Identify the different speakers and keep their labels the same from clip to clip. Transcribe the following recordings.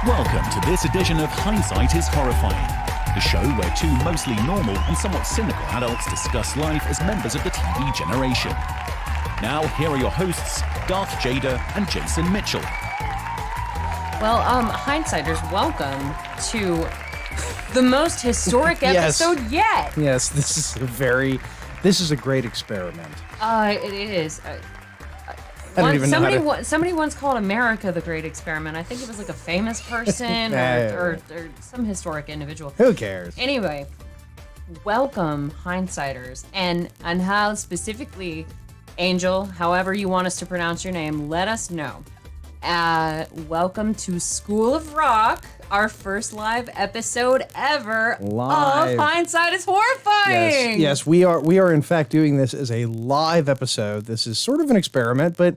Speaker 1: Welcome to this edition of Hindsight is Horrifying, the show where two mostly normal and somewhat cynical adults discuss life as members of the TV generation. Now, here are your hosts, Darth Jada and Jason Mitchell.
Speaker 2: Well, Hindsighters, welcome to the most historic episode yet.
Speaker 3: Yes, this is a great experiment.
Speaker 2: It is.
Speaker 3: I don't even know
Speaker 2: Somebody once called America the Great Experiment. I think it was like a famous person or some historic individual.
Speaker 3: Who cares?
Speaker 2: Anyway, welcome, Hindsighters, and how specifically, Angel, however you want us to pronounce your name, let us know. Welcome to School of Rock, our first live episode ever of Hindsight is Horrifying.
Speaker 3: Yes, we are in fact doing this as a live episode. This is sort of an experiment, but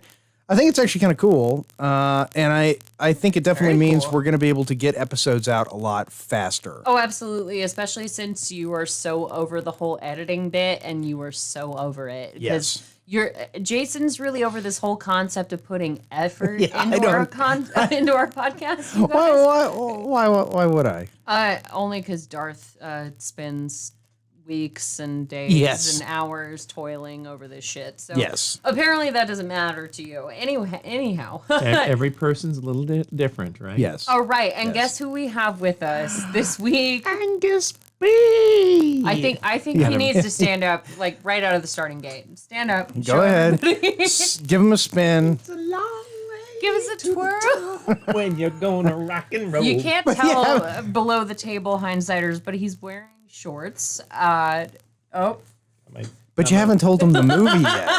Speaker 3: I think it's actually kind of cool. And I think it definitely means we're going to be able to get episodes out a lot faster.
Speaker 2: Oh, absolutely, especially since you are so over the whole editing bit and you are so over it.
Speaker 3: Yes.
Speaker 2: Jason's really over this whole concept of putting effort into our podcast. You guys.
Speaker 3: Why would I?
Speaker 2: Only because Darth spends weeks and days and hours toiling over this shit. So apparently that doesn't matter to you. Anyhow.
Speaker 4: Every person's a little different, right?
Speaker 3: Yes.
Speaker 2: All right, and guess who we have with us this week?
Speaker 3: Angus B.
Speaker 2: I think he needs to stand up, like right out of the starting gate. Stand up.
Speaker 3: Go ahead. Give him a spin.
Speaker 4: It's a long way.
Speaker 2: Give us a twirl.
Speaker 4: When you're gonna rock and roll.
Speaker 2: You can't tell below the table, Hindsighters, but he's wearing shorts.
Speaker 3: But you haven't told them the movie yet.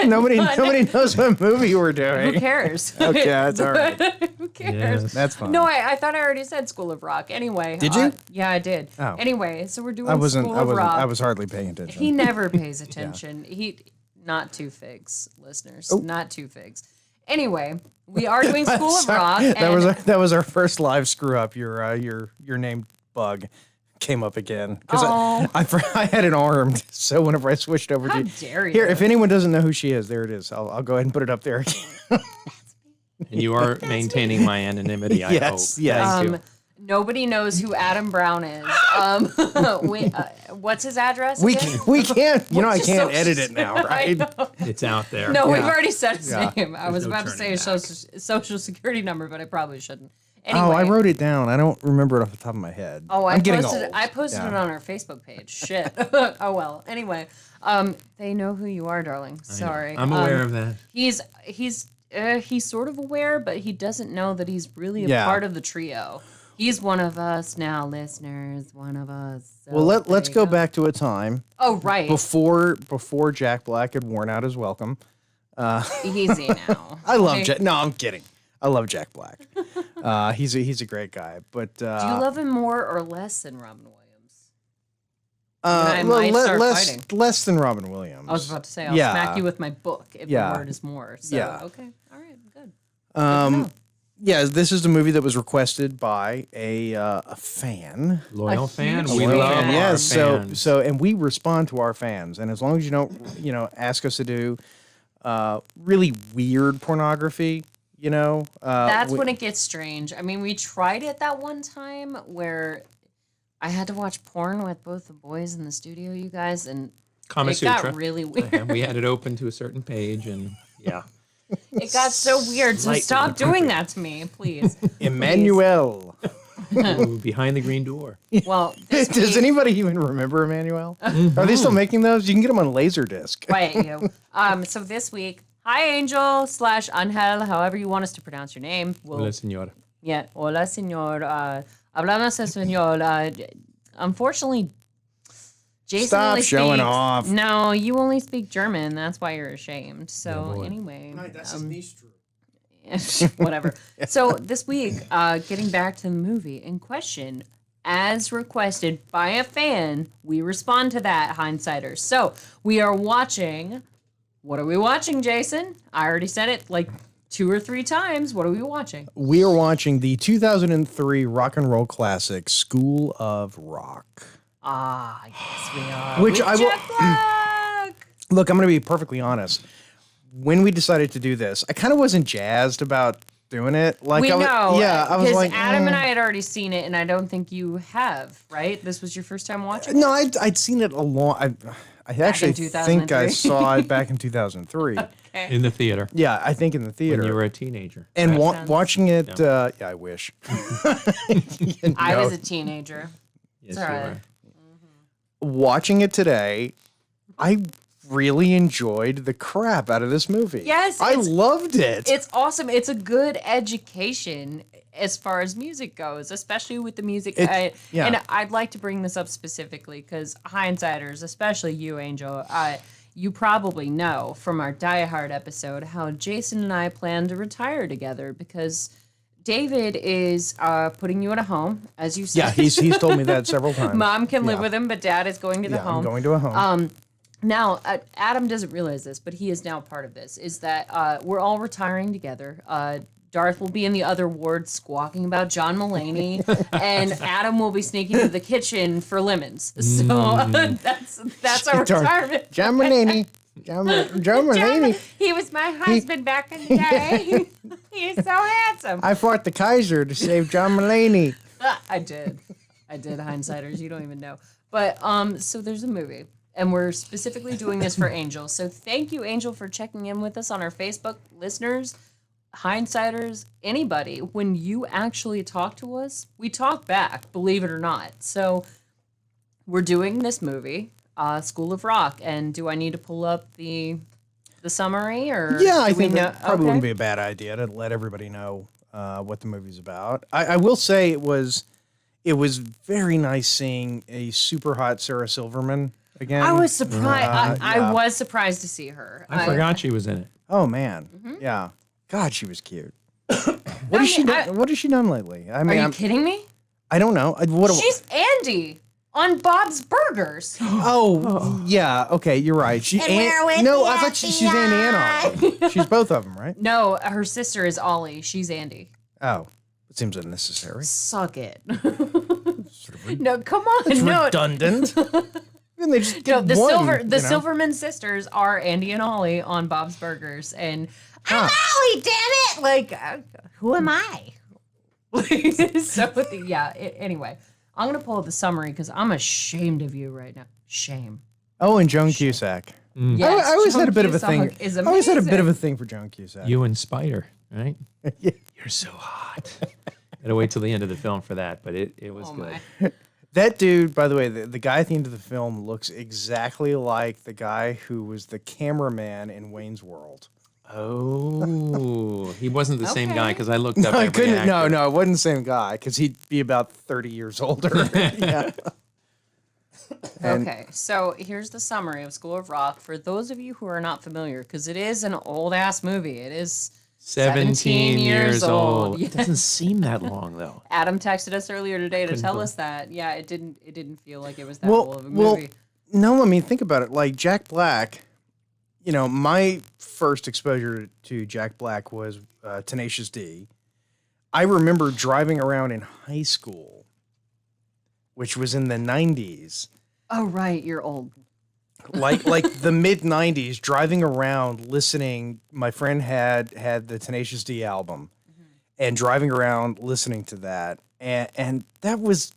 Speaker 3: Nobody knows what movie we're doing.
Speaker 2: Who cares?
Speaker 3: Okay, that's all right.
Speaker 2: Who cares?
Speaker 4: Yes.
Speaker 3: That's fine.
Speaker 2: No, I thought I already said School of Rock. Anyway.
Speaker 3: Did you?
Speaker 2: Yeah, I did.
Speaker 3: Oh.
Speaker 2: Anyway, so we're doing
Speaker 3: I wasn't.
Speaker 2: School of Rock.
Speaker 3: I was hardly paying attention.
Speaker 2: He never pays attention. He not two figs, listeners. Not two figs. Anyway, we are doing School of Rock.
Speaker 3: That was our first live screw up. Your name bug came up again because I had it armed. So whenever I switched over
Speaker 2: How
Speaker 3: to
Speaker 2: dare you?
Speaker 3: Here, if anyone doesn't know who she is, there it is. I'll go ahead and put it up there again.
Speaker 4: And you are maintaining my anonymity, I hope.
Speaker 3: Yes.
Speaker 4: Thank you.
Speaker 2: Nobody knows who Adam Brown is. What's his address?
Speaker 3: We
Speaker 2: again?
Speaker 3: can't. I
Speaker 2: What's
Speaker 3: can't
Speaker 2: his
Speaker 3: edit it now,
Speaker 2: I
Speaker 3: right?
Speaker 2: know.
Speaker 4: It's out there.
Speaker 2: No, we've
Speaker 3: Yeah.
Speaker 2: already said his
Speaker 3: Yeah.
Speaker 2: name. I was
Speaker 4: no
Speaker 2: about to say
Speaker 4: turning
Speaker 2: his social security number, but I probably shouldn't. Anyway.
Speaker 3: Oh, I wrote it down. I don't remember it off the top of my head.
Speaker 2: Oh,
Speaker 3: I'm getting old.
Speaker 2: I posted it on our Facebook page. Shit. Oh well. Anyway, they know who you are, darling. Sorry.
Speaker 4: I'm aware of that.
Speaker 2: He's sort of aware, but he doesn't know that he's really a part of the trio. He's one of us now, listeners. One of us. So
Speaker 3: Well, let's go back to a time.
Speaker 2: Oh, right.
Speaker 3: Before Jack Black had worn out his welcome.
Speaker 2: Easy now.
Speaker 3: I love Jack. No, I'm kidding. I love Jack Black. He's a great guy. But
Speaker 2: do you love him more or less than Robin Williams?
Speaker 3: Less than Robin Williams.
Speaker 2: I was about to say I'll smack you with my book if the word is more. So okay, all right, good.
Speaker 3: Yeah, this is a movie that was requested by a fan.
Speaker 4: Loyal fan.
Speaker 2: huge
Speaker 4: We
Speaker 2: fan.
Speaker 4: love our
Speaker 3: Yes,
Speaker 4: fans.
Speaker 3: so and we respond to our fans, and as long as you don't, ask us to do really weird pornography,
Speaker 2: That's when it gets strange. I mean, we tried it that one time where I had to watch porn with both the boys in the studio, you guys, and
Speaker 4: Kama
Speaker 2: it
Speaker 4: Sutra.
Speaker 2: got really weird.
Speaker 4: And we had it open to a certain page, and
Speaker 2: It got so weird. So stop doing that to me, please.
Speaker 3: Emmanuel.
Speaker 4: Ooh, behind the green door.
Speaker 2: Well,
Speaker 3: Does anybody even remember Emmanuel? Are they still making those? You can get them on Laserdisc.
Speaker 2: Wait, you. So this week, hi Angel / Angel, however you want us to pronounce your name.
Speaker 4: Hola, señor.
Speaker 2: Yeah, hola, señor. Hablamos español. Unfortunately, Jason
Speaker 3: Stop
Speaker 2: only
Speaker 3: showing
Speaker 2: speaks,
Speaker 3: off.
Speaker 2: No, you only speak German. That's why you're ashamed. So anyway, whatever. So this week, getting back to the movie in question, as requested by a fan, we respond to that, Hindsighters. So we are watching. What are we watching, Jason? I already said it like 2 or 3 times. What are we watching?
Speaker 3: We are watching the 2003 rock and roll classic School of Rock.
Speaker 2: Ah, yes, we are.
Speaker 3: Which
Speaker 2: With
Speaker 3: I will-
Speaker 2: Jack Black!
Speaker 3: Look, I'm going to be perfectly honest. When we decided to do this, I kind of wasn't jazzed about doing it. Like
Speaker 2: We
Speaker 3: I was,
Speaker 2: know,
Speaker 3: yeah, I was
Speaker 2: because
Speaker 3: like,
Speaker 2: Adam and I had already seen it, and I don't think you have, right? This was your first time watching.
Speaker 3: No, I'd seen it a long. I actually think I
Speaker 2: 2003.
Speaker 3: saw it back in 2003.
Speaker 4: In the theater
Speaker 3: Yeah, I think in the theater.
Speaker 4: when you were a teenager.
Speaker 3: and
Speaker 2: Makes sense.
Speaker 3: watching it, yeah, I wish.
Speaker 2: I was a teenager.
Speaker 4: Yes,
Speaker 2: It's all
Speaker 4: you
Speaker 2: right.
Speaker 4: were.
Speaker 3: Watching it today, I really enjoyed the crap out of this movie.
Speaker 2: Yes,
Speaker 3: I
Speaker 2: it's-
Speaker 3: loved it.
Speaker 2: It's awesome. It's a good education as far as music goes, especially with the music.
Speaker 3: Yeah.
Speaker 2: And I'd like to bring this up specifically because hindsighters, especially you, Angel, you probably know from our Die Hard episode how Jason and I plan to retire together because David is putting you in a home, as you said.
Speaker 3: Yeah, he's told me that several times.
Speaker 2: Mom can live
Speaker 3: Yeah.
Speaker 2: with him, but Dad is going to the
Speaker 3: Yeah,
Speaker 2: home.
Speaker 3: I'm going to a home.
Speaker 2: Now, Adam doesn't realize this, but he is now part of this, is that we're all retiring together. Darth will be in the other ward squawking about John Mulaney, and Adam will be sneaking to the kitchen for lemons. So that's our
Speaker 3: Darth.
Speaker 2: retirement.
Speaker 3: John Mulaney. John Mulaney.
Speaker 2: He was my husband back in the day. He's so handsome.
Speaker 3: I fought the Kaiser to save John Mulaney.
Speaker 2: I did, hindsighters. You don't even know. But so there's a movie, and we're specifically doing this for Angel. So thank you, Angel, for checking in with us on our Facebook. Listeners, hindsighters, anybody, when you actually talk to us, we talk back, believe it or not. So we're doing this movie, School of Rock, and do I need to pull up the summary or
Speaker 3: Yeah, I
Speaker 2: do we
Speaker 3: think that
Speaker 2: know-
Speaker 3: probably
Speaker 2: okay.
Speaker 3: wouldn't be a bad idea to let everybody know what the movie's about. I will say it was very nice seeing a super hot Sarah Silverman again.
Speaker 2: I was surprised. I
Speaker 3: yeah.
Speaker 2: was surprised to see her.
Speaker 4: I forgot she was in it.
Speaker 3: Oh man, yeah. God, she was cute. What has she
Speaker 2: mean,
Speaker 3: done? What has she done lately? I
Speaker 2: Are
Speaker 3: mean,
Speaker 2: you kidding me?
Speaker 3: I don't know.
Speaker 2: She's Andy on Bob's Burgers.
Speaker 3: Oh, yeah. Okay, you're right. She no, I thought she's Andy and Ollie. She's both of them, right?
Speaker 2: No, her sister is Ollie. She's Andy.
Speaker 3: Oh, it seems unnecessary.
Speaker 2: Suck it. No, come on. No,
Speaker 3: Redundant. And they just get
Speaker 2: the
Speaker 3: one,
Speaker 2: Silverman sisters are Andy and Ollie on Bob's Burgers, and I'm Ollie. Damn it! Like, who am I? Anyway, I'm gonna pull up the summary because I'm ashamed of you right now. Shame.
Speaker 3: Oh, and Joan Cusack.
Speaker 2: Yes,
Speaker 3: I always
Speaker 2: Joan
Speaker 3: had a bit of a
Speaker 2: Cusack
Speaker 3: thing.
Speaker 2: is
Speaker 3: I always had a bit
Speaker 2: amazing.
Speaker 3: of a thing for Joan Cusack.
Speaker 4: You and Spider, right?
Speaker 3: Yeah.
Speaker 4: You're so hot. Gotta wait till the end of the film for that, but it was
Speaker 2: Oh
Speaker 4: good.
Speaker 2: my.
Speaker 3: That dude, by the way, the guy at the end of the film looks exactly like the guy who was the cameraman in Wayne's World.
Speaker 4: Oh, he wasn't the same guy
Speaker 2: Okay.
Speaker 4: because I looked up.
Speaker 3: I
Speaker 4: every
Speaker 3: couldn't. No,
Speaker 4: actor.
Speaker 3: no, it wasn't the same guy because he'd be about 30 years older. Yeah. And-
Speaker 2: Okay, so here's the summary of School of Rock for those of you who are not familiar, because it is an old ass movie. It is
Speaker 4: 17 years old.
Speaker 2: Yeah.
Speaker 4: It doesn't seem that long though.
Speaker 2: Adam texted us earlier today to
Speaker 4: Couldn't
Speaker 2: tell
Speaker 4: believe-
Speaker 2: us that. Yeah, it didn't feel like it was that old of a
Speaker 3: well,
Speaker 2: movie.
Speaker 3: no, I mean, think about it. Like Jack Black, you know, my first exposure to Jack Black was Tenacious D. I remember driving around in high school, which was in the 90s,
Speaker 2: Oh right, you're old.
Speaker 3: like the mid 90s, driving around listening. My friend had the Tenacious D album, and driving around listening to that, and that was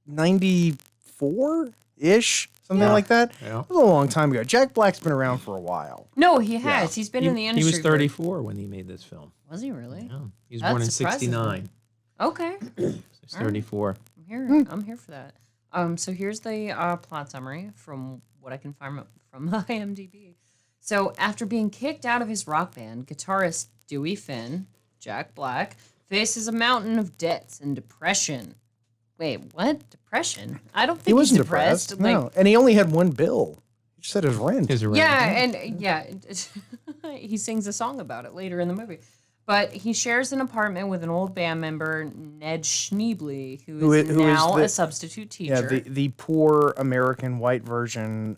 Speaker 3: 94 ish, something
Speaker 2: Yeah.
Speaker 3: like that.
Speaker 4: Yeah.
Speaker 3: It was a long time ago. Jack Black's been around for a while.
Speaker 2: No, he has. He's been in the
Speaker 4: He
Speaker 2: industry.
Speaker 4: was 34 when he made this film.
Speaker 2: Was he really?
Speaker 4: Yeah. He was
Speaker 2: That
Speaker 4: born in
Speaker 2: surprises me.
Speaker 4: 69.
Speaker 2: Okay,
Speaker 4: So he's 34.
Speaker 2: I'm here for that. So here's the plot summary from what I can find from IMDb. So after being kicked out of his rock band, guitarist Dewey Finn, Jack Black, faces a mountain of debts and depression. Wait, what? Depression? I don't think
Speaker 3: He wasn't
Speaker 2: he's depressed.
Speaker 3: depressed. No, and he only had one bill. He just said his rent.
Speaker 4: His
Speaker 2: Yeah, and he sings a song about it later in the movie. But he shares an apartment with an old band member, Ned Schneebly, who is
Speaker 3: who is
Speaker 2: now
Speaker 3: the-
Speaker 2: a substitute
Speaker 3: Yeah,
Speaker 2: teacher.
Speaker 3: the poor American white version.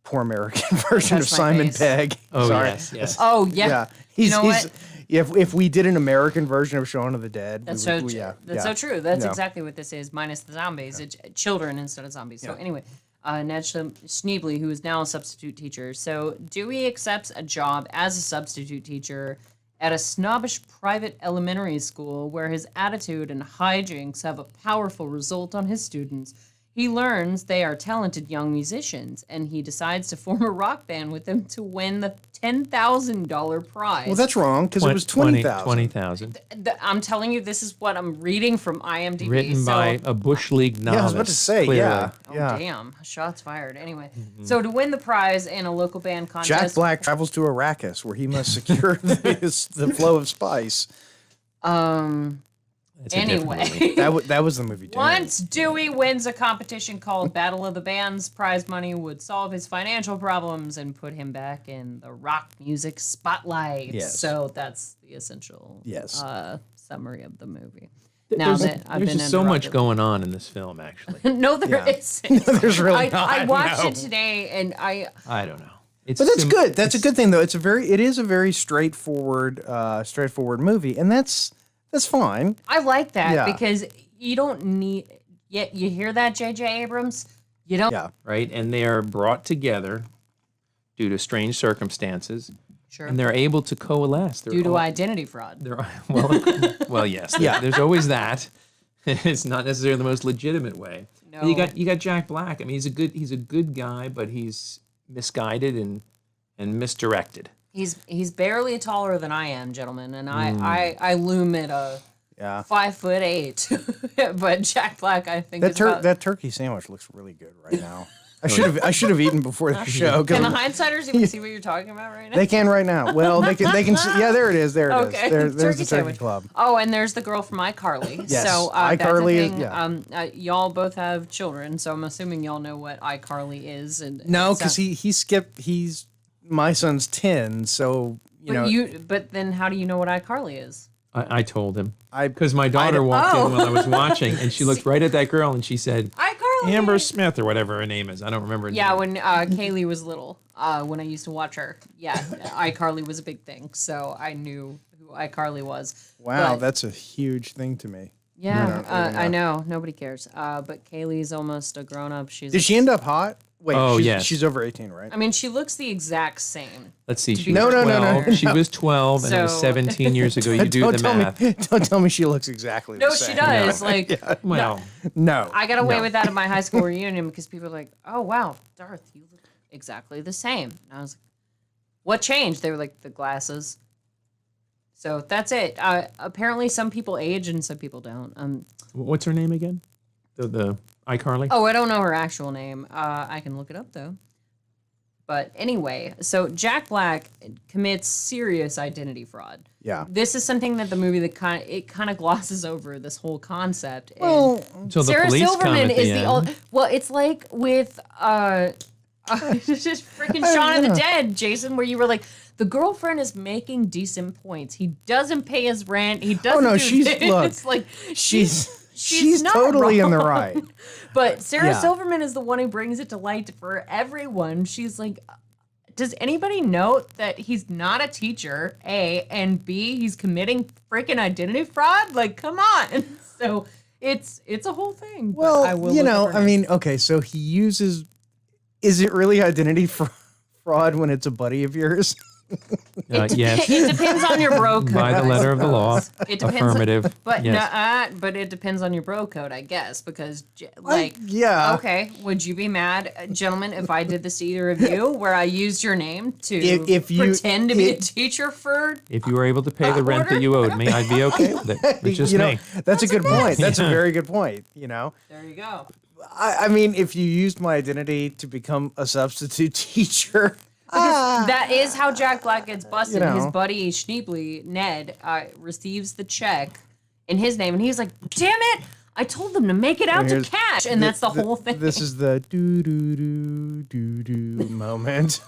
Speaker 3: Poor American version of
Speaker 2: Touch my
Speaker 3: Simon
Speaker 2: face.
Speaker 3: Pegg.
Speaker 4: Oh,
Speaker 3: Sorry.
Speaker 4: yes.
Speaker 2: Oh yeah,
Speaker 3: Yeah,
Speaker 2: you know what?
Speaker 3: If we did an American version of Shaun of the Dead,
Speaker 2: That's
Speaker 3: we
Speaker 2: so
Speaker 3: would,
Speaker 2: true.
Speaker 3: yeah,
Speaker 2: That's
Speaker 3: yeah.
Speaker 2: so true. That's
Speaker 3: Yeah.
Speaker 2: exactly what this is, minus the zombies. It's children instead of zombies. So
Speaker 3: Yeah.
Speaker 2: anyway, Ned Schneebly, who is now a substitute teacher. So Dewey accepts a job as a substitute teacher, at a snobbish private elementary school where his attitude and hijinks have a powerful result on his students. He learns they are talented young musicians, and he decides to form a rock band with them to win the $10,000 prize.
Speaker 3: Well, that's wrong because it was 20,000.
Speaker 4: 20,000.
Speaker 2: I'm telling you, this is what I'm reading from IMDb.
Speaker 4: Written by a Bush League novice.
Speaker 3: Yeah, I was about to say,
Speaker 4: clearly.
Speaker 3: yeah.
Speaker 2: Oh,
Speaker 3: yeah.
Speaker 2: damn. Shots fired. Anyway, so to win the prize in a local band contest...
Speaker 3: Jack Black travels to Arrakis where he must secure the flow of spice.
Speaker 4: It's a different movie.
Speaker 2: Anyway,
Speaker 3: That was the movie. Too.
Speaker 2: once Dewey wins a competition called Battle of the Bands, prize money would solve his financial problems and put him back in the rock music spotlight.
Speaker 3: Yes.
Speaker 2: So that's the essential
Speaker 3: Yes.
Speaker 2: summary of the movie.
Speaker 4: There's,
Speaker 2: that I've
Speaker 4: there's
Speaker 2: been
Speaker 4: just so much
Speaker 2: interrupted.
Speaker 4: going on in this film, actually.
Speaker 2: No, there
Speaker 3: Yeah.
Speaker 2: isn't.
Speaker 3: There's really
Speaker 2: I
Speaker 3: not,
Speaker 2: watched
Speaker 3: no.
Speaker 2: it today, and
Speaker 4: I don't know. It's
Speaker 3: But that's
Speaker 4: sim-
Speaker 3: good. That's a good thing, though. It is a very straightforward movie, and that's fine.
Speaker 2: I like that
Speaker 3: Yeah.
Speaker 2: because you don't need. Yet you hear that, J.J. Abrams? You don't.
Speaker 3: Yeah.
Speaker 4: Right? And they are brought together due to strange circumstances,
Speaker 2: Sure.
Speaker 4: and they're able to coalesce. They're
Speaker 2: Due to
Speaker 4: all-
Speaker 2: identity fraud.
Speaker 4: They're, well, yes.
Speaker 3: Yeah.
Speaker 4: There's always that. It's not necessarily the most legitimate way.
Speaker 2: No.
Speaker 4: But you got Jack Black. I mean, he's a good guy, but he's misguided and misdirected.
Speaker 2: He's barely taller than I am, gentlemen, and I loom at a
Speaker 3: Yeah.
Speaker 2: 5'8", but Jack Black, I think, is about...
Speaker 3: That turkey sandwich looks really good right now. I should have eaten before the show. 'cause
Speaker 2: Can the hindsighters even see what you're talking about right now?
Speaker 3: they can right now. Well, they can see. Yeah, there it is. There it is.
Speaker 2: Okay,
Speaker 3: There's the turkey
Speaker 2: sandwich.
Speaker 3: club.
Speaker 2: Oh, and there's the girl from iCarly.
Speaker 3: Yes,
Speaker 2: So
Speaker 3: iCarly is-
Speaker 2: that's a thing.
Speaker 3: yeah.
Speaker 2: Y'all both have children, so I'm assuming y'all know what iCarly is. And
Speaker 3: No,
Speaker 2: so-
Speaker 3: because he skipped. He's my son's 10, so you know.
Speaker 2: But then how do you know what iCarly is?
Speaker 4: I told him.
Speaker 3: I-
Speaker 4: Because my daughter walked in while I was watching, and she looked right at that girl, and she said,
Speaker 2: iCarly.
Speaker 4: Amber Smith, or whatever her name is. I don't remember her
Speaker 2: Yeah,
Speaker 4: name.
Speaker 2: when Kaylee was little, when I used to watch her, yeah, iCarly was a big thing, so I knew who iCarly was.
Speaker 3: Wow,
Speaker 2: But-
Speaker 3: that's a huge thing to me.
Speaker 2: Yeah,
Speaker 3: I don't
Speaker 2: I know, nobody cares. But Kaylee's almost a grown up. She's
Speaker 3: Did she end up hot? Wait,
Speaker 4: Oh,
Speaker 3: she's,
Speaker 4: yes.
Speaker 3: she's over 18, right?
Speaker 2: I mean, she looks the exact same.
Speaker 4: Let's see. She
Speaker 2: be
Speaker 4: was
Speaker 3: No,
Speaker 4: 12.
Speaker 3: no.
Speaker 4: She was 12, and it was
Speaker 2: So-
Speaker 4: 17 years ago. You do the
Speaker 3: tell
Speaker 4: math.
Speaker 3: me. Don't tell me she looks exactly
Speaker 2: No,
Speaker 3: the
Speaker 2: she
Speaker 3: same.
Speaker 2: does. Like,
Speaker 4: Well,
Speaker 3: No.
Speaker 2: I got away
Speaker 4: No.
Speaker 2: with that at my high school reunion because people were like, "Oh wow, Darth, you look exactly the same." And I was like, "What changed?" They were like, "The glasses." So that's it. Apparently, some people age and some people don't.
Speaker 4: what's her name again? The iCarly?
Speaker 2: Oh, I don't know her actual name. I can look it up though. But anyway, so Jack Black commits serious identity fraud.
Speaker 3: Yeah.
Speaker 2: This is something that the movie kind of glosses over this whole concept. And
Speaker 3: Well,
Speaker 4: Until the
Speaker 2: Sarah
Speaker 4: police come
Speaker 2: Silverman
Speaker 4: at
Speaker 2: is
Speaker 4: the
Speaker 2: the
Speaker 4: end.
Speaker 2: old. Well, it's like with just freaking Shaun of the Dead, Jason, where you were like, the girlfriend is making decent points. He doesn't pay his rent. He doesn't.
Speaker 3: no,
Speaker 2: do
Speaker 3: she's-
Speaker 2: this.
Speaker 3: look,
Speaker 2: It's like
Speaker 3: she's
Speaker 2: not
Speaker 3: totally in the
Speaker 2: wrong.
Speaker 3: right.
Speaker 2: But Sarah
Speaker 3: Yeah.
Speaker 2: Silverman is the one who brings it to light for everyone. She's like, does anybody note that he's not a teacher, A, and B, he's committing freaking identity fraud? Like, come on. So it's a whole thing. but I
Speaker 3: Well,
Speaker 2: will
Speaker 3: you
Speaker 2: look
Speaker 3: know,
Speaker 2: up her
Speaker 3: I
Speaker 2: name.
Speaker 3: mean, okay, so he uses. Is it really identity fraud when it's a buddy of yours?
Speaker 4: Yes.
Speaker 2: It depends on your bro code.
Speaker 4: By the
Speaker 2: I
Speaker 4: letter of the law.
Speaker 2: suppose. It depends.
Speaker 4: Affirmative.
Speaker 2: But
Speaker 4: Yes.
Speaker 2: but it depends on your bro code, I guess, because like,
Speaker 3: yeah.
Speaker 2: okay, would you be mad, gentlemen, if I did this to either of you, where I used your name to
Speaker 3: If you-
Speaker 2: pretend to be a teacher for?
Speaker 4: If you were able to pay the rent that you owed me, I'd be okay with it. It's just
Speaker 3: you know,
Speaker 4: me.
Speaker 3: that's a good point. That's a
Speaker 4: Yeah.
Speaker 3: very good point. You know,
Speaker 2: There you go.
Speaker 3: I mean, if you used my identity to become a substitute teacher,
Speaker 2: That is how Jack Black gets busted.
Speaker 3: You know.
Speaker 2: His buddy Schneebly, Ned, receives the check in his name, and he's like, "Damn it! I told them to make it out to
Speaker 3: here's-
Speaker 2: cash," and that's the whole thing.
Speaker 3: This is the doo doo doo doo doo moment.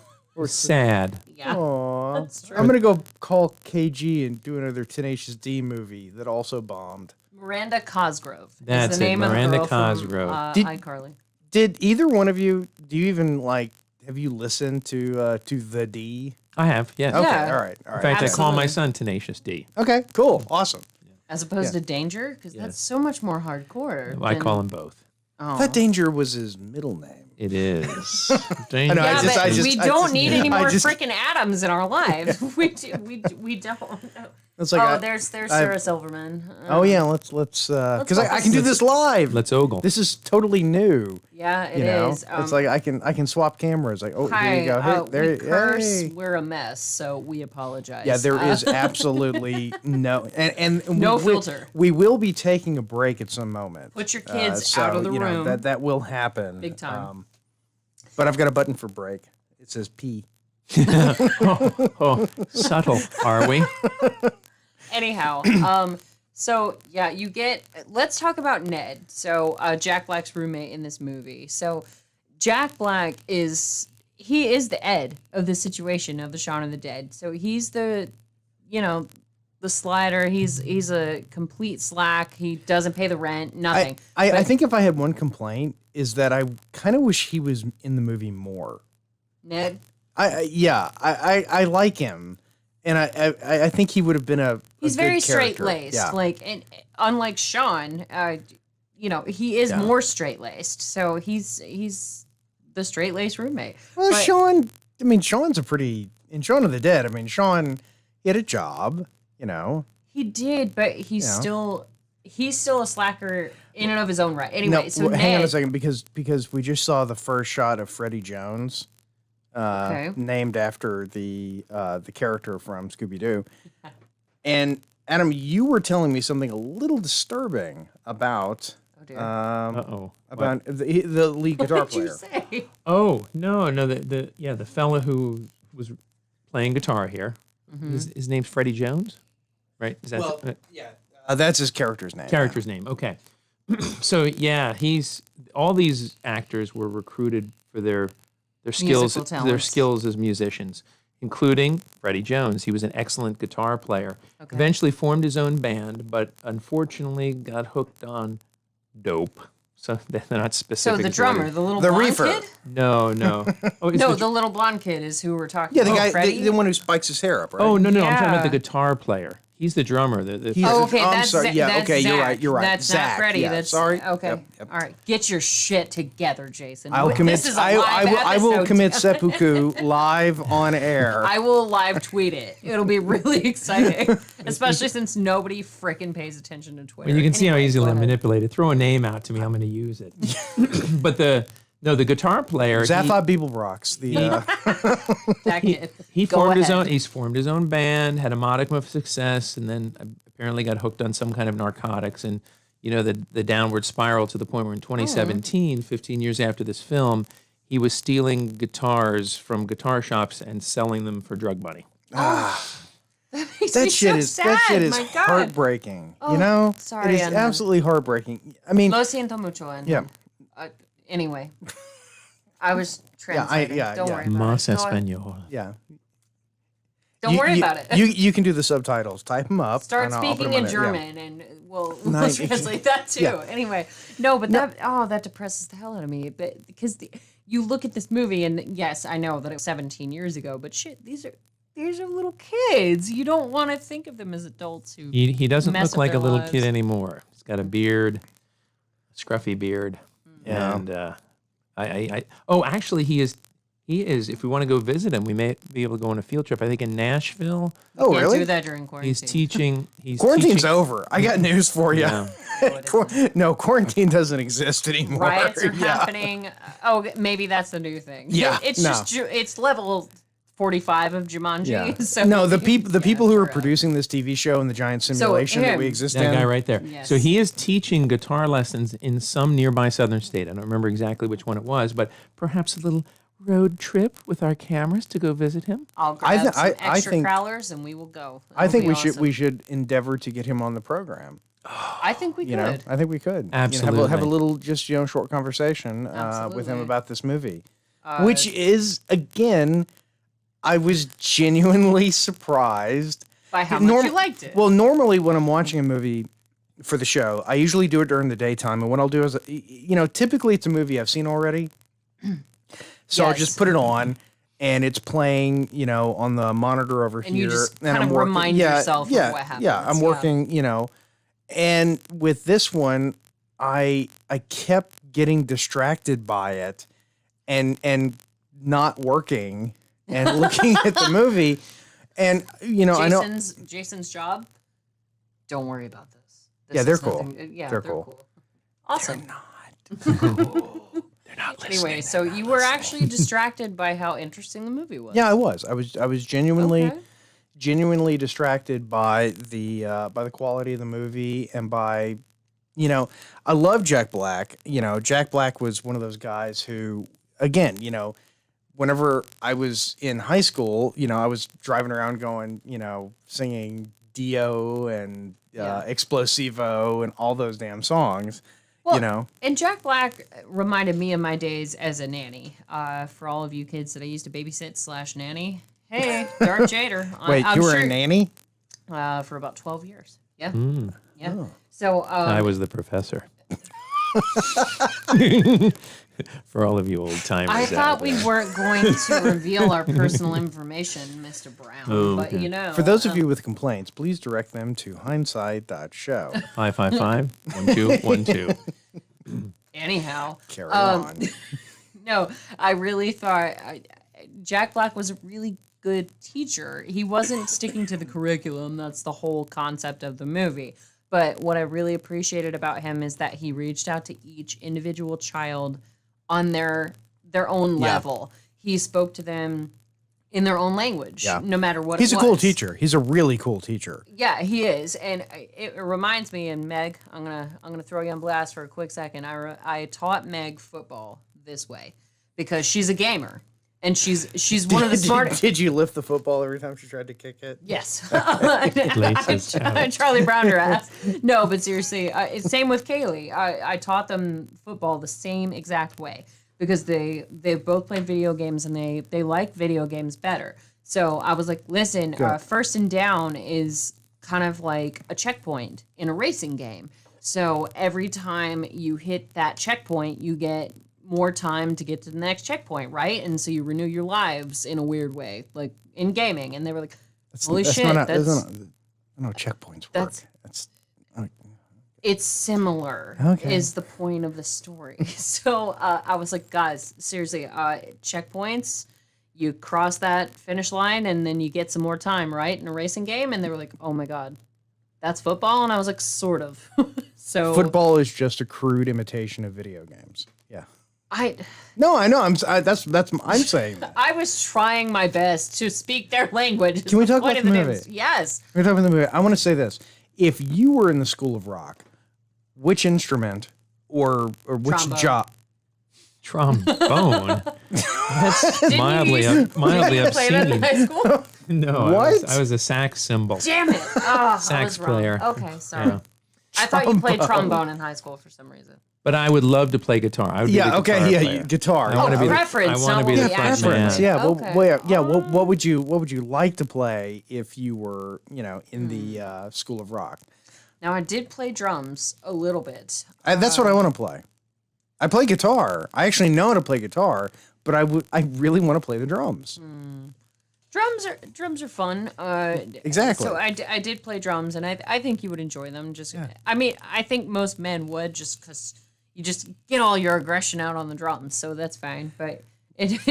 Speaker 4: Sad.
Speaker 2: yeah.
Speaker 3: Aw.
Speaker 2: That's true.
Speaker 3: I'm gonna go call KG and do another Tenacious D movie that also bombed.
Speaker 2: Miranda Cosgrove.
Speaker 4: That's
Speaker 2: is the
Speaker 4: it,
Speaker 2: name
Speaker 4: Miranda
Speaker 2: of the girl
Speaker 4: Cosgrove.
Speaker 2: From,
Speaker 3: Did-
Speaker 2: iCarly.
Speaker 3: Did either one of you? Do you even like? Have you listened to the D?
Speaker 4: I have, yes.
Speaker 3: Okay,
Speaker 2: Yeah.
Speaker 3: all right, all
Speaker 4: In
Speaker 3: right.
Speaker 4: fact, I call my
Speaker 2: Absolutely.
Speaker 4: son Tenacious D.
Speaker 3: Okay, cool, awesome.
Speaker 2: As opposed
Speaker 3: Yeah.
Speaker 2: to Danger, because
Speaker 4: Yes.
Speaker 2: that's so much more hardcore.
Speaker 4: I
Speaker 2: than-
Speaker 4: call him both.
Speaker 3: That Danger was his middle name.
Speaker 4: It is.
Speaker 3: know,
Speaker 2: Yeah, but we don't need any more
Speaker 3: just-
Speaker 2: freaking Adams in our lives. we don't.
Speaker 3: It's like
Speaker 2: There's Sarah Silverman.
Speaker 3: Oh yeah, let's because I can do this live.
Speaker 4: Let's ogle.
Speaker 3: This is totally new.
Speaker 2: Yeah, it
Speaker 3: You know,
Speaker 2: is.
Speaker 3: it's like I can swap cameras. Like, oh,
Speaker 2: Hi,
Speaker 3: here you go. Hey, there,
Speaker 2: we curse.
Speaker 3: hey.
Speaker 2: We're a mess, so we apologize.
Speaker 3: Yeah, there is absolutely no and
Speaker 2: No
Speaker 3: we,
Speaker 2: filter.
Speaker 3: We will be taking a break at some moment.
Speaker 2: Put your kids
Speaker 3: so,
Speaker 2: out of the
Speaker 3: you know,
Speaker 2: room.
Speaker 3: that will happen
Speaker 2: Big time.
Speaker 3: But I've got a button for break. It says P.
Speaker 4: Oh, subtle, are we?
Speaker 2: Anyhow, so yeah, let's talk about Ned. So Jack Black's roommate in this movie. So Jack Black is the Ed of the situation of the Shaun of the Dead. So he's the slider. He's a complete slack. He doesn't pay the rent, nothing.
Speaker 3: I think if I had one complaint is that I kind of wish he was in the movie more.
Speaker 2: Ned.
Speaker 3: I like him, and I think he would have been a
Speaker 2: He's
Speaker 3: good
Speaker 2: very
Speaker 3: character.
Speaker 2: straight laced.
Speaker 3: Yeah.
Speaker 2: Like, and unlike Sean, he is more straight laced. So he's the straight laced roommate.
Speaker 3: Well,
Speaker 2: But-
Speaker 3: Sean. I mean, Sean's in Shaun of the Dead. I mean, Sean, he had a job. You know.
Speaker 2: He did, but he's still a slacker in and of his own right. Anyway,
Speaker 3: No,
Speaker 2: so
Speaker 3: hang on a
Speaker 2: Ned,
Speaker 3: second, because we just saw the first shot of Freddie Jones,
Speaker 2: Okay.
Speaker 3: named after the character from Scooby Doo. And Adam, you were telling me something a little disturbing about
Speaker 2: Oh dear.
Speaker 4: Uh-oh.
Speaker 3: about the lead guitar
Speaker 2: what did you
Speaker 3: player.
Speaker 2: say?
Speaker 4: Oh, no, the fella who was playing guitar here.
Speaker 2: Mm-hmm.
Speaker 4: His name's Freddie Jones, right? Is that
Speaker 3: That's his character's name.
Speaker 4: character's name? Okay. So yeah, all these actors were recruited for their skills,
Speaker 2: Musical talents.
Speaker 4: as musicians, including Freddie Jones. He was an excellent guitar player.
Speaker 2: Okay.
Speaker 4: Eventually formed his own band, but unfortunately got hooked on dope. So they're not specific.
Speaker 2: So the
Speaker 4: to what
Speaker 2: drummer,
Speaker 4: it-
Speaker 2: the little
Speaker 3: The
Speaker 2: blonde
Speaker 3: reefer.
Speaker 2: kid?
Speaker 4: No. Oh, it's
Speaker 2: No,
Speaker 4: the-
Speaker 2: the little blonde kid is who we're talking
Speaker 3: Yeah, the
Speaker 2: about.
Speaker 3: guy,
Speaker 2: Freddie?
Speaker 3: the one who spikes his hair up, right?
Speaker 4: Oh no, I'm talking about the
Speaker 2: Yeah.
Speaker 4: guitar player. He's the drummer.
Speaker 3: He's-
Speaker 2: Oh, okay,
Speaker 3: I'm
Speaker 2: that's
Speaker 3: sorry. Yeah,
Speaker 2: that's
Speaker 3: okay, you're
Speaker 2: Zach.
Speaker 3: right, you're right.
Speaker 2: That's
Speaker 3: Zach,
Speaker 2: not Freddie.
Speaker 3: yeah,
Speaker 2: That's
Speaker 3: sorry.
Speaker 2: Okay.
Speaker 3: Yep.
Speaker 2: All right, get your shit together, Jason.
Speaker 3: I'll commit.
Speaker 2: This is a
Speaker 3: I
Speaker 2: live
Speaker 3: will
Speaker 2: episode.
Speaker 3: commit seppuku live on air.
Speaker 2: I will live tweet it. It'll be really exciting, especially since nobody freaking pays attention to Twitter.
Speaker 4: And you can see how
Speaker 2: Anyway,
Speaker 4: easily
Speaker 2: go
Speaker 4: I'm
Speaker 2: ahead.
Speaker 4: manipulated. Throw a name out to me, I'm going to use it. But the guitar player,
Speaker 3: Zaphod Beeblebrox.
Speaker 2: That kid.
Speaker 4: he
Speaker 2: Go
Speaker 4: formed his
Speaker 2: ahead.
Speaker 4: own. He's formed his own band, had a modicum of success, and then apparently got hooked on some kind of narcotics. And the downward spiral to the point where in 2017, 15 years after this film, he was stealing guitars from guitar shops and selling them for drug money.
Speaker 2: Makes
Speaker 3: That
Speaker 2: me
Speaker 3: shit
Speaker 2: so
Speaker 3: is
Speaker 2: sad.
Speaker 3: that shit is
Speaker 2: My God.
Speaker 3: heartbreaking.
Speaker 2: Oh,
Speaker 3: you know,
Speaker 2: sorry,
Speaker 3: it is
Speaker 2: Anna.
Speaker 3: absolutely heartbreaking. I mean,
Speaker 2: Lo siento mucho. And,
Speaker 3: Yeah.
Speaker 2: Anyway, I was translating.
Speaker 3: yeah,
Speaker 2: Don't
Speaker 3: yeah.
Speaker 2: worry about
Speaker 4: Mas
Speaker 2: it. Go ahead.
Speaker 4: español.
Speaker 3: yeah.
Speaker 2: Don't worry about it.
Speaker 3: You can do the subtitles. Type them up.
Speaker 2: Start
Speaker 3: and I'll put
Speaker 2: speaking
Speaker 3: 'em
Speaker 2: in
Speaker 3: on it, yeah.
Speaker 2: German, and we'll
Speaker 3: Nice.
Speaker 2: translate that too.
Speaker 3: Yeah.
Speaker 2: Anyway, no, but that depresses the hell out of me. But because you look at this movie, and yes, I know that it was 17 years ago, but shit, these are little kids. You don't want to think of them as adults who.
Speaker 4: He doesn't
Speaker 2: mess
Speaker 4: look
Speaker 2: up
Speaker 4: like a
Speaker 2: their
Speaker 4: little
Speaker 2: lives.
Speaker 4: kid anymore. He's got a beard, a scruffy beard,
Speaker 3: Yeah.
Speaker 4: and actually he is. If we want to go visit him, we may be able to go on a field trip. I think in Nashville.
Speaker 3: Oh,
Speaker 2: Can't
Speaker 3: really?
Speaker 2: do that during quarantine.
Speaker 4: He's teaching.
Speaker 3: Quarantine's
Speaker 4: teaching,
Speaker 3: over. I got news for you.
Speaker 4: Yeah.
Speaker 3: No, quarantine doesn't exist anymore.
Speaker 2: Riots are
Speaker 3: Yeah.
Speaker 2: happening. Oh, maybe that's the new thing.
Speaker 3: Yeah,
Speaker 2: it's
Speaker 3: no.
Speaker 2: just it's level 45 of Jumanji.
Speaker 3: Yeah.
Speaker 2: So
Speaker 3: No, the people who are
Speaker 2: for us.
Speaker 3: producing this TV show and the giant simulation that
Speaker 2: him.
Speaker 3: we exist
Speaker 4: That
Speaker 3: in.
Speaker 4: guy right there.
Speaker 2: Yes.
Speaker 4: So he is teaching guitar lessons in some nearby southern state. I don't remember exactly which one it was, but perhaps a little road trip with our cameras to go visit him.
Speaker 2: I'll grab some
Speaker 3: I
Speaker 2: extra
Speaker 3: think-
Speaker 2: crowlers and we will go.
Speaker 3: I think
Speaker 2: It'll be
Speaker 3: we
Speaker 2: awesome.
Speaker 3: should endeavor to get him on the program.
Speaker 2: I think we
Speaker 3: You
Speaker 2: could.
Speaker 3: know, I think we could. You know,
Speaker 4: Absolutely.
Speaker 3: have a little just short conversation with him
Speaker 2: Absolutely.
Speaker 3: about this movie, which is again, I was genuinely surprised
Speaker 2: by how much
Speaker 3: Norm-
Speaker 2: you liked it.
Speaker 3: Well, normally when I'm watching a movie for the show, I usually do it during the daytime, and what I'll do is, typically it's a movie I've seen already, so I'll
Speaker 2: Yes.
Speaker 3: just put it on. And it's playing, on the monitor over
Speaker 2: And
Speaker 3: here.
Speaker 2: you just
Speaker 3: and
Speaker 2: kind
Speaker 3: I'm
Speaker 2: of
Speaker 3: working.
Speaker 2: remind yourself of
Speaker 3: yeah,
Speaker 2: what
Speaker 3: Yeah,
Speaker 2: happens,
Speaker 3: I'm
Speaker 2: yeah.
Speaker 3: working, and with this one, I kept getting distracted by it and not working and looking at the movie. And I know
Speaker 2: Jason's job. Don't worry about this.
Speaker 3: Yeah, they're cool.
Speaker 2: They're cool. Awesome.
Speaker 3: They're not listening.
Speaker 2: Anyway, so you were actually distracted by how interesting the movie was.
Speaker 3: Yeah, I was. I was genuinely
Speaker 2: Okay.
Speaker 3: genuinely distracted by the quality of the movie and by I love Jack Black. Jack Black was one of those guys who, again, whenever I was in high school, I was driving around going, singing Dio and Explosivo and all those damn songs.
Speaker 2: Well, and Jack Black reminded me of my days as a nanny. For all of you kids that I used to babysit / nanny. Hey, Darth Jader.
Speaker 3: Wait,
Speaker 2: I'm
Speaker 3: you were
Speaker 2: sure,
Speaker 3: a nanny?
Speaker 2: for about 12 years. Yeah.
Speaker 4: Mm.
Speaker 2: Yeah.
Speaker 3: Oh.
Speaker 2: So
Speaker 4: I was the professor. For all of you old timers.
Speaker 2: I thought we
Speaker 4: there.
Speaker 2: weren't going to reveal our personal information, Mr. Brown.
Speaker 4: Oh,
Speaker 2: but
Speaker 4: okay.
Speaker 3: For those of you with complaints, please direct them to hindsight.show.
Speaker 4: 555-1212.
Speaker 2: anyhow,
Speaker 3: Carry on.
Speaker 2: no, I really thought Jack Black was a really good teacher. He wasn't sticking to the curriculum. That's the whole concept of the movie. But what I really appreciated about him is that he reached out to each individual child on their own level. He spoke to them in their own language, no matter what
Speaker 3: He's
Speaker 2: it
Speaker 3: a
Speaker 2: was.
Speaker 3: cool teacher. He's a really cool teacher.
Speaker 2: Yeah, he is, and it reminds me. And Meg, I'm gonna throw you on blast for a quick second. I taught Meg football this way because she's a gamer, and she's one of the smartest.
Speaker 3: Did you lift the football every time she tried to kick it?
Speaker 2: Yes,
Speaker 4: Laces out.
Speaker 2: Charlie Brown her ass. No, but seriously, same with Kaylee. I taught them football the same exact way because they both played video games and they like video games better. So I was like, listen, first and down is kind of like a checkpoint in a racing game. So every time you hit that checkpoint, you get more time to get to the next checkpoint, right? And so you renew your lives in a weird way, like in gaming. And they were like, holy shit,
Speaker 3: That's no checkpoints work.
Speaker 2: It's similar,
Speaker 3: Okay.
Speaker 2: is the point of the story. So I was like, guys, seriously, checkpoints, you cross that finish line and then you get some more time, right, in a racing game? And they were like, oh my God, that's football? And I was like, sort of. So
Speaker 3: Football is just a crude imitation of video games. Yeah.
Speaker 2: I
Speaker 3: No, I know. I'm saying that.
Speaker 2: I was trying my best to speak their language.
Speaker 3: Can we talk about the movie?
Speaker 2: Yes.
Speaker 3: We're talking about the movie. I want to say this. If you were in the School of Rock, which instrument or which
Speaker 2: Trombone.
Speaker 3: job?
Speaker 4: Trombone. That's
Speaker 2: Didn't you
Speaker 4: mildly
Speaker 2: used to play that in
Speaker 4: obscene.
Speaker 2: high school?
Speaker 4: No,
Speaker 3: What?
Speaker 4: I was a sax cymbal.
Speaker 2: Damn it. Oh,
Speaker 4: Sax
Speaker 2: I was wrong.
Speaker 4: player.
Speaker 2: Okay, sorry.
Speaker 4: Yeah.
Speaker 2: I thought you played trombone in high school for some reason.
Speaker 4: But I would love to play guitar. I would be
Speaker 3: Yeah.
Speaker 4: the
Speaker 3: Okay.
Speaker 4: guitar
Speaker 3: Yeah.
Speaker 4: player.
Speaker 3: Guitar.
Speaker 4: I want to be
Speaker 2: preference,
Speaker 4: I want to be
Speaker 2: not
Speaker 4: the
Speaker 2: what
Speaker 4: front
Speaker 2: the
Speaker 3: Preference.
Speaker 4: man.
Speaker 3: Yeah.
Speaker 2: Okay.
Speaker 3: What would you like to play if you were in the School of Rock?
Speaker 2: Now, I did play drums a little bit.
Speaker 3: That's what I want to play. I play guitar. I actually know how to play guitar, but I really want to play the drums.
Speaker 2: Drums are fun.
Speaker 3: Exactly.
Speaker 2: So I did play drums, and I think you would enjoy them. I mean, I think most men would, just because you just get all your aggression out on the drums, so that's fine. But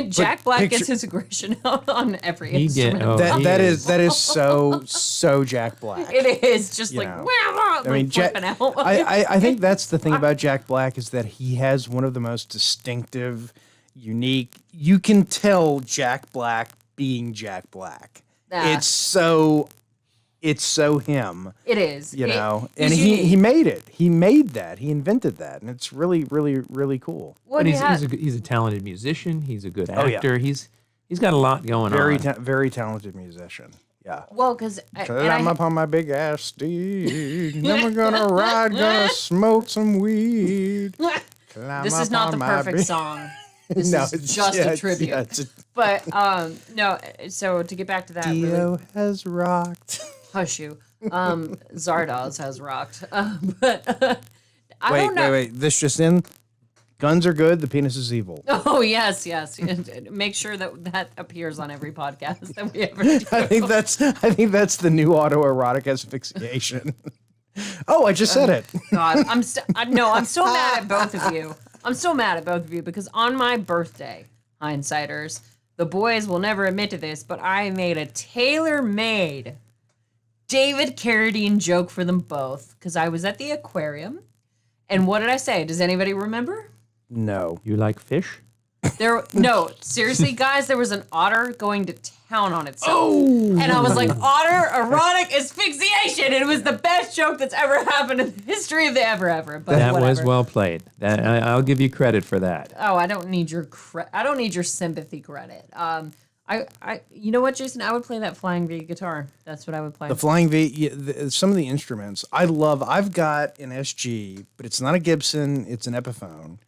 Speaker 2: Jack Black gets his aggression out on every instrument.
Speaker 3: That is so Jack Black.
Speaker 2: It is just
Speaker 3: You
Speaker 2: like,
Speaker 3: know.
Speaker 2: wow,
Speaker 3: I mean, Jack.
Speaker 2: flipping out.
Speaker 3: I think that's the thing about Jack Black is that he has one of the most distinctive, unique. You can tell Jack Black being Jack Black.
Speaker 2: Ah.
Speaker 3: It's so him.
Speaker 2: It is.
Speaker 3: And
Speaker 2: he's
Speaker 3: he
Speaker 2: unique.
Speaker 3: made it. He made that. He invented that, and it's really, really, really cool.
Speaker 2: What
Speaker 4: But
Speaker 2: do
Speaker 4: he's
Speaker 2: you have?
Speaker 4: he's a talented musician. He's a good
Speaker 3: Oh, yeah.
Speaker 4: actor. He's got a lot going on.
Speaker 3: Very talented musician. Yeah.
Speaker 2: Well, because
Speaker 3: I'm up on my big ass steed. Then we're gonna ride, gonna smoke some weed. Climb
Speaker 2: this is
Speaker 3: up
Speaker 2: not
Speaker 3: on
Speaker 2: the
Speaker 3: my
Speaker 2: perfect
Speaker 3: big-
Speaker 2: song. This
Speaker 3: No,
Speaker 2: is
Speaker 3: it's
Speaker 2: just a tribute.
Speaker 3: it's a
Speaker 2: But no. So to get back to that, really,
Speaker 3: Dio has rocked.
Speaker 2: hush you. Zardoz has rocked. But I don't know.
Speaker 3: Wait. This just in. Guns are good. The penis is evil.
Speaker 2: Oh yes. Make sure that appears on every podcast that we ever do.
Speaker 3: I think that's the new autoerotic asphyxiation. Oh, I just said it.
Speaker 2: God, I'm so mad at both of you. I'm so mad at both of you because on my birthday, hindsighters, the boys will never admit to this, but I made a tailor-made David Carradine joke for them both because I was at the aquarium. And what did I say? Does anybody remember?
Speaker 3: No.
Speaker 4: You like fish?
Speaker 2: No, seriously, guys, there was an otter going to town on itself. Oh! And I was like, otter erotic asphyxiation. It was the best joke that's ever happened in the history of the ever. But
Speaker 4: That
Speaker 2: whatever.
Speaker 4: was well played. I'll give you credit for that.
Speaker 2: Oh, I don't need your sympathy credit. You know what, Jason? I would play that flying V guitar. That's what I would play.
Speaker 3: The flying V, some of the instruments I've got an SG, but it's not a Gibson. It's an Epiphone.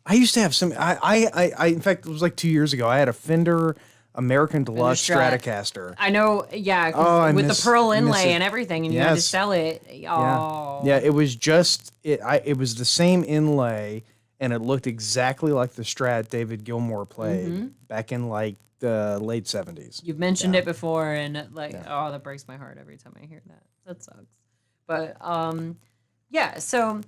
Speaker 3: I used to have some. In fact, it was like 2 years ago. I had a Fender American Deluxe
Speaker 2: Strat.
Speaker 3: Stratocaster.
Speaker 2: I know, yeah, 'cause with the pearl inlay
Speaker 3: it.
Speaker 2: and everything, and you had to
Speaker 3: Yes.
Speaker 2: sell it. Oh,
Speaker 3: Yeah, it was just it. It was the same inlay, and it looked exactly like the Strat David Gilmour played back in like the late '70s.
Speaker 2: You've mentioned it before, and that breaks my heart every time I hear that. That sucks. But yeah. So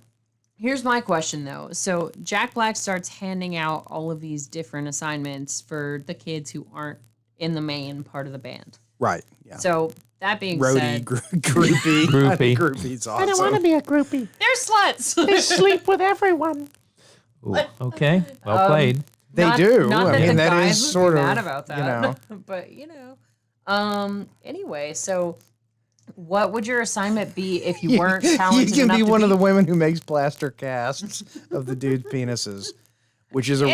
Speaker 2: here's my question though. So Jack Black starts handing out all of these different assignments for the kids who aren't in the main part of the band.
Speaker 3: Right. Yeah.
Speaker 2: So that being
Speaker 3: Roadie,
Speaker 2: said,
Speaker 3: groupie,
Speaker 4: Groupie.
Speaker 3: groupie's awesome.
Speaker 5: I don't want to be a groupie.
Speaker 2: they're sluts.
Speaker 5: They sleep with everyone.
Speaker 4: Ooh, okay, well played.
Speaker 3: They do.
Speaker 2: Not
Speaker 3: I
Speaker 2: that
Speaker 3: mean,
Speaker 2: the
Speaker 3: that
Speaker 2: guys
Speaker 3: is
Speaker 2: would
Speaker 3: sort
Speaker 2: be
Speaker 3: of
Speaker 2: mad about that, but anyway, so what would your assignment be if you weren't talented
Speaker 3: You can
Speaker 2: enough
Speaker 3: be
Speaker 2: to
Speaker 3: one of the women who makes plaster casts of the dude's penises, which is
Speaker 2: Ew!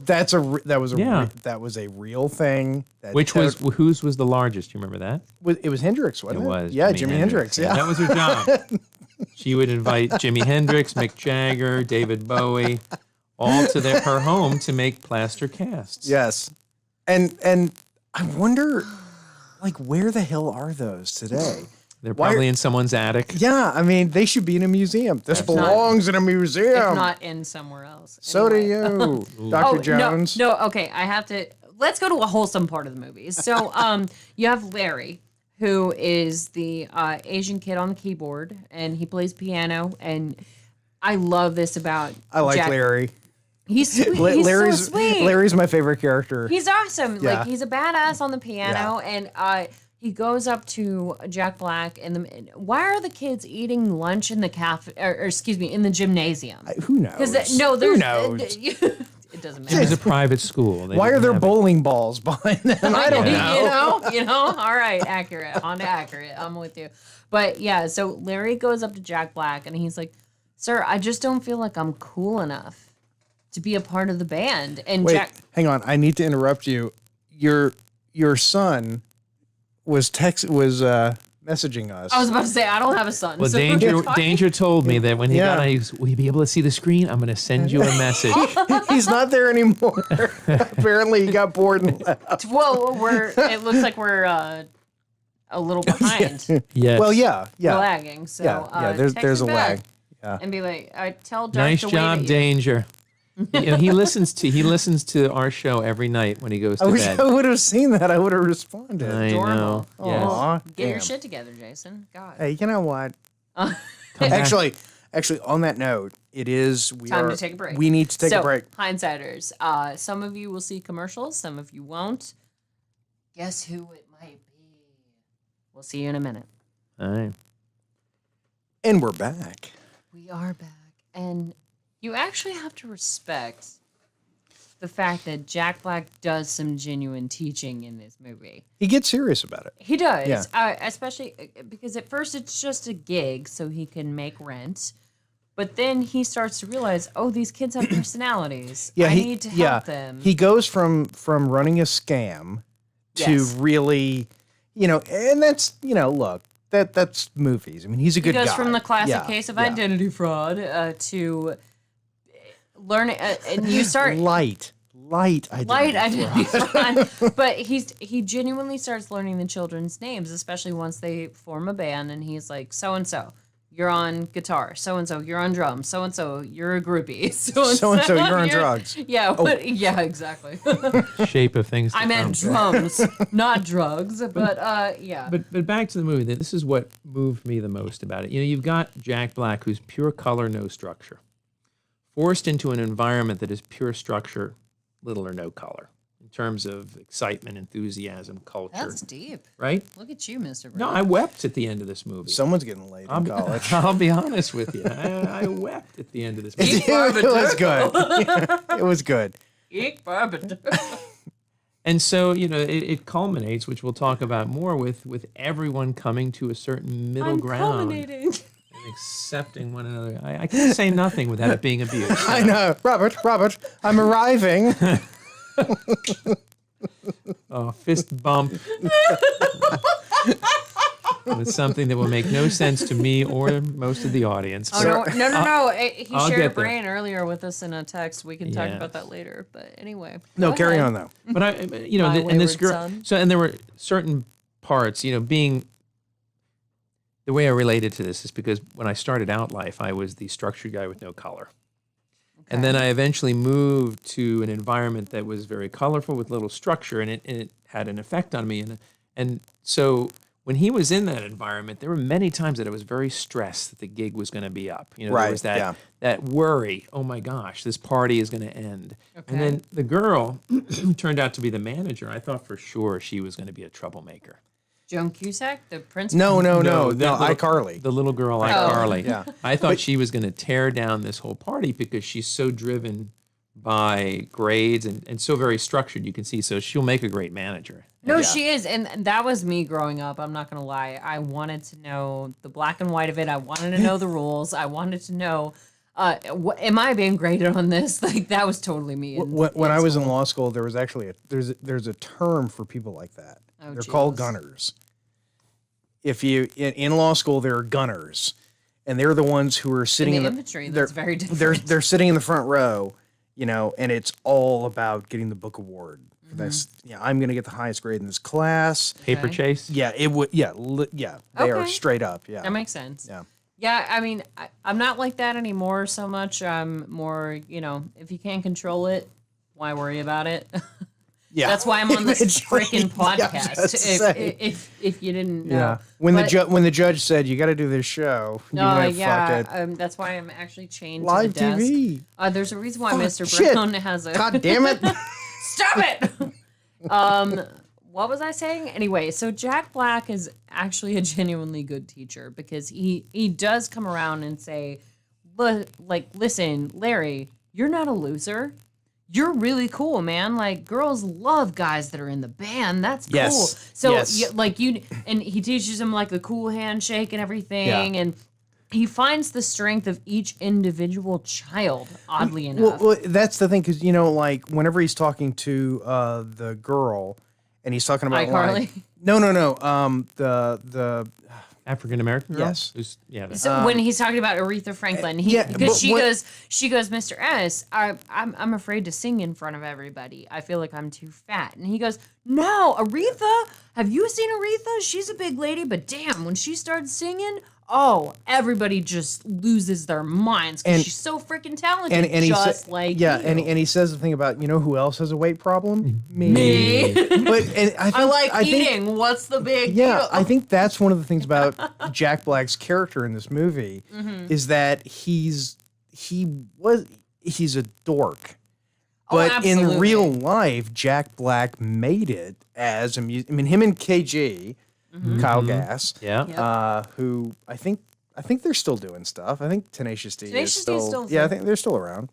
Speaker 3: that was a real thing.
Speaker 4: Whose was the largest? You remember that?
Speaker 3: It was Hendrix, wasn't it?
Speaker 4: It was.
Speaker 3: Yeah, Jimi Hendrix. Yeah.
Speaker 4: That was her job. She would invite Jimi Hendrix, Mick Jagger, David Bowie, all to her home to make plaster casts.
Speaker 3: Yes, and I wonder, like, where the hell are those today?
Speaker 4: They're probably in someone's attic.
Speaker 3: Yeah, I mean, they should be in a museum. This belongs in a museum.
Speaker 2: if not in somewhere else.
Speaker 3: So
Speaker 2: Anyway.
Speaker 3: do you, Dr. Jones.
Speaker 2: No, okay, I have to. Let's go to a wholesome part of the movie. So, you have Larry, who is the Asian kid on the keyboard, and he plays piano. And I love this about.
Speaker 3: I like
Speaker 2: Jack.
Speaker 3: Larry.
Speaker 2: He's sweet. He's
Speaker 3: Larry's
Speaker 2: so sweet.
Speaker 3: Larry's my favorite character.
Speaker 2: He's awesome.
Speaker 3: Yeah.
Speaker 2: Like he's a badass on the piano, and he goes up to Jack Black and why are the kids eating lunch in the cafe? Or excuse me, in the gymnasium?
Speaker 3: Who knows?
Speaker 2: Because
Speaker 3: Who
Speaker 2: there's
Speaker 3: knows?
Speaker 2: it doesn't matter.
Speaker 4: It was a private school. They
Speaker 3: Why are
Speaker 4: didn't
Speaker 3: there
Speaker 4: have
Speaker 3: bowling balls behind them? I don't know.
Speaker 2: You know. All right, accurate. Honda accurate. I'm with you. But yeah, so Larry goes up to Jack Black and he's like, "Sir, I just don't feel like I'm cool enough to be a part of the band." And
Speaker 3: Wait,
Speaker 2: Jack,
Speaker 3: hang on. I need to interrupt you. Your son was messaging us.
Speaker 2: I was about to say I don't have a son.
Speaker 4: Well,
Speaker 2: so
Speaker 4: Danger told me that when he
Speaker 3: Yeah.
Speaker 4: got on, he goes, will you be able to see the screen? I'm going to send you a message.
Speaker 3: He's not there anymore. Apparently, he got bored and left.
Speaker 2: Well, it looks like we're a little behind.
Speaker 4: Yes.
Speaker 3: Well, yeah.
Speaker 2: Lagging. So
Speaker 3: Yeah.
Speaker 2: text
Speaker 3: There's a
Speaker 2: him back
Speaker 3: lag. Yeah.
Speaker 2: and be like, I tell Darth
Speaker 4: Nice
Speaker 2: to
Speaker 4: job,
Speaker 2: wave at you.
Speaker 4: Danger. You know, he listens to our show every night when he goes to
Speaker 3: I wish
Speaker 4: bed.
Speaker 3: I would have seen that. I would have responded.
Speaker 4: I
Speaker 2: Adorable.
Speaker 4: know. Yes.
Speaker 3: Aw,
Speaker 2: Get your
Speaker 3: damn.
Speaker 2: shit together, Jason. God.
Speaker 3: Hey, you know what?
Speaker 4: Come back.
Speaker 3: Actually, on that note, it is
Speaker 2: Time to take a break.
Speaker 3: We need to take a break.
Speaker 2: Hindsighters. Some of you will see commercials. Some of you won't. Guess who it might be? We'll see you in a minute.
Speaker 4: All right.
Speaker 3: And we're back.
Speaker 2: We are back. And you actually have to respect the fact that Jack Black does some genuine teaching in this movie.
Speaker 3: He gets serious about it.
Speaker 2: He does,
Speaker 3: Yeah.
Speaker 2: especially because at first it's just a gig so he can make rent. But then he starts to realize, oh, these kids have personalities.
Speaker 3: Yeah,
Speaker 2: I need to help them.
Speaker 3: He goes from running a scam to
Speaker 2: Yes.
Speaker 3: really, and that's, look, that's movies. I mean, he's a good guy.
Speaker 2: He goes from the classic
Speaker 3: Yeah,
Speaker 2: case of
Speaker 3: yeah.
Speaker 2: identity fraud to learning, and you start
Speaker 3: light
Speaker 2: identity fraud. But he genuinely starts learning the children's names, especially once they form a band, and he's like, so and so. you're on guitar. So and so, you're on drums. So and so, you're a groupie. So
Speaker 3: So-and-so, you're on drugs.
Speaker 2: Yeah, yeah, exactly.
Speaker 4: Shape of things. To
Speaker 2: I meant
Speaker 4: come.
Speaker 2: drums, not drugs. But yeah.
Speaker 4: But back to the movie. This is what moved me the most about it. You know, you've got Jack Black, who's pure color, no structure, forced into an environment that is pure structure, little or no color, in terms of excitement, enthusiasm, culture.
Speaker 2: That's deep.
Speaker 4: Right?
Speaker 2: Look at you, Mr. Brown.
Speaker 4: No, I wept at the end of this movie.
Speaker 3: Someone's getting laid in college.
Speaker 4: I'll be honest with you. I wept at the end of this movie.
Speaker 3: It was good. It was good.
Speaker 2: Eek Barbara.
Speaker 4: And so, you know, it culminates, which we'll talk about more, with everyone coming to a certain middle ground
Speaker 2: Culminating.
Speaker 4: and accepting one another. I can't say nothing without it being abused.
Speaker 3: I know. Robert, I'm arriving.
Speaker 4: Oh, fist bump. With something that will make no sense to me or most of the audience.
Speaker 2: Oh, no. He
Speaker 4: I'll
Speaker 2: shared a
Speaker 4: get there.
Speaker 2: brain earlier with us in a text. We can talk
Speaker 4: Yes.
Speaker 2: about that later. But anyway.
Speaker 3: No,
Speaker 2: go
Speaker 3: carry
Speaker 2: ahead.
Speaker 3: on though.
Speaker 4: But you know,
Speaker 2: My
Speaker 4: and this
Speaker 2: wayward
Speaker 4: girl.
Speaker 2: son.
Speaker 4: So, and there were certain parts, you know, being the way I related to this is because when I started out life, I was the structured guy with no color. And then I eventually moved to an environment that was very colorful with little structure, and it had an effect on me. And so when he was in that environment, there were many times that I was very stressed that the gig was going to be up. You know,
Speaker 3: Right,
Speaker 4: there was that
Speaker 3: yeah.
Speaker 4: that worry. Oh my gosh, this party is going to end.
Speaker 2: Okay.
Speaker 4: And then the girl turned out to be the manager. I thought for sure she was going to be a troublemaker.
Speaker 2: Joan Cusack, the principal.
Speaker 3: No,
Speaker 4: that little-
Speaker 3: iCarly.
Speaker 4: The little girl, like
Speaker 2: Oh.
Speaker 4: Carly.
Speaker 3: Yeah.
Speaker 4: I thought she was going to tear down this whole party because she's so driven by grades and so very structured, you can see. So she'll make a great manager.
Speaker 2: No,
Speaker 3: Yeah.
Speaker 2: she is. And that was me growing up. I'm not going to lie. I wanted to know the black and white of it. I wanted to know the rules. I wanted to know, am I being graded on this? Like, that was totally me.
Speaker 3: When I was in law school, there was actually there's a term for people like that.
Speaker 2: Oh,
Speaker 3: They're called
Speaker 2: Jesus.
Speaker 3: gunners. If you in law school, there are gunners, and they're the ones who are sitting
Speaker 2: In the
Speaker 3: in
Speaker 2: infantry,
Speaker 3: they're-
Speaker 2: that's very different.
Speaker 3: They're sitting in the front row, you know, and it's all about getting the book award. For this, yeah, I'm going to get the highest grade in this class.
Speaker 4: Paper
Speaker 2: Okay.
Speaker 4: chase.
Speaker 3: Yeah, it would. Yeah, they are
Speaker 2: Okay.
Speaker 3: straight up. Yeah,
Speaker 2: That makes sense.
Speaker 3: yeah.
Speaker 2: Yeah, I mean, I'm not like that anymore so much. I'm more, you know, if you can't control it, why worry about it?
Speaker 3: Yeah,
Speaker 2: That's why I'm on this freaking
Speaker 3: Yeah, I was
Speaker 2: podcast.
Speaker 3: about to say.
Speaker 2: If you didn't know.
Speaker 3: Yeah, when
Speaker 2: But-
Speaker 3: the judge said you got to do this show, you
Speaker 2: No,
Speaker 3: went,
Speaker 2: yeah,
Speaker 3: fuck it.
Speaker 2: that's why I'm actually chained
Speaker 3: Live
Speaker 2: to the desk.
Speaker 3: TV.
Speaker 2: There's a reason why
Speaker 3: Fuck,
Speaker 2: Mr.
Speaker 3: shit.
Speaker 2: Brown has a.
Speaker 3: God damn it!
Speaker 2: Stop it. What was I saying? Anyway, so Jack Black is actually a genuinely good teacher because he does come around and say, listen, Larry, you're not a loser. You're really cool, man. Like, girls love guys that are in the band. That's cool.
Speaker 3: Yes.
Speaker 2: So,
Speaker 3: Yes.
Speaker 2: and he teaches him like the cool handshake and everything,
Speaker 3: Yeah.
Speaker 2: and he finds the strength of each individual child. Oddly enough,
Speaker 3: Well, that's the thing, because you know, like whenever he's talking to the girl, and he's talking about
Speaker 2: iCarly?
Speaker 3: like, no, the
Speaker 4: African American girl.
Speaker 3: Yes.
Speaker 4: Who's, yeah.
Speaker 2: So when he's talking about Aretha Franklin,
Speaker 3: yeah,
Speaker 2: because
Speaker 3: but
Speaker 2: she
Speaker 3: what-
Speaker 2: goes, Mr. S, I'm afraid to sing in front of everybody. I feel like I'm too fat. And he goes, no, Aretha, have you seen Aretha? She's a big lady, but damn, when she starts singing, oh, everybody just loses their minds because
Speaker 3: And-
Speaker 2: she's so freaking talented,
Speaker 3: and he
Speaker 2: just
Speaker 3: sa-
Speaker 2: like
Speaker 3: yeah,
Speaker 2: you.
Speaker 3: and he says the thing about, you know who else has a weight problem?
Speaker 2: Me.
Speaker 3: But and I, think,
Speaker 2: I like
Speaker 3: think-
Speaker 2: eating. What's the big
Speaker 3: Yeah,
Speaker 2: deal?
Speaker 3: I think that's one of the things about Jack Black's character in this movie
Speaker 2: Mm-hmm.
Speaker 3: is that he's a dork.
Speaker 2: Oh,
Speaker 3: But in
Speaker 2: absolutely.
Speaker 3: real life, Jack Black made it as a I mean, him and KG,
Speaker 2: Mm-hmm.
Speaker 3: Kyle Gass,
Speaker 4: Yeah.
Speaker 2: Yep.
Speaker 3: who I think they're still doing stuff. I think Tenacious D
Speaker 2: Tenacious
Speaker 3: is
Speaker 2: D is
Speaker 3: still,
Speaker 2: still
Speaker 3: yeah, I
Speaker 2: thing.
Speaker 3: think they're still around.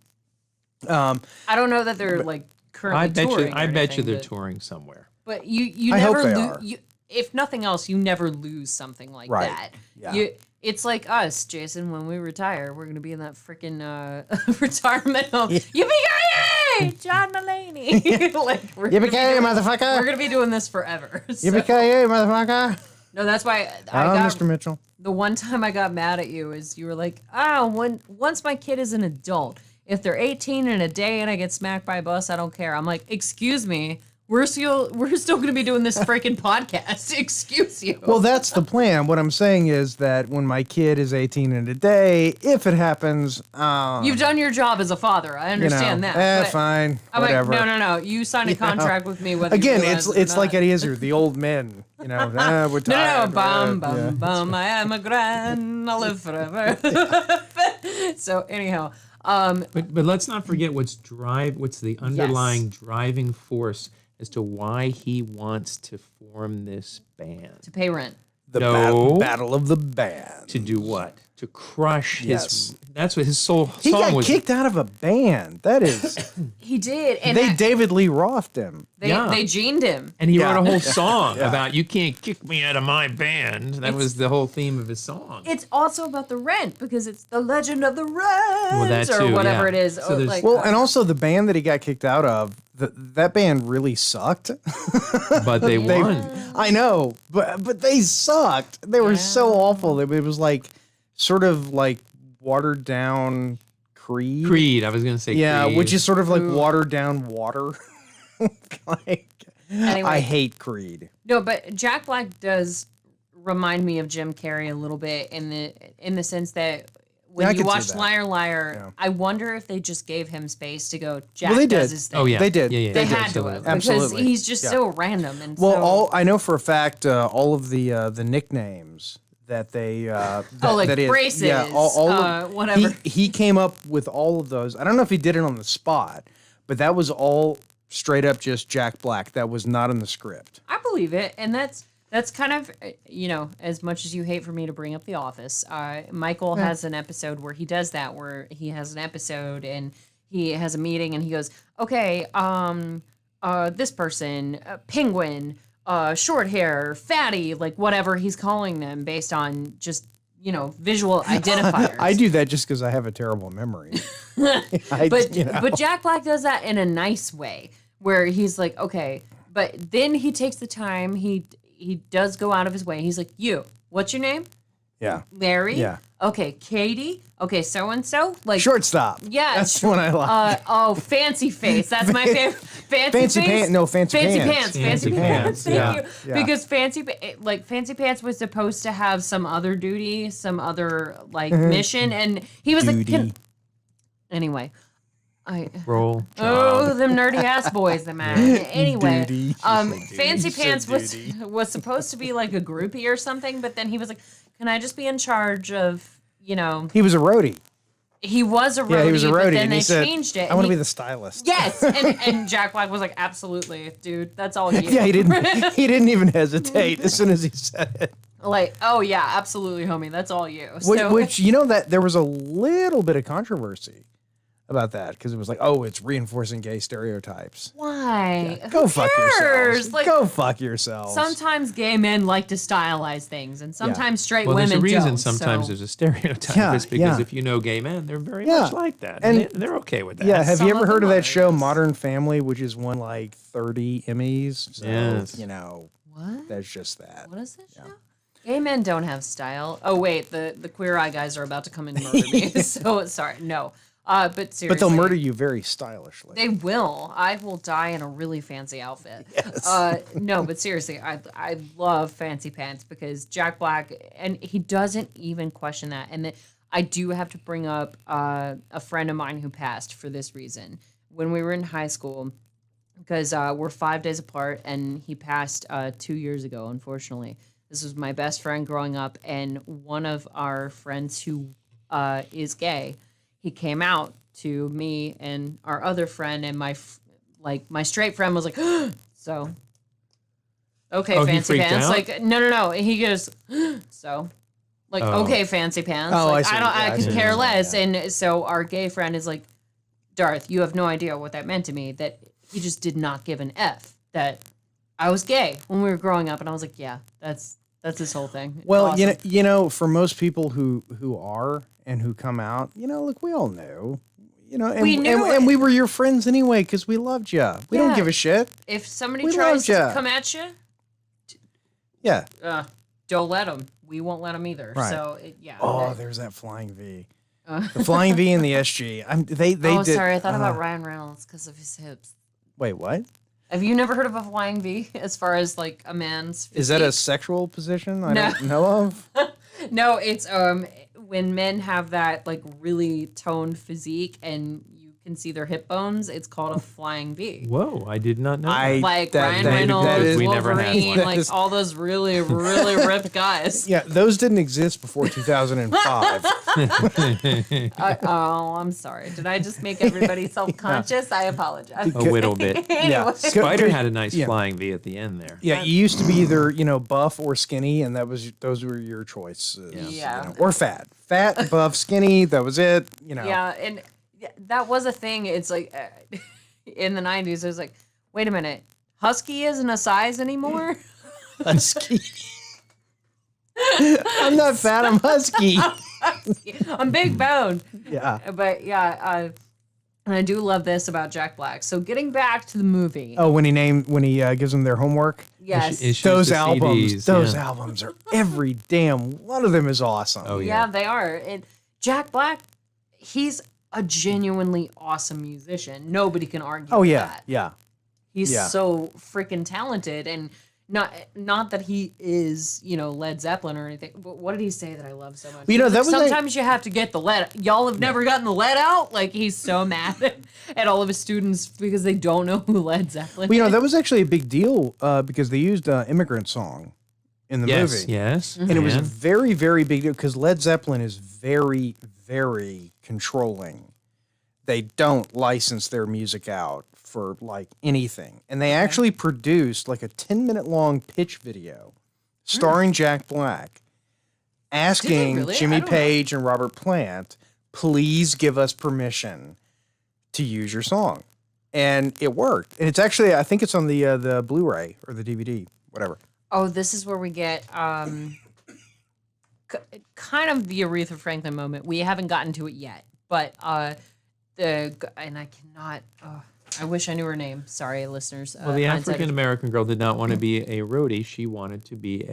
Speaker 2: I don't know that they're like currently
Speaker 4: I bet you.
Speaker 2: touring.
Speaker 4: I
Speaker 2: or
Speaker 4: bet you
Speaker 2: anything,
Speaker 4: they're
Speaker 2: but-
Speaker 4: touring somewhere.
Speaker 2: But you
Speaker 3: I hope
Speaker 2: never
Speaker 3: they
Speaker 2: lose.
Speaker 3: are.
Speaker 2: If nothing else, you never lose something like
Speaker 3: Right.
Speaker 2: that.
Speaker 3: Yeah.
Speaker 2: It's like us, Jason. When we retire, we're gonna be in that freaking retirement home. Yippee-ki-yay! John Mulaney. Like we're gonna be
Speaker 3: Yippee-ki-yay,
Speaker 2: doing-
Speaker 3: motherfucker!
Speaker 2: We're gonna be doing this forever. So-
Speaker 3: Yippee-ki-yay, motherfucker!
Speaker 2: no, that's why
Speaker 3: Oh,
Speaker 2: I got
Speaker 3: Mr. Mitchell.
Speaker 2: the one time I got mad at you is you were like, once my kid is an adult, if they're 18 in a day and I get smacked by a bus, I don't care. I'm like, excuse me, We're still going to be doing this freaking podcast. Excuse you.
Speaker 3: Well, that's the plan. What I'm saying is that when my kid is 18 in a day, if it happens,
Speaker 2: You've done your job as a father. I understand that. but
Speaker 3: fine,
Speaker 2: I'm
Speaker 3: whatever.
Speaker 2: like, no. You signed a contract with me. Whether
Speaker 3: Again,
Speaker 2: you realize it or
Speaker 3: it's like
Speaker 2: not.
Speaker 3: Eddie Izzard, the old men. We're
Speaker 2: No,
Speaker 3: tired.
Speaker 2: bum,
Speaker 3: yeah.
Speaker 2: bum. I am a grand. I'll live forever. So anyhow,
Speaker 4: But let's not forget what's the underlying driving force as to why he wants to form this band.
Speaker 2: to pay rent.
Speaker 3: The
Speaker 4: No.
Speaker 3: battle of the band.
Speaker 4: To do what? To crush
Speaker 3: Yes.
Speaker 4: his. That's what his soul
Speaker 3: He
Speaker 4: song
Speaker 3: got
Speaker 4: was.
Speaker 3: kicked out of a band. That is,
Speaker 2: He did, and
Speaker 3: they David Lee Rothed him.
Speaker 4: Yeah.
Speaker 2: they gened him.
Speaker 4: And he
Speaker 3: Yeah.
Speaker 4: wrote a whole song about "You can't kick me out of my band." That was the whole theme of his song.
Speaker 2: It's also about the rent because it's the legend of the rent
Speaker 4: that
Speaker 2: or
Speaker 4: too,
Speaker 2: whatever
Speaker 4: yeah.
Speaker 2: it is.
Speaker 4: So
Speaker 2: Oh,
Speaker 4: there's-
Speaker 2: like,
Speaker 3: Well, and also the band that he got kicked out of, that band really sucked.
Speaker 4: But they won.
Speaker 3: I know, but they sucked. They were so awful. It was like sort of like watered down Creed.
Speaker 4: Creed. I was gonna say.
Speaker 3: Yeah,
Speaker 4: Creed.
Speaker 3: which is sort of like watered down water. Like,
Speaker 2: Anyway.
Speaker 3: I hate Creed.
Speaker 2: no, but Jack Black does remind me of Jim Carrey a little bit in the sense that when
Speaker 3: I
Speaker 2: you
Speaker 3: could see
Speaker 2: watch
Speaker 3: that.
Speaker 2: Liar Liar,
Speaker 3: Yeah.
Speaker 2: I wonder if they just gave him space to go. Jack
Speaker 3: Well, they
Speaker 2: does
Speaker 3: did.
Speaker 2: his thing.
Speaker 4: Oh yeah,
Speaker 3: They did.
Speaker 4: Yeah, yeah.
Speaker 2: They
Speaker 3: They
Speaker 2: had to have because
Speaker 3: Absolutely.
Speaker 2: he's just
Speaker 3: Yeah.
Speaker 2: so random and
Speaker 3: Well,
Speaker 2: so.
Speaker 3: I know for a fact all of the nicknames that they
Speaker 2: like
Speaker 3: that is-
Speaker 2: braces,
Speaker 3: yeah, all of,
Speaker 2: whatever.
Speaker 3: He came up with all of those. I don't know if he did it on the spot, but that was all straight up just Jack Black. That was not in the script.
Speaker 2: I believe it, and that's kind of as much as you hate for me to bring up The Office. Michael has an episode where he does that, where he has an episode and he has a meeting and he goes, okay, this person, penguin, short hair, fatty, like whatever he's calling them based on just visual identifiers.
Speaker 3: I do that just because I have a terrible memory.
Speaker 2: But Jack Black does that in a nice way, where he's like, okay, but then he takes the time. He does go out of his way. He's like, you, what's your name?
Speaker 3: yeah,
Speaker 2: Larry.
Speaker 3: Yeah.
Speaker 2: Okay, Katie. Okay, so and so. Like
Speaker 3: shortstop.
Speaker 2: Yeah,
Speaker 3: that's what I like.
Speaker 2: Fancy face. That's my favorite. Fancy face.
Speaker 3: Pants. No, fancy pants.
Speaker 2: Fancy pants. Thank
Speaker 3: Yeah.
Speaker 2: you.
Speaker 3: Yeah.
Speaker 2: Because fancy pants was supposed to have some other duty, some other like
Speaker 3: Mm-hmm.
Speaker 2: mission, and he was
Speaker 3: Duty.
Speaker 2: like, anyway.
Speaker 4: Roll.
Speaker 2: Oh, them nerdy ass boys, the man. Anyway,
Speaker 3: Duty.
Speaker 2: Fancy
Speaker 3: said
Speaker 2: Pants
Speaker 3: duty.
Speaker 2: was supposed to be like a groupie or something, but then he was like, "Can I just be in charge of?"
Speaker 3: He was a roadie.
Speaker 2: He was a roadie,
Speaker 3: Yeah, he was a
Speaker 2: but
Speaker 3: roadie,
Speaker 2: then
Speaker 3: and
Speaker 2: they
Speaker 3: he said,
Speaker 2: changed it.
Speaker 3: "I want to
Speaker 2: and
Speaker 3: be the stylist."
Speaker 2: Yes, and Jack Black was like, "Absolutely, dude, that's all you."
Speaker 3: Yeah, he didn't. He didn't even hesitate as soon as he said it.
Speaker 2: Like, oh yeah, absolutely, homie, that's all you.
Speaker 3: Which,
Speaker 2: So,
Speaker 3: that there was a little bit of controversy about that because it was like, oh, it's reinforcing gay stereotypes.
Speaker 2: why?
Speaker 3: Go
Speaker 2: Who
Speaker 3: fuck
Speaker 2: cares?
Speaker 3: yourselves.
Speaker 2: Like,
Speaker 3: Go fuck yourselves.
Speaker 2: sometimes gay men like to stylize things, and sometimes straight
Speaker 4: Well,
Speaker 2: women
Speaker 4: there's a reason
Speaker 2: don't.
Speaker 4: sometimes
Speaker 2: so.
Speaker 4: there's a stereotype.
Speaker 3: Yeah,
Speaker 4: It's because
Speaker 3: yeah.
Speaker 4: if you know gay men, they're very
Speaker 3: Yeah.
Speaker 4: much like that.
Speaker 3: And-
Speaker 4: And they're okay with that.
Speaker 3: Yeah, have
Speaker 2: Some
Speaker 3: you ever
Speaker 2: of
Speaker 3: heard of
Speaker 2: them
Speaker 3: that
Speaker 2: are,
Speaker 3: show
Speaker 2: yes.
Speaker 3: Modern Family, which has won like 30 Emmys? So,
Speaker 4: Yes.
Speaker 2: What?
Speaker 3: that's just that.
Speaker 2: What is this show? Gay men don't have style. Oh wait, the Queer Eye guys are about to come and murder me. So sorry, no. But seriously,
Speaker 3: But they'll murder you very stylishly.
Speaker 2: They will. I will die in a really fancy outfit. No, but seriously, I love Fancy Pants because Jack Black, and he doesn't even question that. And I do have to bring up a friend of mine who passed for this reason. When we were in high school, because we're 5 days apart, and he passed 2 years ago, unfortunately. This was my best friend growing up, and one of our friends who is gay, he came out to me and our other friend, and my straight friend was like, so, okay,
Speaker 4: Oh, he
Speaker 2: Fancy
Speaker 4: freaked
Speaker 2: Pants.
Speaker 4: out?
Speaker 2: Like, no. He goes, so, like,
Speaker 4: Oh.
Speaker 2: okay, Fancy Pants.
Speaker 3: Oh,
Speaker 2: like,
Speaker 3: I see.
Speaker 2: I
Speaker 3: Yeah, I
Speaker 2: could
Speaker 3: see.
Speaker 2: care
Speaker 3: Yeah.
Speaker 2: less. And so our gay friend is like, Darth, you have no idea what that meant to me. That he just did not give an F that I was gay when we were growing up, and I was like, yeah, that's his whole thing. It's
Speaker 3: Well,
Speaker 2: awesome.
Speaker 3: you know, for most people who are and who come out, look, we all knew, and
Speaker 2: We knew
Speaker 3: and
Speaker 2: it.
Speaker 3: we were your friends anyway because we loved you. We don't
Speaker 2: Yeah.
Speaker 3: give a shit.
Speaker 2: If somebody
Speaker 3: we
Speaker 2: tries
Speaker 3: loved
Speaker 2: to
Speaker 3: ya.
Speaker 2: come at you,
Speaker 3: Yeah.
Speaker 2: don't let them. We won't let them either.
Speaker 3: Right.
Speaker 2: So
Speaker 3: Oh, there's that flying V. The flying V and the SG. They
Speaker 2: oh,
Speaker 3: did.
Speaker 2: sorry, I thought about Ryan Reynolds because of his hips.
Speaker 3: Wait, what?
Speaker 2: Have you never heard of a flying V as far as like a man's physique?
Speaker 3: Is that a sexual position I
Speaker 2: No.
Speaker 3: don't know of?
Speaker 2: No, it's when men have that like really toned physique and you can see their hip bones, it's called a flying V.
Speaker 4: Whoa, I did not know.
Speaker 3: I-
Speaker 4: that.
Speaker 2: Like
Speaker 3: that-
Speaker 2: Ryan
Speaker 3: that-
Speaker 2: Reynolds,
Speaker 3: that is-
Speaker 4: We never had
Speaker 2: Wolverine,
Speaker 4: one.
Speaker 2: like
Speaker 3: That is-
Speaker 2: all those really, really ripped guys.
Speaker 3: Yeah, those didn't exist before 2005.
Speaker 2: Oh, I'm sorry. Did I just make everybody self-conscious? I apologize.
Speaker 4: A little bit.
Speaker 2: Anyway.
Speaker 4: Spider had a nice
Speaker 3: Yeah.
Speaker 4: flying V at the end there.
Speaker 3: Yeah, you used to be either buff or skinny, and those were your choices.
Speaker 2: Yeah.
Speaker 3: Or fat, buff, skinny. That was it.
Speaker 2: Yeah, and that was a thing. It's like in the 90s, it was like, wait a minute, husky isn't a size anymore?
Speaker 3: Husky. I'm not fat. I'm husky.
Speaker 2: I'm big boned.
Speaker 3: Yeah.
Speaker 2: But yeah, and I do love this about Jack Black. So getting back to the movie.
Speaker 3: Oh, when he gives them their homework.
Speaker 2: Yes.
Speaker 4: Issues
Speaker 3: Those
Speaker 4: to
Speaker 3: albums,
Speaker 4: CDs,
Speaker 3: those
Speaker 4: yeah.
Speaker 3: albums are every damn one of them is awesome.
Speaker 4: Oh,
Speaker 2: Yeah, they are. And Jack Black, he's a genuinely awesome musician. Nobody can argue
Speaker 3: Oh
Speaker 2: with
Speaker 3: yeah,
Speaker 2: that.
Speaker 3: yeah.
Speaker 2: He's
Speaker 3: Yeah.
Speaker 2: so freaking talented, and not that he is, Led Zeppelin or anything, but what did he say that I love so much?
Speaker 3: Well, that was
Speaker 2: sometimes you have to get the lead. Y'all have never gotten the lead out? Like, he's so mad at all of his students because they don't know who Led Zeppelin
Speaker 3: Well,
Speaker 2: is.
Speaker 3: that was actually a big deal because they used "Immigrant Song" in the
Speaker 4: Yes,
Speaker 3: movie.
Speaker 4: yes.
Speaker 3: And it was a
Speaker 4: yeah.
Speaker 3: very, very big deal because Led Zeppelin is very, very controlling. They don't license their music out for like anything. And they actually produced like a 10-minute long pitch video starring Jack Black asking
Speaker 2: really? I
Speaker 3: Jimmy
Speaker 2: don't know.
Speaker 3: Page and Robert Plant, please give us permission to use your song. And it worked. And it's actually, I think it's on the Blu-ray or the DVD, whatever.
Speaker 2: Oh, this is where we get kind of the Aretha Franklin moment. We haven't gotten to it yet, but and I cannot. I wish I knew her name. Sorry, listeners.
Speaker 4: Well, the
Speaker 2: hindsight is-
Speaker 4: African American girl did not want to be a roadie. She wanted to be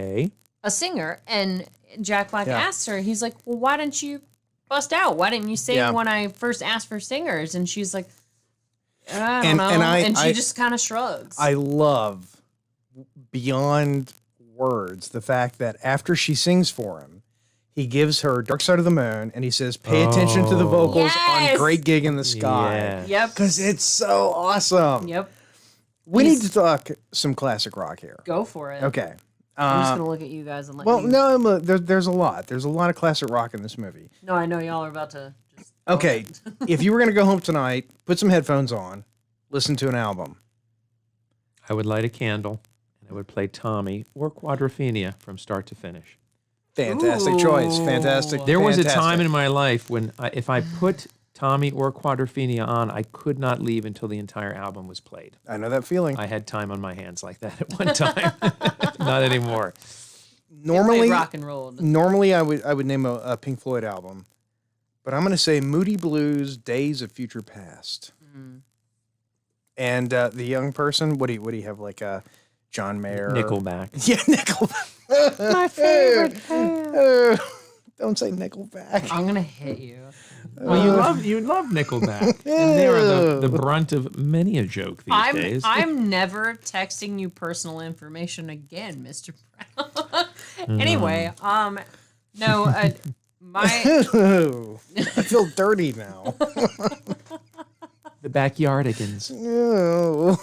Speaker 2: a singer, and Jack Black
Speaker 3: Yeah.
Speaker 2: asked her. He's like, "Well, why didn't you bust out? Why didn't you sing
Speaker 3: Yeah.
Speaker 2: when I first asked for singers?" And she's like, "I don't
Speaker 3: And-
Speaker 2: know,"
Speaker 3: and
Speaker 2: she
Speaker 3: I-
Speaker 2: just kind of shrugs.
Speaker 3: I love beyond words the fact that after she sings for him, he gives her Dark Side of the Moon and he says, pay attention to the vocals on
Speaker 2: Yes!
Speaker 3: Great Gig in the Sky.
Speaker 4: Yeah.
Speaker 2: Yep.
Speaker 3: Because it's so awesome.
Speaker 2: Yep.
Speaker 3: We
Speaker 2: He's-
Speaker 3: need to talk some classic rock here.
Speaker 2: Go for it.
Speaker 3: Okay.
Speaker 2: I'm just gonna look at you guys and let
Speaker 3: Well,
Speaker 2: you.
Speaker 3: no, look, there's a lot. There's a lot of classic rock in this movie.
Speaker 2: No, I know y'all are about to. Just go
Speaker 3: Okay.
Speaker 2: ahead.
Speaker 3: If you were going to go home tonight, put some headphones on, listen to an album.
Speaker 4: I would light a candle and I would play Tommy or Quadrophenia from start to finish.
Speaker 3: Fantastic choice. Fantastic.
Speaker 4: There was a
Speaker 3: fantastic.
Speaker 4: time in my life when if I put Tommy or Quadrophenia on, I could not leave until the entire album was played.
Speaker 3: I know that feeling.
Speaker 4: I had time on my hands like that at one time. Not anymore.
Speaker 3: Normally,
Speaker 2: rock and roll.
Speaker 3: normally I would name a Pink Floyd album, but I'm going to say Moody Blues, Days of Future Past. And the young person, what do you have like a John Mayer?
Speaker 4: Nickelback.
Speaker 3: Yeah, Nickelback.
Speaker 5: My favorite band.
Speaker 3: Don't say Nickelback.
Speaker 2: I'm gonna hit you.
Speaker 4: Well, you love Nickelback. And they are the brunt of many a joke these days.
Speaker 2: I'm never texting you personal information again, Mr. Brown. Anyway, no, my
Speaker 3: I feel dirty now.
Speaker 4: The Backyardigans.
Speaker 3: Ew.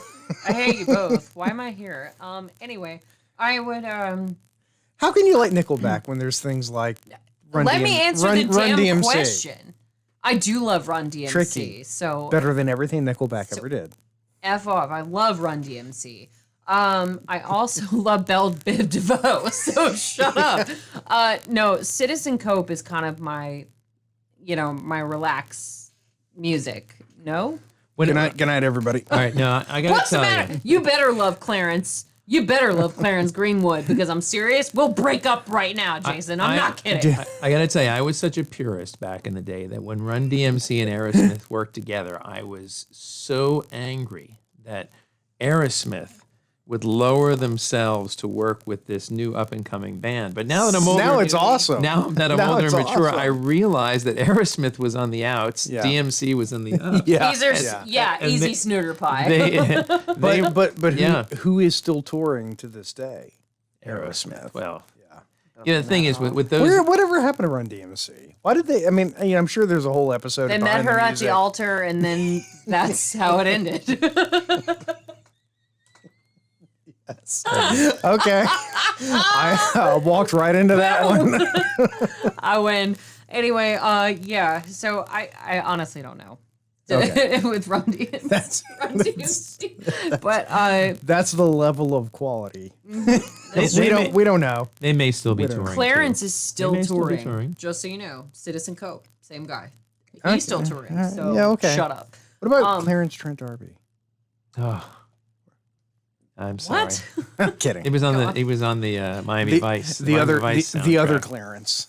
Speaker 2: I hate you both. Why am I here? Anyway, I would
Speaker 3: How can you like Nickelback when there's things like Run
Speaker 2: let
Speaker 3: DM
Speaker 2: me answer
Speaker 3: Run,
Speaker 2: the
Speaker 3: Run
Speaker 2: damn
Speaker 3: DMC?
Speaker 2: question. I do love Run DMC.
Speaker 3: Tricky.
Speaker 2: So
Speaker 3: Better than everything Nickelback ever did.
Speaker 2: F off. I love Run DMC. I also love Belle Biv DeVoe. So shut up. No, Citizen Cope is kind of my, my relax music. No.
Speaker 3: Good night, everybody.
Speaker 4: All right, now I gotta
Speaker 2: What's the
Speaker 4: tell
Speaker 2: matter?
Speaker 4: you.
Speaker 2: You better love Clarence. You better love Clarence Greenwood because I'm serious. We'll break up right now, Jason. I'm not kidding.
Speaker 4: I gotta tell you, I was such a purist back in the day that when Run DMC and Aerosmith worked together, I was so angry that Aerosmith would lower themselves to work with this new up and coming band. But now that I'm older,
Speaker 3: Now it's awesome.
Speaker 4: Now that I'm
Speaker 3: Now
Speaker 4: older
Speaker 3: it's
Speaker 4: and mature,
Speaker 3: awesome.
Speaker 4: I realize that Aerosmith was on the outs,
Speaker 3: Yeah.
Speaker 4: DMC was on the up.
Speaker 3: Yeah.
Speaker 2: These are
Speaker 4: And
Speaker 2: easy
Speaker 4: they-
Speaker 2: snooter pie.
Speaker 3: But
Speaker 4: Yeah.
Speaker 3: who is still touring to this day? Aerosmith.
Speaker 4: Well, yeah. The thing is with those.
Speaker 3: Whatever happened to Run DMC? Why did they? I mean, I'm sure there's a whole episode.
Speaker 2: They
Speaker 3: of
Speaker 2: met
Speaker 3: Behind
Speaker 2: her at
Speaker 3: music.
Speaker 2: the altar, and then that's how it ended.
Speaker 3: Okay, I walked right into that one.
Speaker 2: I win. Anyway, yeah. So I honestly don't know.
Speaker 3: Okay.
Speaker 2: With Run DMC.
Speaker 3: That's
Speaker 2: But
Speaker 3: that's the level of quality.
Speaker 4: They
Speaker 3: We don't know.
Speaker 4: They may still be touring.
Speaker 2: Clarence
Speaker 4: too.
Speaker 2: is still
Speaker 4: They may still be
Speaker 2: touring,
Speaker 4: touring.
Speaker 2: just so you know. Citizen Cope, same guy.
Speaker 3: Okay.
Speaker 2: He's still touring. So
Speaker 3: Yeah, okay.
Speaker 2: shut up.
Speaker 3: What about Clarence Trent D'Arby?
Speaker 4: Oh, I'm sorry.
Speaker 2: What?
Speaker 3: I'm kidding.
Speaker 4: He was on the Miami Vice.
Speaker 3: The
Speaker 4: Miami
Speaker 3: other
Speaker 4: Vice
Speaker 3: the other
Speaker 4: soundtrack.
Speaker 3: Clarence.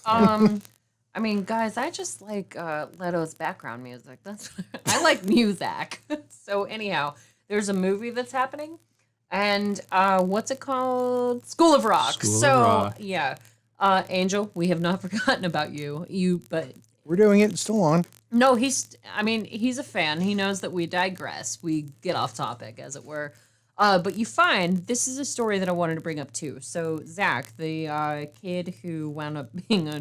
Speaker 2: I mean, guys, I just like Leto's background music. That's I like Muzak. So anyhow, there's a movie that's happening, and what's it called? School of Rock.
Speaker 4: School of
Speaker 2: so
Speaker 4: Rock.
Speaker 2: yeah, Angel, we have not forgotten about you. But
Speaker 3: We're doing it. It's still on.
Speaker 2: no, he's a fan. He knows that we digress. We get off topic, as it were. But you find this is a story that I wanted to bring up too. So Zach, the kid who wound up being a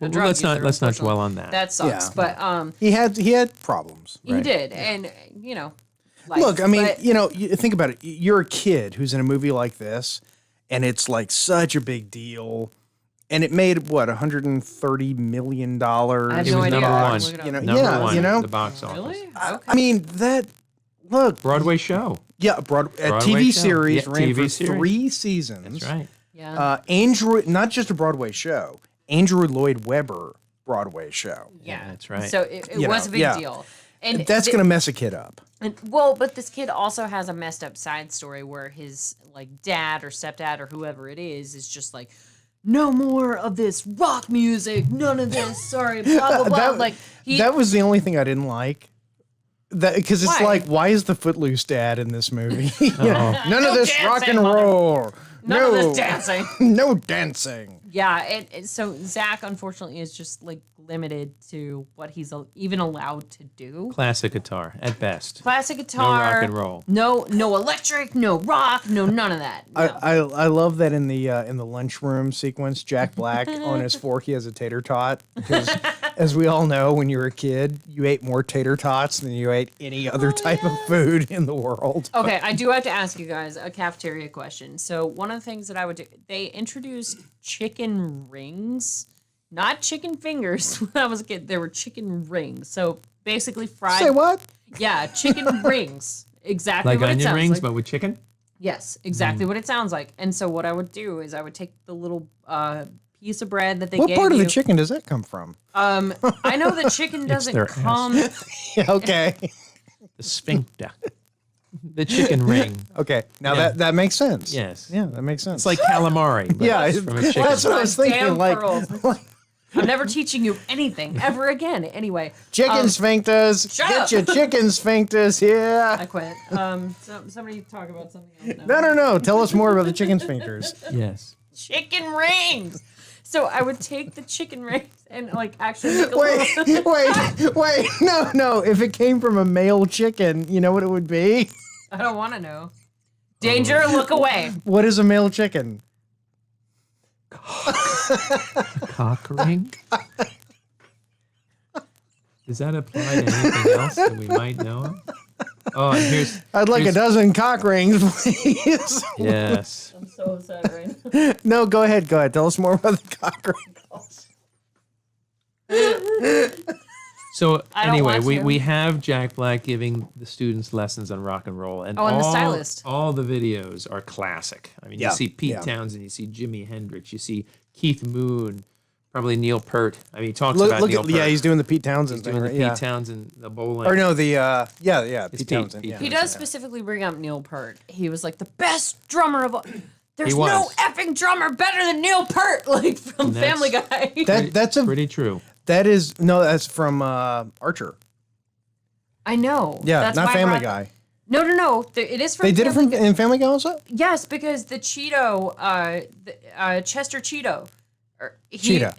Speaker 2: drug
Speaker 4: Let's not
Speaker 2: user,
Speaker 4: dwell on that.
Speaker 2: That sucks.
Speaker 3: Yeah.
Speaker 2: But
Speaker 3: He had problems.
Speaker 2: he did, and life.
Speaker 3: Look, I mean,
Speaker 2: But
Speaker 3: you think about it. You're a kid who's in a movie like this, and it's like such a big deal, and it made what $130 million.
Speaker 2: I have
Speaker 4: It
Speaker 2: no
Speaker 4: was
Speaker 2: idea.
Speaker 4: number
Speaker 2: I'll
Speaker 4: one.
Speaker 2: look it up.
Speaker 3: You know,
Speaker 4: Number
Speaker 3: yeah,
Speaker 4: one
Speaker 3: you know?
Speaker 4: at the box office.
Speaker 2: Really?
Speaker 3: I mean that. Look,
Speaker 4: Broadway show.
Speaker 3: yeah, a
Speaker 4: Broadway
Speaker 3: TV
Speaker 4: show.
Speaker 3: series
Speaker 4: Yeah,
Speaker 3: ran
Speaker 4: TV
Speaker 3: for
Speaker 4: series.
Speaker 3: 3 seasons.
Speaker 4: That's right.
Speaker 2: Yeah.
Speaker 3: Andrew, not just a Broadway show, Andrew Lloyd Webber Broadway show.
Speaker 2: yeah.
Speaker 4: that's right.
Speaker 2: So it
Speaker 3: You
Speaker 2: was
Speaker 3: know,
Speaker 2: a big
Speaker 3: yeah.
Speaker 2: deal. And
Speaker 3: That's gonna mess a kid up.
Speaker 2: but this kid also has a messed up side story where his like dad or stepdad or whoever it is just like, no more of this rock music, none of this. Sorry, blah blah blah. Like
Speaker 3: That was the only thing I didn't like. That because it's
Speaker 2: Why?
Speaker 3: like, why is the Footloose dad in this movie? You know, none of
Speaker 2: No
Speaker 3: this
Speaker 2: dancing,
Speaker 3: rock and
Speaker 2: mother-
Speaker 3: roll.
Speaker 2: none
Speaker 3: no
Speaker 2: of this dancing.
Speaker 3: No dancing.
Speaker 2: Yeah, so Zach unfortunately is just like limited to what he's even allowed to do.
Speaker 4: Classic guitar at best.
Speaker 2: Classic guitar,
Speaker 4: rock and roll.
Speaker 2: no electric, no rock, no none of that. No.
Speaker 3: I love that in the lunchroom sequence, Jack Black on his fork he has a tater tot because as we all know, when you were a kid, you ate more tater tots than you ate any other type of food in the world.
Speaker 2: Okay, I do have to ask you guys a cafeteria question. So one of the things that I would do, they introduced chicken rings, not chicken fingers. When I was a kid, there were chicken rings. So basically fried.
Speaker 3: Say what?
Speaker 2: Yeah, chicken rings. Exactly
Speaker 4: Like
Speaker 2: what it
Speaker 4: onion
Speaker 2: sounds
Speaker 4: rings,
Speaker 2: like.
Speaker 4: but with chicken?
Speaker 2: Yes, exactly what it sounds like. And so what I would do is I would take the little piece of bread that they
Speaker 3: What
Speaker 2: gave
Speaker 3: part of
Speaker 2: you.
Speaker 3: the chicken does that come from?
Speaker 2: I know the chicken doesn't
Speaker 4: their ass.
Speaker 2: come.
Speaker 3: Yeah, okay.
Speaker 4: The sphincter. The chicken ring.
Speaker 3: Okay. Now
Speaker 4: Yeah.
Speaker 3: that makes sense.
Speaker 4: Yes.
Speaker 3: Yeah, that makes sense.
Speaker 4: It's like calamari. But
Speaker 3: yeah,
Speaker 4: it's from a chicken.
Speaker 3: that's what I was thinking.
Speaker 2: Damn
Speaker 3: Like
Speaker 2: pearls. I'm never teaching you anything ever again. Anyway,
Speaker 3: chicken sphincters.
Speaker 2: shut
Speaker 3: Get
Speaker 2: up.
Speaker 3: your chicken sphincters here.
Speaker 2: I quit. Somebody talk about something else.
Speaker 3: No. Tell us more about the chicken sphincters.
Speaker 4: Yes.
Speaker 2: Chicken rings. So I would take the chicken rings and like actually make a little.
Speaker 3: Wait. No. If it came from a male chicken, you know what it would be?
Speaker 2: I don't want to know. Danger! Look away.
Speaker 3: What is a male chicken?
Speaker 4: Cock ring? Does that apply to anything else that we might know of? Oh, and here's...
Speaker 3: I'd like a
Speaker 4: here's-
Speaker 3: dozen cock rings, please.
Speaker 4: Yes.
Speaker 2: I'm so upset right now.
Speaker 3: No, go ahead. Tell us more about the cock rings.
Speaker 4: So
Speaker 2: I don't
Speaker 4: anyway,
Speaker 2: want to.
Speaker 4: we have Jack Black giving the students lessons on rock and roll, and
Speaker 2: Oh, and the
Speaker 4: all,
Speaker 2: stylist.
Speaker 4: all the videos are classic. I mean,
Speaker 3: Yeah,
Speaker 4: you see Pete
Speaker 3: yeah.
Speaker 4: Townsend, you see Jimi Hendrix, you see Keith Moon, probably Neil Peart. I mean, he talks
Speaker 3: Look,
Speaker 4: about Neil
Speaker 3: at,
Speaker 4: Peart.
Speaker 3: yeah, he's doing the Pete Townsend
Speaker 4: He's
Speaker 3: thing.
Speaker 4: doing the
Speaker 3: right?
Speaker 4: Pete
Speaker 3: Yeah.
Speaker 4: Townsend, the bowling.
Speaker 3: Or no, the yeah,
Speaker 4: It's
Speaker 3: Pete
Speaker 4: Pete.
Speaker 3: Townsend.
Speaker 4: Pete
Speaker 3: yeah.
Speaker 2: He does specifically bring up Neil Peart. He was like the best drummer of all. There's
Speaker 4: He
Speaker 2: no
Speaker 4: was.
Speaker 2: effing drummer better than Neil Peart, like from
Speaker 4: And that's-
Speaker 2: Family Guy.
Speaker 3: That's a
Speaker 4: pretty true.
Speaker 3: that's from Archer.
Speaker 2: I know.
Speaker 3: Yeah,
Speaker 2: That's
Speaker 3: not
Speaker 2: why I
Speaker 3: Family
Speaker 2: brought-
Speaker 3: Guy.
Speaker 2: No. It is from.
Speaker 3: They did it
Speaker 2: Family
Speaker 3: in Family Guy also?
Speaker 2: Yes, because the Cheeto, Chester Cheeto,
Speaker 3: Cheetah.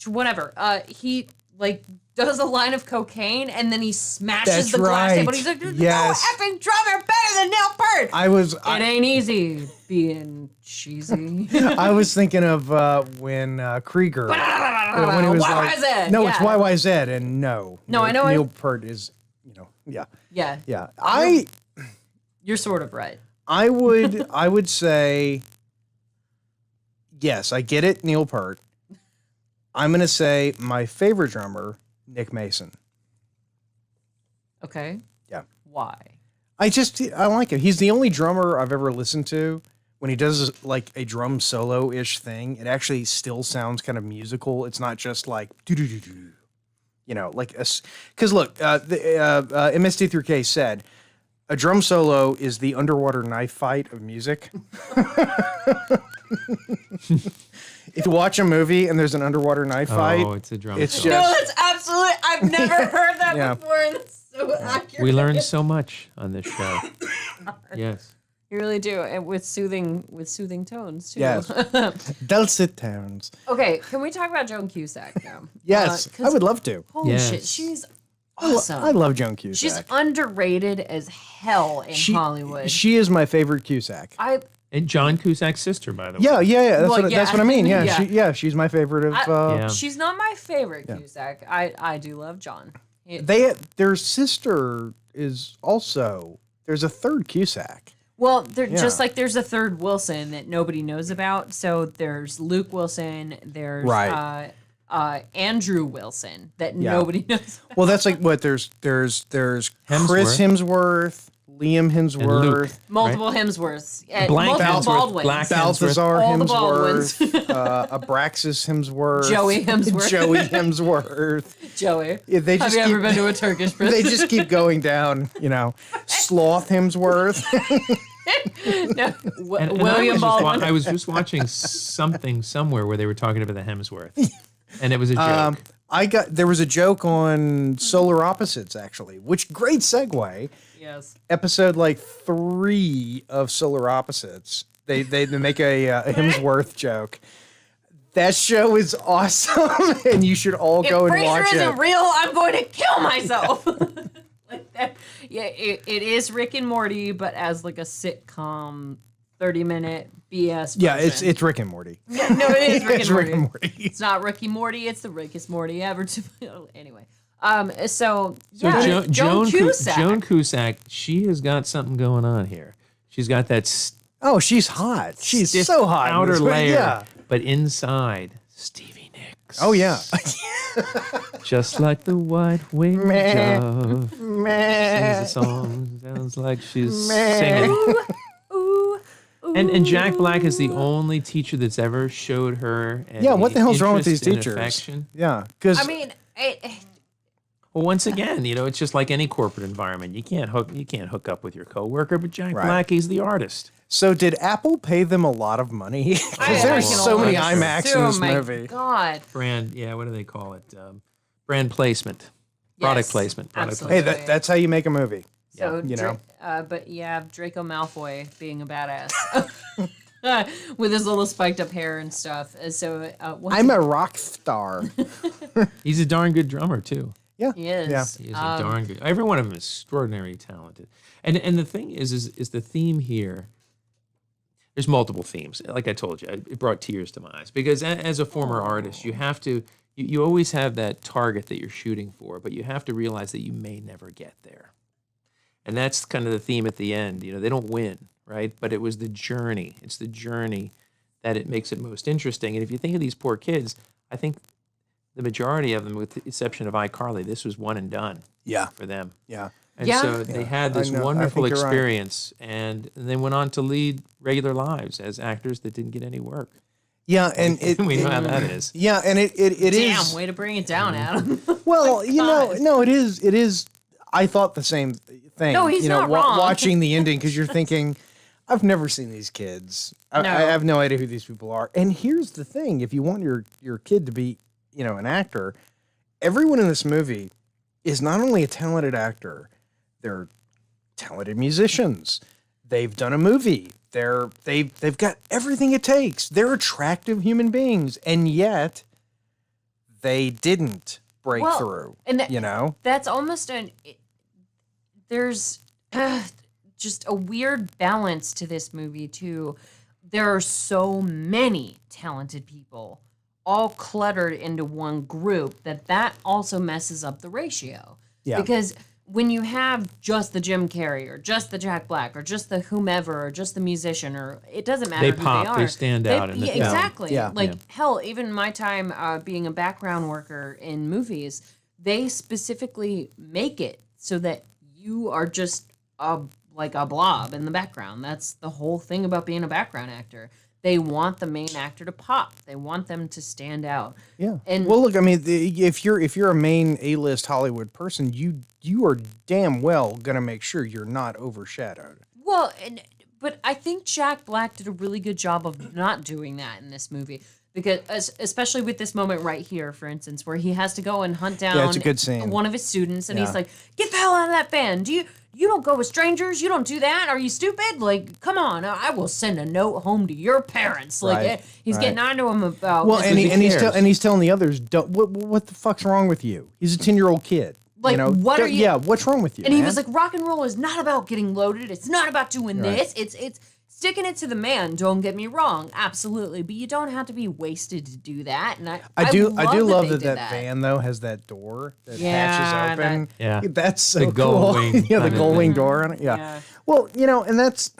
Speaker 2: Whatever. He like does a line of cocaine and then he smashes
Speaker 3: That's
Speaker 2: the glass
Speaker 3: right.
Speaker 2: table. He's like, "There's
Speaker 3: Yes.
Speaker 2: no effing drummer better than Neil Peart." It ain't easy being cheesy.
Speaker 3: I was thinking of when Krieger. when he was like,
Speaker 2: YYZ,
Speaker 3: no,
Speaker 2: yeah.
Speaker 3: it's YYZ, and no.
Speaker 2: No, I know
Speaker 3: Neil
Speaker 2: it-
Speaker 3: Peart is, yeah.
Speaker 2: Yeah, you're sort of right.
Speaker 3: I would say, yes, I get it, Neil Peart. I'm going to say my favorite drummer, Nick Mason.
Speaker 2: Okay.
Speaker 3: Yeah.
Speaker 2: Why?
Speaker 3: I like him. He's the only drummer I've ever listened to. When he does like a drum solo-ish thing, it actually still sounds kind of musical. It's not just like do-do-do-do. Like because look, the MST3K said a drum solo is the underwater knife fight of music. If you watch a movie and there's an underwater knife fight,
Speaker 4: it's a drum.
Speaker 3: it's
Speaker 4: solo.
Speaker 2: No,
Speaker 3: just-
Speaker 2: that's absolutely. I've never heard that
Speaker 3: Yeah.
Speaker 2: before, and it's so accurate.
Speaker 4: We learn so much on this show. Yes.
Speaker 2: You really do, and with soothing tones too.
Speaker 3: Yes. dulcet tones.
Speaker 2: Okay, can we talk about Joan Cusack now?
Speaker 3: Yes,
Speaker 2: 'Cause
Speaker 3: I would love to.
Speaker 2: Holy
Speaker 4: Yes.
Speaker 2: shit, she's awesome.
Speaker 3: I love Joan Cusack.
Speaker 2: She's underrated as hell in Hollywood.
Speaker 3: She is my favorite Cusack.
Speaker 4: And John Cusack's sister, by the way.
Speaker 3: Yeah. That's,
Speaker 2: Well,
Speaker 3: that's what I mean. Yeah,
Speaker 2: yeah.
Speaker 3: she's my favorite of.
Speaker 4: Yeah.
Speaker 2: She's not my favorite Cusack. I do love John.
Speaker 3: Their sister is also. There's a third Cusack.
Speaker 2: Well, just like there's a third Wilson that nobody knows about. So there's Luke Wilson. There's
Speaker 3: Right.
Speaker 2: Andrew Wilson that nobody knows.
Speaker 3: Well, that's like what there's Chris Hemsworth, Liam Hemsworth,
Speaker 2: Multiple Hemsworths.
Speaker 4: Blank
Speaker 2: Multiple
Speaker 4: Hemsworth,
Speaker 2: Baldwins.
Speaker 4: Black
Speaker 3: Balthazar
Speaker 2: All the
Speaker 3: Hemsworth, Abraxas Hemsworth,
Speaker 2: Joey Hemsworth.
Speaker 3: Joey Hemsworth.
Speaker 2: Joey.
Speaker 3: Yeah, they
Speaker 2: Have
Speaker 3: just
Speaker 2: you ever
Speaker 3: keep-
Speaker 2: been to a Turkish prison?
Speaker 3: They just keep going down. Sloth Hemsworth.
Speaker 2: No.
Speaker 4: And
Speaker 2: William Baldwin.
Speaker 4: I was just watching something somewhere where they were talking about the Hemsworth, and it was a joke.
Speaker 3: There was a joke on Solar Opposites actually, which great segue.
Speaker 2: Yes.
Speaker 3: Episode like 3 of Solar Opposites. They make a Hemsworth joke. That show is awesome, and you should all go and watch
Speaker 2: If Frasier
Speaker 3: it.
Speaker 2: isn't real, I'm going to kill myself. Like that. Yeah, it is Rick and Morty, but as like a sitcom, 30-minute BS.
Speaker 3: Yeah,
Speaker 2: version.
Speaker 3: it's Rick and Morty.
Speaker 2: Yeah, no, it is Rick
Speaker 3: It's
Speaker 2: and Morty.
Speaker 3: Rick and Morty.
Speaker 2: It's not Ricky Morty. It's the Rickest Morty ever. Anyway, so
Speaker 4: Joan
Speaker 2: Cusack.
Speaker 4: Joan Cusack, she has got something going on here. She's got that
Speaker 3: Oh, she's hot. She's
Speaker 4: stiff
Speaker 3: so hot. in
Speaker 4: outer
Speaker 3: this, but
Speaker 4: layer,
Speaker 3: Yeah.
Speaker 4: but inside, Stevie Nicks.
Speaker 3: Oh yeah.
Speaker 4: Just like the white-winged
Speaker 3: Meh.
Speaker 4: dove. Sings a
Speaker 3: Meh.
Speaker 4: song, sounds like she's
Speaker 3: Meh.
Speaker 4: singing.
Speaker 2: Ooh, ooh,
Speaker 4: And Jack Black is the only teacher that's ever showed her.
Speaker 3: Yeah, what the hell's wrong with these
Speaker 4: interest and
Speaker 3: teachers?
Speaker 4: affection.
Speaker 3: Yeah, because
Speaker 2: I mean,
Speaker 4: Well, once again, it's just like any corporate environment. You can't hook up with your coworker, but Jack
Speaker 3: Right.
Speaker 4: Black, he's the artist.
Speaker 3: so did Apple pay them a lot of money? Because there's
Speaker 2: freaking
Speaker 3: so many
Speaker 2: love
Speaker 3: IMAX in this
Speaker 2: my
Speaker 3: movie.
Speaker 2: God.
Speaker 4: Brand, what do they call it? Brand placement, product
Speaker 2: Yes,
Speaker 4: placement, product
Speaker 2: absolutely.
Speaker 3: Hey, that's how you make a movie.
Speaker 2: So,
Speaker 3: you know.
Speaker 2: but yeah, Draco Malfoy being a badass with his little spiked up hair and stuff. So
Speaker 3: I'm a rock star.
Speaker 4: placement. He's a darn good drummer too.
Speaker 3: Yeah.
Speaker 2: he is.
Speaker 3: Yeah.
Speaker 4: He is a darn good. Every one of them is extraordinarily talented. And the thing is the theme here. There's multiple themes. Like I told you, it brought tears to my eyes because as a former artist, you have to. You always have that target that you're shooting for, but you have to realize that you may never get there. And that's kind of the theme at the end. They don't win, right? But it was the journey. It's the journey that it makes it most interesting. And if you think of these poor kids, I think the majority of them, with the exception of iCarly, this was one and done
Speaker 3: Yeah.
Speaker 4: for them.
Speaker 3: Yeah.
Speaker 4: And
Speaker 2: Yeah.
Speaker 4: so they had this
Speaker 3: I know. I
Speaker 4: wonderful
Speaker 3: think you're right.
Speaker 4: experience, and they went on to lead regular lives as actors that didn't get any work.
Speaker 3: Yeah, and
Speaker 4: We know how that is.
Speaker 3: Yeah, and it is.
Speaker 2: Damn, way to bring it down, Adam.
Speaker 3: Well, no, it is. I thought the same thing.
Speaker 2: No, he's not wrong.
Speaker 3: Watching the ending because you're thinking, I've never seen these kids. I
Speaker 2: No.
Speaker 3: have no idea who these people are. And here's the thing: if you want your kid to be, an actor, everyone in this movie is not only a talented actor, they're talented musicians. They've done a movie. They've got everything it takes. They're attractive human beings, and yet they didn't break through.
Speaker 2: And that's almost there's just a weird balance to this movie too. There are so many talented people all cluttered into one group that also messes up the ratio.
Speaker 3: Yeah.
Speaker 2: Because when you have just the Jim Carrey or just the Jack Black or just the whomever or just the musician, or it doesn't matter
Speaker 4: They
Speaker 2: who
Speaker 4: pop,
Speaker 2: they are.
Speaker 4: they stand out in the film.
Speaker 2: Exactly.
Speaker 3: Yeah.
Speaker 2: Like hell, even my time being a background worker in movies, they specifically make it so that you are just like a blob in the background. That's the whole thing about being a background actor. They want the main actor to pop. They want them to stand out.
Speaker 3: Yeah.
Speaker 2: And
Speaker 3: well, look, I mean, if you're a main A-list Hollywood person, you are damn well gonna make sure you're not overshadowed.
Speaker 2: well, but I think Jack Black did a really good job of not doing that in this movie. Because especially with this moment right here, for instance, where he has to go and hunt down
Speaker 3: it's a good scene.
Speaker 2: one of his students, and
Speaker 3: Yeah.
Speaker 2: he's like, "Get the hell out of that band! You don't go with strangers. You don't do that. Are you stupid? Like, come on! I will send a note home to your parents." Like,
Speaker 3: Right,
Speaker 2: he's
Speaker 3: right.
Speaker 2: getting onto him about
Speaker 3: Well, and
Speaker 4: cares?
Speaker 3: he's telling the others, what the fuck's wrong with you? He's a 10-year-old kid.
Speaker 2: Like, what are you-
Speaker 3: Yeah, what's wrong with you?
Speaker 2: and he
Speaker 3: man?
Speaker 2: was like, "Rock and roll is not about getting loaded. It's not about doing this. It's sticking it to the man. Don't get me wrong, absolutely, but you don't have to be wasted to do that." And
Speaker 3: I do love
Speaker 2: they
Speaker 3: that
Speaker 2: did
Speaker 3: van though has that door that
Speaker 2: Yeah,
Speaker 3: hatches open.
Speaker 4: Yeah.
Speaker 3: That's so
Speaker 4: The
Speaker 3: cool.
Speaker 4: gull wing
Speaker 3: yeah, the
Speaker 4: kind of
Speaker 3: gull wing
Speaker 4: thing.
Speaker 3: door on it. Yeah.
Speaker 2: Yeah.
Speaker 3: Well, and that's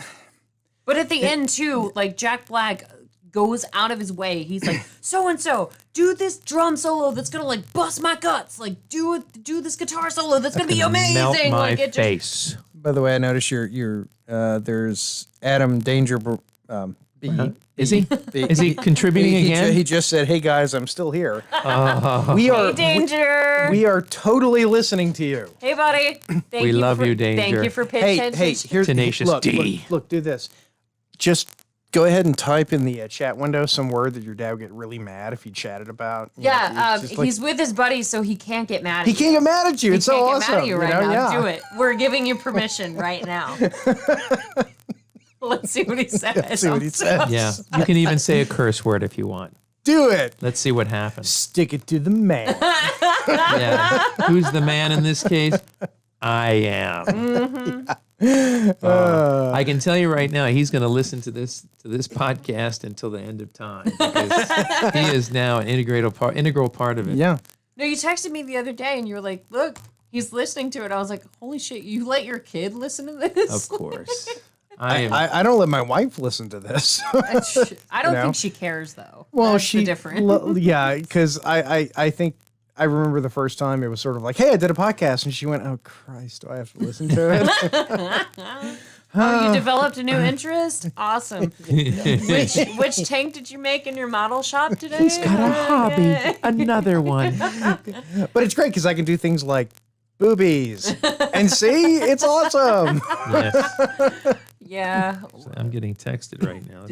Speaker 2: But at the end too, like Jack Black goes out of his way. He's like, so and so, do this drum solo that's gonna like bust my guts. Like do this guitar solo that's gonna be amazing.
Speaker 4: Melt my
Speaker 2: like it just,
Speaker 4: face.
Speaker 3: by the way, I noticed your there's Adam Danger B.
Speaker 4: Is he?
Speaker 3: B-
Speaker 4: Is he contributing again?
Speaker 3: He just said, "Hey guys, I'm still here." We are
Speaker 2: Hey, Danger.
Speaker 3: we are totally listening to you.
Speaker 2: Hey, buddy. Thank
Speaker 4: We
Speaker 2: you
Speaker 4: love
Speaker 2: for,
Speaker 4: you, Danger.
Speaker 2: Thank you for paying
Speaker 3: Hey,
Speaker 2: attention.
Speaker 3: here's
Speaker 4: Tenacious
Speaker 3: look,
Speaker 4: D.
Speaker 3: Look, do this. Just go ahead and type in the chat window some word that your dad would get really mad if you chatted about. You know,
Speaker 2: Yeah,
Speaker 3: it's just like-
Speaker 2: he's with his buddies, so he can't get mad at
Speaker 3: he
Speaker 2: you.
Speaker 3: can't get mad at you.
Speaker 2: He
Speaker 3: It's so
Speaker 2: can't
Speaker 3: awesome.
Speaker 2: get mad at you right now.
Speaker 3: Yeah.
Speaker 2: Do it. We're giving you permission right now. Let's see what he says.
Speaker 3: Let's see what he says.
Speaker 4: Yeah. You can even say a curse word if you want.
Speaker 3: Do it.
Speaker 4: Let's see what happens.
Speaker 3: Stick it to the man.
Speaker 4: Yeah. Who's the man in this case? I am. I can tell you right now, he's going to listen to this podcast until the end of time because he is now an integral part of it.
Speaker 3: Yeah.
Speaker 2: No, you texted me the other day and you were like, look, he's listening to it. I was like, holy shit, you let your kid listen to this?
Speaker 4: Of course. I am.
Speaker 3: I don't let my wife listen to this.
Speaker 2: I don't
Speaker 3: know?
Speaker 2: think she cares, though.
Speaker 3: Well,
Speaker 2: That's
Speaker 3: she
Speaker 2: the difference.
Speaker 3: yeah, because I think I remember the first time it was sort of like, hey, I did a podcast, and she went, oh Christ, do I have to listen to it?
Speaker 2: Oh, you developed a new interest? Awesome. Which tank did you make in your model shop today?
Speaker 4: He's got a hobby. Another one.
Speaker 3: But it's great because I can do things like boobies, and see, it's awesome.
Speaker 4: Yes.
Speaker 2: Yeah.
Speaker 4: I'm getting texted right now.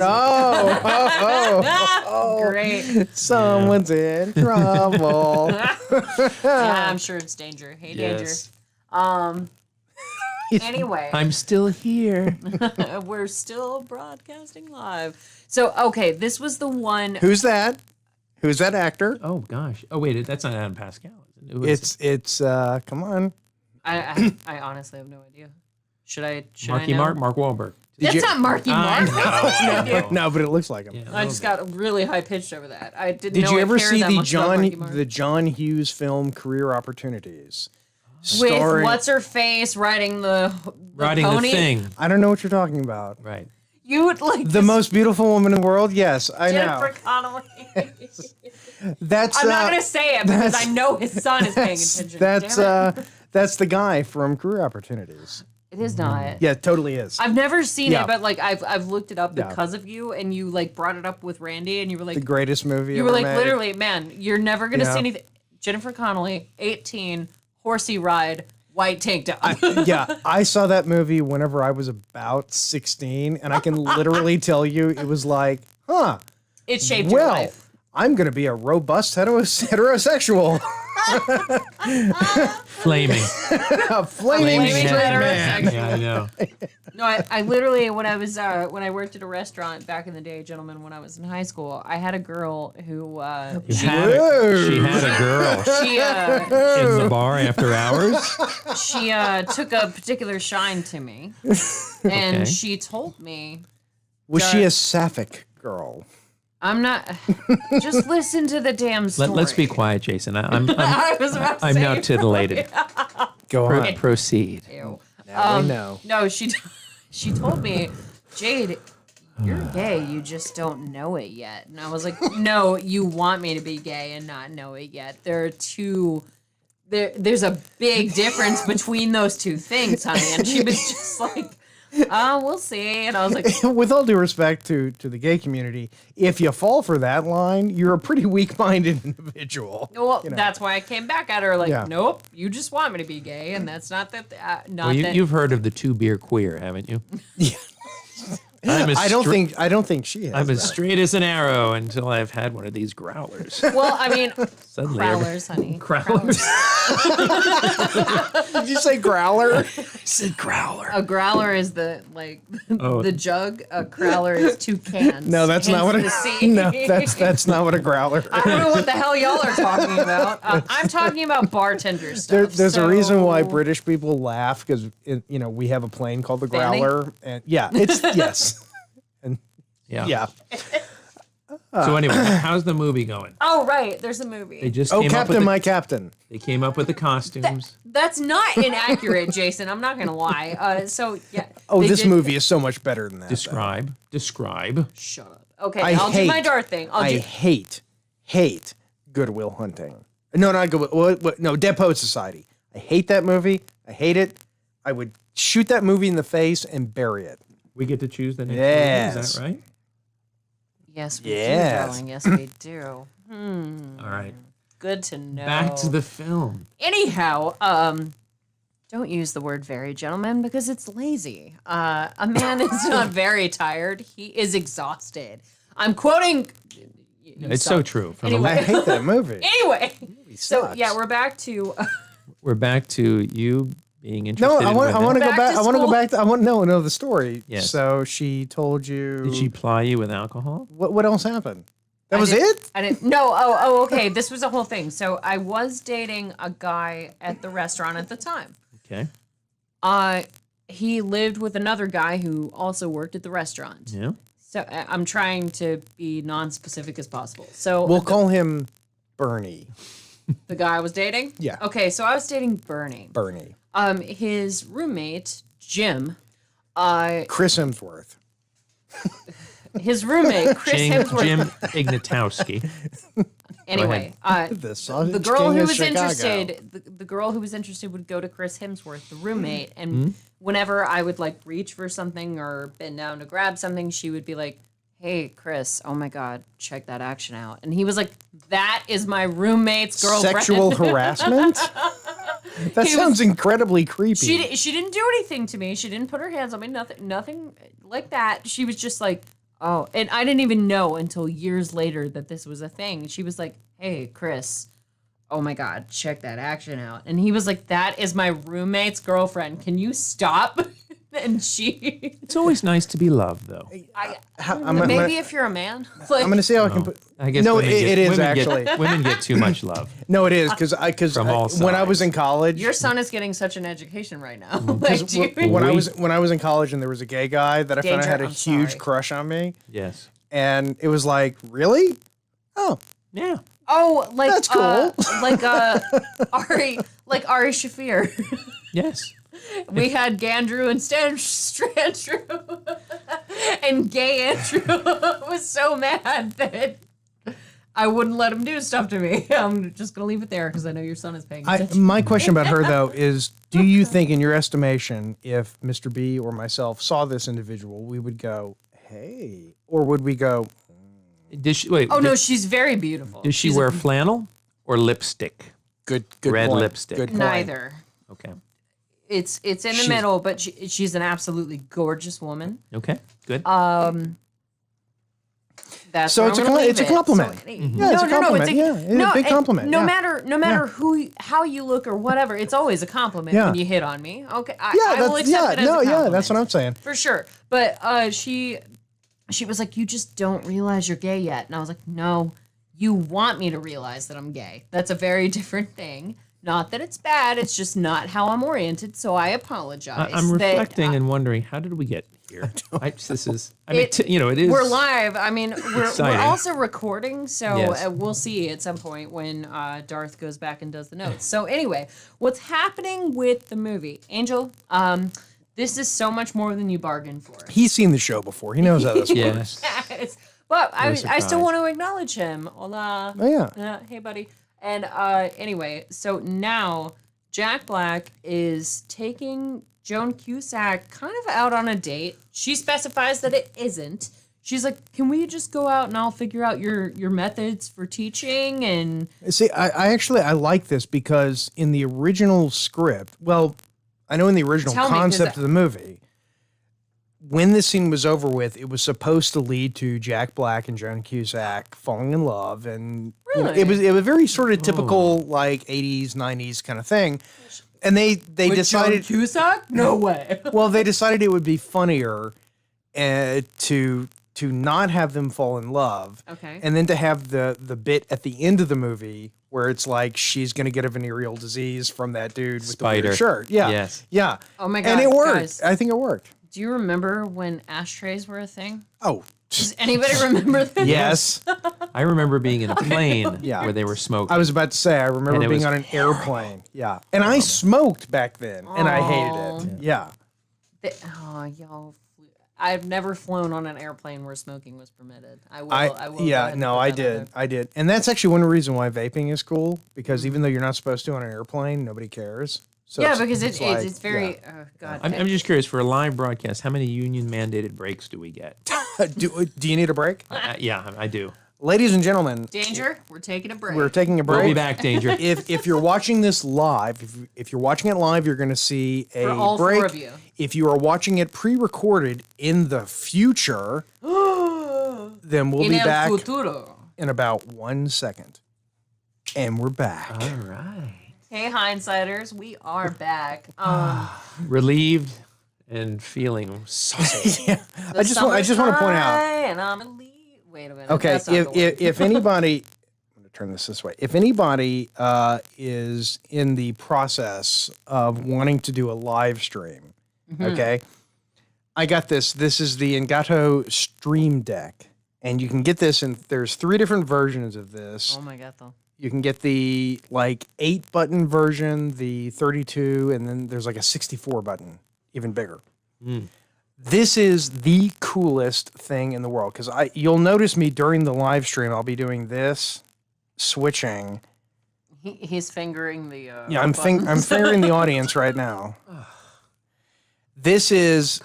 Speaker 2: Great.
Speaker 3: Someone's in trouble.
Speaker 2: Yeah, I'm sure it's Danger. Hey,
Speaker 4: Yes.
Speaker 2: Danger. Anyway,
Speaker 4: I'm still here.
Speaker 2: we're still broadcasting live. So, okay, this was the one.
Speaker 3: Who's that? Who's that actor?
Speaker 4: Oh gosh. Oh wait, that's not Adam Pascal. Is it? Who is
Speaker 3: It's come on.
Speaker 2: I honestly have no idea. Should I
Speaker 4: Marky
Speaker 2: know?
Speaker 4: Mark Wahlberg.
Speaker 2: That's not Marky Mark.
Speaker 3: No, but it looks like him.
Speaker 4: Yeah,
Speaker 2: I just got really high pitched over that. I didn't
Speaker 3: Did
Speaker 2: know
Speaker 3: you
Speaker 2: I
Speaker 3: ever
Speaker 2: cared
Speaker 3: see
Speaker 2: that much about Marky Mark.
Speaker 3: the John Hughes film Career Opportunities?
Speaker 2: With
Speaker 3: Starring-
Speaker 2: what's her face riding the
Speaker 4: riding
Speaker 2: pony?
Speaker 4: the thing.
Speaker 3: I don't know what you're talking about.
Speaker 4: Right.
Speaker 2: You would like
Speaker 3: The
Speaker 2: this
Speaker 3: most beautiful woman in the world? Yes, I
Speaker 2: Jennifer
Speaker 3: know.
Speaker 2: Connelly.
Speaker 3: That's
Speaker 2: I'm not gonna say it because I know his son is paying attention. Damn it.
Speaker 3: that's the guy from Career Opportunities.
Speaker 2: It is not.
Speaker 3: Yeah, it totally is.
Speaker 2: I've never seen
Speaker 3: Yeah.
Speaker 2: it, but like I've looked it up
Speaker 3: Yeah.
Speaker 2: because of you, and you like brought it up with Randy, and you were like,
Speaker 3: The greatest movie
Speaker 2: you
Speaker 3: ever
Speaker 2: were like,
Speaker 3: made.
Speaker 2: literally, man, you're never gonna
Speaker 3: Yeah.
Speaker 2: see anything. Jennifer Connelly, 18, horsey ride, white tank top.
Speaker 3: I saw that movie whenever I was about 16, and I can literally tell you it was like, huh,
Speaker 2: It shaped your
Speaker 3: well,
Speaker 2: life.
Speaker 3: I'm going to be a robust heterosexual.
Speaker 4: Flaming.
Speaker 3: A flaming
Speaker 2: Flaming
Speaker 3: straight
Speaker 2: heterosexual.
Speaker 3: man.
Speaker 4: Yeah, I know.
Speaker 2: No, I literally when I worked at a restaurant back in the day, gentlemen, when I was in high school, I had a girl who
Speaker 4: She had a girl
Speaker 2: she
Speaker 4: in the bar after hours.
Speaker 2: she took a particular shine to me, and
Speaker 4: Okay.
Speaker 2: she told me,
Speaker 3: Was she a sapphic girl?
Speaker 2: "I'm not." Just listen to the damn story.
Speaker 4: Let's be quiet, Jason.
Speaker 2: I was about to
Speaker 4: I'm
Speaker 2: say
Speaker 4: now titillated.
Speaker 3: Go on.
Speaker 4: Proceed.
Speaker 2: Ew.
Speaker 3: Now we know.
Speaker 2: No, she told me, Jade, you're gay. You just don't know it yet. And I was like, no, you want me to be gay and not know it yet. There are two. There's a big difference between those two things, honey. And she was just like, oh, we'll see. And I was like,
Speaker 3: With all due respect to the gay community, if you fall for that line, you're a pretty weak-minded individual.
Speaker 2: well,
Speaker 3: You know.
Speaker 2: that's why I came back at her like,
Speaker 3: Yeah.
Speaker 2: nope, you just want me to be gay, and that's not that. Not
Speaker 4: Well,
Speaker 2: that.
Speaker 4: you've heard of the 2-beer queer, haven't you?
Speaker 3: Yeah.
Speaker 4: I'm as
Speaker 3: I don't
Speaker 4: stra-
Speaker 3: think she has.
Speaker 4: I'm as straight as an arrow until I've had one of these growlers.
Speaker 2: Well, I mean,
Speaker 4: Suddenly,
Speaker 2: growlers, honey.
Speaker 4: Growlers.
Speaker 3: Did you say growler?
Speaker 4: I said growler.
Speaker 2: A growler is the
Speaker 4: Oh.
Speaker 2: the jug. A crowler is 2 cans.
Speaker 3: No, that's not what
Speaker 2: Hence
Speaker 3: a
Speaker 2: the C.
Speaker 3: no. That's not what a growler.
Speaker 2: I don't know what the hell y'all are talking about. I'm talking about bartender stuff.
Speaker 3: There's a reason why
Speaker 2: so-
Speaker 3: British people laugh because we have a plane called the
Speaker 2: Fanny?
Speaker 3: growler, and it's yes,
Speaker 4: Yeah.
Speaker 3: yeah.
Speaker 4: So anyway, how's the movie going?
Speaker 2: Oh right, there's a movie.
Speaker 4: They just
Speaker 3: Oh,
Speaker 4: came up
Speaker 3: Captain,
Speaker 4: with
Speaker 3: my captain.
Speaker 4: they came up with the costumes.
Speaker 2: That's not inaccurate, Jason. I'm not gonna lie. So yeah.
Speaker 3: Oh,
Speaker 2: they
Speaker 3: this
Speaker 2: did-
Speaker 3: movie is so much better than that. though.
Speaker 4: Describe.
Speaker 2: Shut up. Okay,
Speaker 3: I
Speaker 2: I'll do my
Speaker 3: hate-
Speaker 2: Darth thing.
Speaker 3: I hate Goodwill Hunting. No, not Goodwill. No, Dead Poet Society. I hate that movie. I hate it. I would shoot that movie in the face and bury it.
Speaker 4: We get to choose the next
Speaker 3: Yes.
Speaker 4: movie. Is that right?
Speaker 2: Yes, we
Speaker 3: Yes.
Speaker 2: do, darling. Yes, we do.
Speaker 4: All right.
Speaker 2: Good to know.
Speaker 4: Back to the film.
Speaker 2: Anyhow, don't use the word very, gentlemen, because it's lazy. A man is not very tired. He is exhausted. I'm quoting.
Speaker 4: It's so true. From
Speaker 2: Anyway.
Speaker 3: I hate that movie.
Speaker 2: Anyway, so
Speaker 3: sucks.
Speaker 2: yeah, we're back to.
Speaker 4: we're back to you being interested.
Speaker 3: No,
Speaker 4: in
Speaker 3: I want
Speaker 4: women.
Speaker 3: to go
Speaker 2: Back
Speaker 3: back.
Speaker 2: to
Speaker 3: I want to go
Speaker 2: school.
Speaker 3: back. I want to know the story.
Speaker 4: Yes.
Speaker 3: So she told you.
Speaker 4: Did she ply you with alcohol?
Speaker 3: What else happened? That was
Speaker 2: didn't-
Speaker 3: it.
Speaker 2: I didn't. No. Oh. Okay. This was a whole thing. So I was dating a guy at the restaurant at the time.
Speaker 4: Okay.
Speaker 2: He lived with another guy who also worked at the restaurant.
Speaker 4: Yeah.
Speaker 2: So I'm trying to be non-specific as possible. So
Speaker 3: We'll call him Bernie.
Speaker 2: the guy I was dating.
Speaker 3: Yeah.
Speaker 2: Okay. So I was dating Bernie.
Speaker 3: Bernie.
Speaker 2: His roommate Jim.
Speaker 3: Chris Hemsworth.
Speaker 2: His roommate Chris Hemsworth.
Speaker 4: Jim Ignatowski.
Speaker 2: Anyway,
Speaker 3: The sausage
Speaker 2: the girl
Speaker 3: king
Speaker 2: who
Speaker 3: of
Speaker 2: was
Speaker 3: Chicago.
Speaker 2: interested, the girl who was interested would go to Chris Hemsworth, the roommate, and whenever I would like reach for something or bend down to grab something, she would be like, "Hey, Chris, oh my God, check that action out," and he was like, "That is my roommate's girlfriend."
Speaker 3: Sexual harassment. That
Speaker 2: He
Speaker 3: sounds incredibly creepy.
Speaker 2: She didn't do anything to me. She didn't put her hands on me. Nothing like that. She was just like, oh, and I didn't even know until years later that this was a thing. She was like, "Hey, Chris, oh my God, check that action out." And he was like, "That is my roommate's girlfriend. Can you stop?" And she,
Speaker 4: It's always nice to be loved, though.
Speaker 2: maybe if you're a man, like,
Speaker 3: I'm gonna see how I can put.
Speaker 4: I guess
Speaker 3: No,
Speaker 4: women
Speaker 3: it
Speaker 4: get-
Speaker 3: is
Speaker 4: women
Speaker 3: actually.
Speaker 4: women get too much love.
Speaker 3: No, it is because
Speaker 4: From all
Speaker 3: when I was
Speaker 4: sides.
Speaker 3: in college.
Speaker 2: your son is getting such an education right now. Like, do you-
Speaker 3: when I was in college and there was a gay guy that I found out
Speaker 2: Danger,
Speaker 3: had a
Speaker 2: I'm
Speaker 3: huge
Speaker 2: sorry.
Speaker 3: crush on me,
Speaker 4: Yes.
Speaker 3: and it was like, really? Oh,
Speaker 4: Yeah.
Speaker 2: oh, like
Speaker 3: That's cool.
Speaker 2: like Ari Shafir.
Speaker 4: Yes.
Speaker 2: We had Gandrew and Strandrew. And gay Andrew was so mad that I wouldn't let him do stuff to me. I'm just going to leave it there because I know your son is paying attention.
Speaker 3: my question about her though is, do you think, in your estimation, if Mr. B or myself saw this individual, we would go, hey, or would we go,
Speaker 4: Did she wait?
Speaker 2: Oh, no,
Speaker 4: did,
Speaker 2: she's very beautiful.
Speaker 4: does she
Speaker 2: She's
Speaker 4: wear flannel or lipstick?
Speaker 3: good
Speaker 4: Red
Speaker 3: point,
Speaker 4: lipstick.
Speaker 3: good point.
Speaker 2: neither.
Speaker 4: Okay.
Speaker 2: It's in the middle, but she's an absolutely gorgeous woman.
Speaker 4: Okay. Good.
Speaker 2: That's
Speaker 3: So
Speaker 2: where
Speaker 3: it's
Speaker 2: I'm
Speaker 3: a
Speaker 2: gonna
Speaker 3: it's a
Speaker 2: leave it.
Speaker 3: compliment.
Speaker 2: So,
Speaker 3: Yeah, it's a compliment. Yeah, it's a big
Speaker 2: and
Speaker 3: compliment.
Speaker 2: No
Speaker 3: Yeah.
Speaker 2: matter how you look or whatever, it's always a compliment
Speaker 3: Yeah.
Speaker 2: when you hit on me. Okay, I
Speaker 3: Yeah,
Speaker 2: will accept it as a compliment.
Speaker 3: that's what I'm saying.
Speaker 2: For sure. But she was like, you just don't realize you're gay yet. And I was like, no, you want me to realize that I'm gay. That's a very different thing. Not that it's bad, it's just not how I'm oriented, so I apologize.
Speaker 4: I'm
Speaker 2: that,
Speaker 4: reflecting and wondering, how did we get here? This is,
Speaker 2: It-
Speaker 4: it is.
Speaker 2: We're live. I mean, we're
Speaker 4: exciting.
Speaker 2: also recording, so
Speaker 4: Yes.
Speaker 2: we'll see at some point when Darth goes back and does the notes. So anyway, what's happening with the movie, Angel? This is so much more than you bargained for.
Speaker 3: He's seen the show before. He knows how this works.
Speaker 2: Yes. But I
Speaker 4: surprised.
Speaker 2: still want to acknowledge him. Hola.
Speaker 3: Oh, yeah.
Speaker 2: Hey, buddy. And anyway, so now Jack Black is taking Joan Cusack kind of out on a date. She specifies that it isn't. She's like, can we just go out and I'll figure out your methods for teaching? And
Speaker 3: See, I like this because in the original script, well, I know in the original
Speaker 2: Tell me, 'cause
Speaker 3: concept of the movie, when this scene was over with, it was supposed to lead to Jack Black and Joan Cusack falling in love, and you know,
Speaker 2: Really?
Speaker 3: it was very sort of typical like 80s, 90s kind of thing. And they
Speaker 2: with
Speaker 3: decided
Speaker 2: Joan Cusack? No way.
Speaker 3: well, they decided it would be funnier to not have them fall in love.
Speaker 2: Okay.
Speaker 3: And then to have the bit at the end of the movie where it's like she's going to get a venereal disease from that dude with the
Speaker 4: Spider.
Speaker 3: weird shirt. Yeah.
Speaker 4: Yes.
Speaker 3: Yeah.
Speaker 2: Oh my God,
Speaker 3: And it worked.
Speaker 2: guys.
Speaker 3: I think it worked.
Speaker 2: Do you remember when ashtrays were a thing?
Speaker 3: Oh.
Speaker 2: Does anybody remember this?
Speaker 3: Yes.
Speaker 4: I remember being in a plane
Speaker 3: Yeah.
Speaker 4: where they were smoking.
Speaker 3: I was about to say, I remember
Speaker 4: And it
Speaker 3: being
Speaker 4: was
Speaker 3: on an airplane. Yeah. And I smoked back then and I hated it. Yeah.
Speaker 2: Y'all. I've never flown on an airplane where smoking was permitted. I will.
Speaker 3: I
Speaker 2: go ahead
Speaker 3: yeah,
Speaker 2: and
Speaker 3: no,
Speaker 2: put
Speaker 3: I
Speaker 2: that out
Speaker 3: did. I did. And that's actually one reason why vaping is cool because even though you're not supposed to on an airplane, nobody cares. So
Speaker 2: Yeah,
Speaker 3: it's-
Speaker 2: because
Speaker 3: it's like,
Speaker 2: it's very.
Speaker 3: yeah.
Speaker 2: Oh God.
Speaker 4: I'm just curious, for a live broadcast, how many union mandated breaks do we get?
Speaker 3: do you need a break?
Speaker 4: Yeah, I do.
Speaker 3: Ladies and gentlemen,
Speaker 2: Danger. We're taking a break.
Speaker 3: we're taking a break.
Speaker 4: We'll be back, Danger.
Speaker 3: If you're watching this live, if you're watching it live, you're going to see a
Speaker 2: For all
Speaker 3: break.
Speaker 2: four of you.
Speaker 3: If you are watching it pre-recorded in the future, then we'll
Speaker 2: In
Speaker 3: be
Speaker 2: el
Speaker 3: back
Speaker 2: futuro.
Speaker 3: in about 1 second. And we're back.
Speaker 4: All right.
Speaker 2: Hey, hindsighters, we are back.
Speaker 4: Relieved and feeling saucy.
Speaker 3: Yeah. I just want to point out.
Speaker 2: And I'm relieved. Wait a minute.
Speaker 3: Okay,
Speaker 2: that's not the word.
Speaker 3: if anybody, I'm going to turn this way. If anybody is in the process of wanting to do a live stream, okay, I got this. This is the Engato Stream Deck, and you can get this in. There's 3 different versions of this.
Speaker 2: Oh my God, though.
Speaker 3: You can get the like 8-button version, the 32, and then there's like a 64 button, even bigger. This is the coolest thing in the world because you'll notice me during the live stream. I'll be doing this, switching.
Speaker 2: He's fingering the.
Speaker 3: Yeah, I'm fingering the audience right now. This is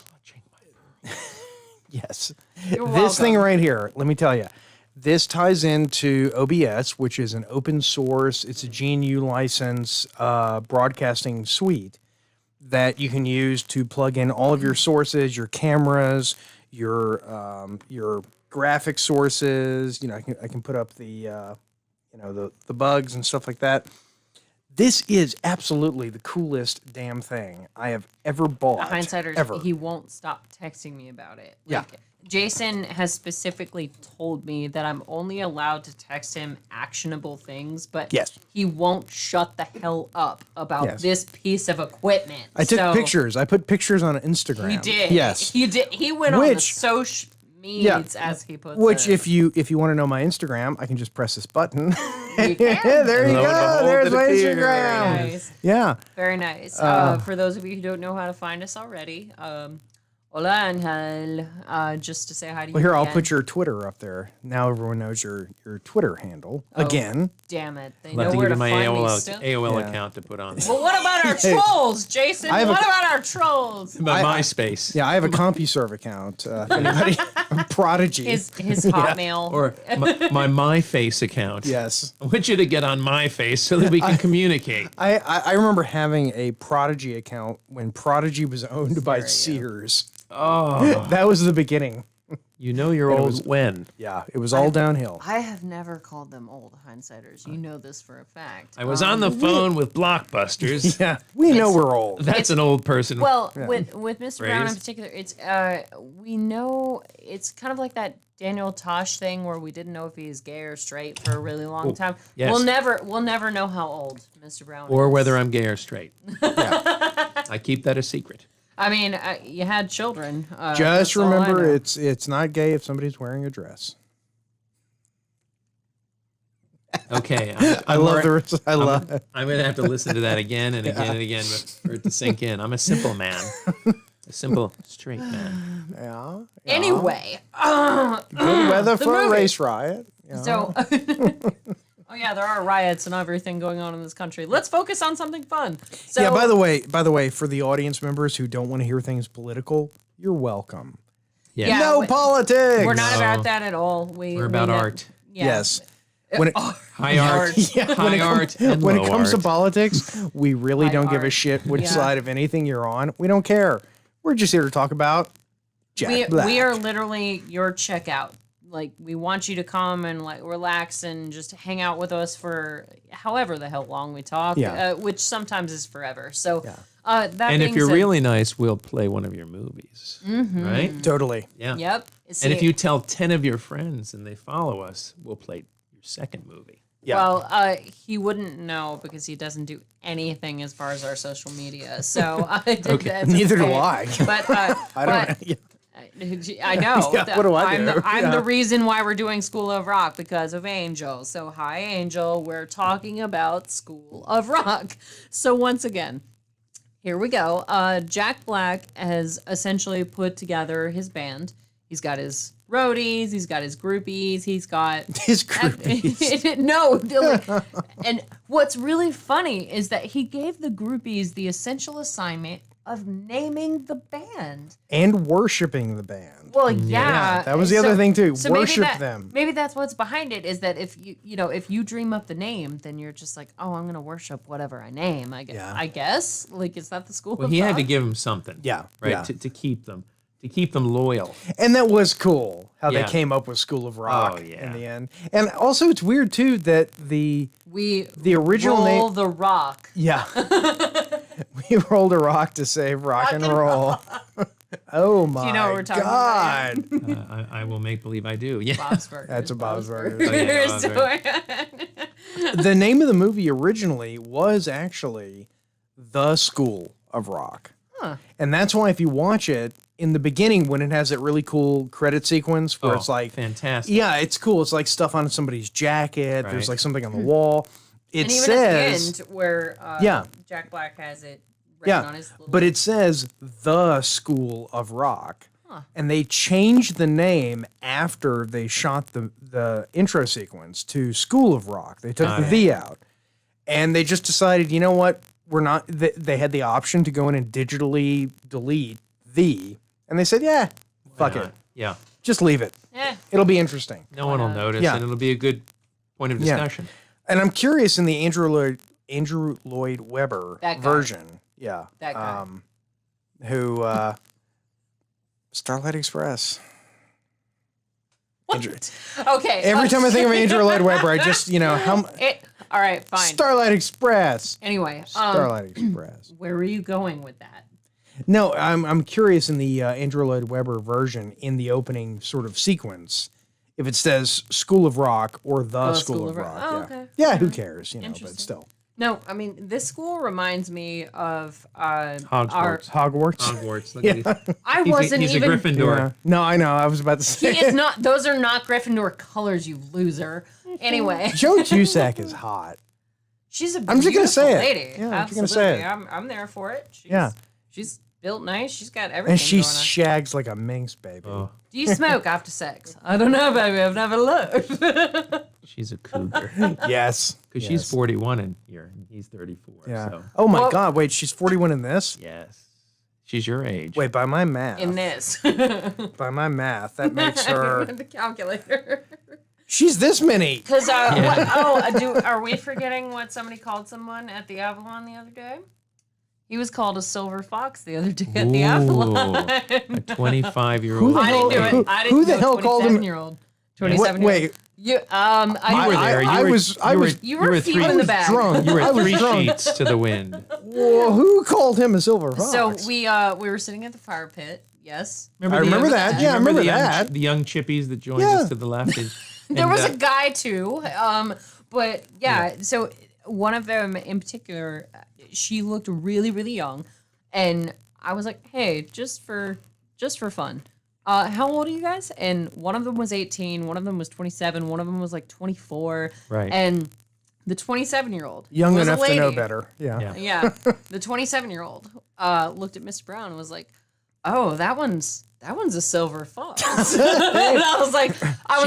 Speaker 3: yes.
Speaker 2: You're
Speaker 3: This thing
Speaker 2: welcome.
Speaker 3: right here. Let me tell you. This ties into OBS, which is an open source. It's a GNU license broadcasting suite that you can use to plug in all of your sources, your cameras, your graphic sources. You know, I can put up the the bugs and stuff like that. This is absolutely the coolest damn thing I have ever bought.
Speaker 2: Hindsighters,
Speaker 3: ever.
Speaker 2: he won't stop texting me about it.
Speaker 3: Yeah.
Speaker 2: Like, Jason has specifically told me that I'm only allowed to text him actionable things, but
Speaker 3: Yes.
Speaker 2: he won't shut the hell up about
Speaker 3: Yes.
Speaker 2: this piece of equipment.
Speaker 3: I took
Speaker 2: So
Speaker 3: pictures. I put pictures on Instagram.
Speaker 2: He did.
Speaker 3: Yes.
Speaker 2: He did. He went on the
Speaker 3: Which-
Speaker 2: social medias, as he puts
Speaker 3: Which,
Speaker 2: it.
Speaker 3: if you want to know my Instagram, I can just press this button.
Speaker 2: You can.
Speaker 3: There you
Speaker 4: Lo and
Speaker 3: go.
Speaker 4: behold,
Speaker 3: There's
Speaker 4: it
Speaker 3: my
Speaker 4: appears.
Speaker 3: Instagram.
Speaker 2: Nice.
Speaker 3: Yeah.
Speaker 2: Very nice. For those of you who don't know how to find us already, hola, Angel. Just to say hi to you.
Speaker 3: Well, here I'll
Speaker 2: again.
Speaker 3: put your Twitter up there. Now everyone knows your Twitter handle again.
Speaker 2: Damn it. They
Speaker 4: I'll
Speaker 2: know
Speaker 4: have to
Speaker 2: where
Speaker 4: give
Speaker 2: to
Speaker 4: you my
Speaker 2: find me
Speaker 4: AOL,
Speaker 2: still.
Speaker 4: AOL
Speaker 3: Yeah.
Speaker 4: account to put on.
Speaker 2: But what about our trolls, Jason?
Speaker 3: I have
Speaker 2: What
Speaker 3: a-
Speaker 2: about our trolls?
Speaker 4: But MySpace.
Speaker 3: Yeah, I have a CompuServe account. If anybody, Prodigy.
Speaker 2: His Hotmail.
Speaker 4: Or my MyFace account.
Speaker 3: Yes.
Speaker 4: I want you to get on MyFace so that we can communicate.
Speaker 3: I remember having a Prodigy account when Prodigy was owned by Sears.
Speaker 4: Oh,
Speaker 3: That was the beginning.
Speaker 4: You know you're
Speaker 3: And it
Speaker 4: old
Speaker 3: was-
Speaker 4: when.
Speaker 3: Yeah, it was all downhill.
Speaker 2: I have never called them old hindsighters. You know this for a fact.
Speaker 4: I was on the phone with Blockbusters.
Speaker 3: Yeah, we know we're old.
Speaker 4: That's an old person.
Speaker 2: Well, with Mr. Brown in
Speaker 4: Phrase.
Speaker 2: particular, it's we know it's kind of like that Daniel Tosh thing where we didn't know if he is gay or straight for a really long time.
Speaker 4: yes.
Speaker 2: We'll never know how old Mr. Brown
Speaker 4: or
Speaker 2: is.
Speaker 4: whether I'm gay or straight. I keep that a secret.
Speaker 2: I mean, you had children.
Speaker 3: Just
Speaker 2: that's all I
Speaker 3: remember,
Speaker 2: know.
Speaker 3: it's not gay if somebody's wearing a dress.
Speaker 4: Okay.
Speaker 3: I love the. I love.
Speaker 4: I'm going to have to listen to that again and again and again for it to sink in. I'm a simple man. A simple, straight man.
Speaker 3: Yeah.
Speaker 2: Anyway,
Speaker 3: Good weather for a
Speaker 2: movie.
Speaker 3: race riot. Yeah.
Speaker 2: so. Oh yeah, there are riots and everything going on in this country. Let's focus on something fun. So,
Speaker 3: yeah. By the way, for the audience members who don't want to hear things political, you're welcome.
Speaker 4: Yeah.
Speaker 2: Yeah.
Speaker 3: No
Speaker 2: we-
Speaker 3: politics.
Speaker 2: we're not
Speaker 4: No.
Speaker 2: about that at all.
Speaker 4: We're about art.
Speaker 2: Yeah.
Speaker 3: Yes. When it,
Speaker 4: High art.
Speaker 3: yeah,
Speaker 4: High art and
Speaker 3: when
Speaker 4: low
Speaker 3: it comes to
Speaker 4: art.
Speaker 3: politics, we really
Speaker 2: High
Speaker 3: don't give a
Speaker 2: art.
Speaker 3: shit which
Speaker 2: Yeah.
Speaker 3: side of anything you're on. We don't care. We're just here to talk about Jack Black.
Speaker 2: We are literally your checkout. Like we want you to come and like relax and just hang out with us for however the hell long we talk,
Speaker 3: Yeah.
Speaker 2: which sometimes is forever. So that
Speaker 4: And
Speaker 2: being
Speaker 4: if you're
Speaker 2: said,
Speaker 4: really nice, we'll play one of your movies.
Speaker 2: Mm-hmm.
Speaker 4: Right?
Speaker 3: Totally.
Speaker 4: Yeah.
Speaker 2: yep.
Speaker 4: And if you tell 10 of your friends and they follow us, we'll play your second movie.
Speaker 3: Yeah.
Speaker 2: Well, he wouldn't know because he doesn't do anything as far as our social media. So that's
Speaker 3: Neither do
Speaker 2: okay.
Speaker 3: I.
Speaker 2: But
Speaker 3: I don't. Yeah.
Speaker 2: I know.
Speaker 3: Yeah, what do I do?
Speaker 2: I'm
Speaker 3: Yeah.
Speaker 2: the reason why we're doing School of Rock because of Angel. So hi, Angel. We're talking about School of Rock. So once again, here we go. Jack Black has essentially put together his band. He's got his roadies. He's got his groupies. He's got
Speaker 3: His groupies.
Speaker 2: no, like, and what's really funny is that he gave the groupies the essential assignment of naming the band.
Speaker 3: And worshiping the band.
Speaker 2: Well, yeah,
Speaker 3: that was the other thing, too.
Speaker 2: maybe
Speaker 3: Worship them.
Speaker 2: Maybe that's what's behind it. Is that if if you dream up the name, then you're just like, oh, I'm gonna worship whatever I name. I guess.
Speaker 3: Yeah.
Speaker 2: I guess. Like, is that the school?
Speaker 4: Well,
Speaker 2: of
Speaker 4: he had to
Speaker 2: thought?
Speaker 4: give them something.
Speaker 3: Yeah,
Speaker 4: Right?
Speaker 3: yeah.
Speaker 4: To keep them loyal.
Speaker 3: And that was cool how
Speaker 4: Yeah.
Speaker 3: they came up with School of Rock
Speaker 4: Oh, yeah.
Speaker 3: in the end. And also, it's weird too that the original
Speaker 2: roll
Speaker 3: name.
Speaker 2: the rock.
Speaker 3: Yeah. We rolled a rock to save rock and roll. Oh my
Speaker 2: you know what we're talking about?
Speaker 3: God.
Speaker 4: I will make believe I do. Yeah.
Speaker 2: Bob's Burgers.
Speaker 3: That's a Bob's Burgers.
Speaker 2: Burgers.
Speaker 4: Oh, yeah,
Speaker 3: The name of the movie originally was actually The School of Rock. And that's why if you watch it in the beginning when it has that really cool credit sequence where
Speaker 4: Oh,
Speaker 3: it's like
Speaker 4: fantastic.
Speaker 3: yeah, it's cool. It's like stuff on somebody's jacket. There's
Speaker 4: Right.
Speaker 3: like something on the wall. It
Speaker 2: And even
Speaker 3: says
Speaker 2: at the end where
Speaker 3: Yeah.
Speaker 2: Jack Black has it written on his little
Speaker 3: but it says The School of Rock. And they changed the name after they shot the intro sequence to School of Rock. They took the V out. And they just decided, you know what? We're not they had the option to go in and digitally delete the and they said, yeah, fuck it.
Speaker 4: Yeah.
Speaker 3: Just leave it.
Speaker 2: Eh.
Speaker 3: It'll be interesting.
Speaker 4: No one will notice,
Speaker 3: Yeah.
Speaker 4: and it'll be a good point of
Speaker 3: Yeah.
Speaker 4: discussion.
Speaker 3: And I'm curious in the Andrew Lloyd Webber
Speaker 2: That guy.
Speaker 3: version. Yeah.
Speaker 2: That guy.
Speaker 3: Who Starlight Express. Andrew-
Speaker 2: Okay.
Speaker 3: Every time I think of Andrew Lloyd Webber, I just, how
Speaker 2: all right, fine.
Speaker 3: Starlight Express.
Speaker 2: Anyway,
Speaker 3: Starlight Express.
Speaker 2: where were you going with that?
Speaker 3: No, I'm curious in the Andrew Lloyd Webber version in the opening sort of sequence if it says School of Rock or the School of Rock.
Speaker 2: Oh,
Speaker 3: yeah.
Speaker 2: okay.
Speaker 3: Yeah, who cares, but
Speaker 2: Interesting.
Speaker 3: still.
Speaker 2: No, I mean this school reminds me of our.
Speaker 4: Hogwarts.
Speaker 3: Hogwarts.
Speaker 4: Hogwarts. Look at these.
Speaker 2: I wasn't
Speaker 4: he's
Speaker 2: even.
Speaker 4: a Gryffindor.
Speaker 3: Yeah. No, I know. I was about to
Speaker 2: He
Speaker 3: say.
Speaker 2: is not. Those are not Gryffindor colors, you loser. Anyway,
Speaker 3: Joe Cusack is hot.
Speaker 2: she's a
Speaker 3: I'm just gonna
Speaker 2: beautiful
Speaker 3: say it.
Speaker 2: lady.
Speaker 3: Yeah, I'm just gonna say
Speaker 2: Absolutely.
Speaker 3: it.
Speaker 2: I'm there for it. She's,
Speaker 3: Yeah.
Speaker 2: she's built nice. She's got everything
Speaker 3: And she
Speaker 2: going on.
Speaker 3: shags like a minx, baby.
Speaker 4: Oh,
Speaker 2: Do you smoke after sex? I don't know, baby. I've never looked.
Speaker 4: she's a cougar.
Speaker 3: Yes.
Speaker 4: Because she's 41 in here, and he's 34.
Speaker 3: Yeah.
Speaker 4: So,
Speaker 3: Oh my
Speaker 2: Well-
Speaker 3: God! Wait, she's 41 in this.
Speaker 4: yes. She's your age.
Speaker 3: Wait, by my math.
Speaker 2: In this.
Speaker 3: By my math, that makes her.
Speaker 2: the calculator.
Speaker 3: She's this many.
Speaker 2: Because are we forgetting what somebody called someone at the Avalon the other day? He was called a silver fox the other day at the Avalon.
Speaker 4: A 25-year-old.
Speaker 2: I didn't do it. I didn't
Speaker 3: who the
Speaker 2: know
Speaker 3: hell called him-
Speaker 2: 27-year-old. 27-year-old.
Speaker 3: Wait,
Speaker 2: You,
Speaker 4: You were there.
Speaker 2: You were
Speaker 4: three.
Speaker 2: feeding the bag.
Speaker 3: drunk.
Speaker 4: You
Speaker 3: I
Speaker 4: were
Speaker 3: was
Speaker 4: three
Speaker 3: drunk.
Speaker 4: sheets to the wind.
Speaker 3: Well, who called him a silver fox?
Speaker 2: So we were sitting at the fire pit. Yes.
Speaker 3: I remember that. Yeah, I remember
Speaker 4: the young,
Speaker 3: that.
Speaker 4: the young chippies that joined
Speaker 3: Yeah.
Speaker 4: us to the left.
Speaker 2: There was a guy too. But yeah, so one of them in particular, she looked really, really young, and I was like, "Hey, just for fun, how old are you guys?" And one of them was 18, one of them was 27, one of them was like 24,
Speaker 4: Right.
Speaker 2: And the 27-year-old,
Speaker 3: Young
Speaker 2: was a
Speaker 3: enough to know
Speaker 2: lady.
Speaker 3: better. Yeah.
Speaker 2: Yeah, the 27-year-old looked at Mr. Brown and was like, "Oh, that one's a silver fox." And I was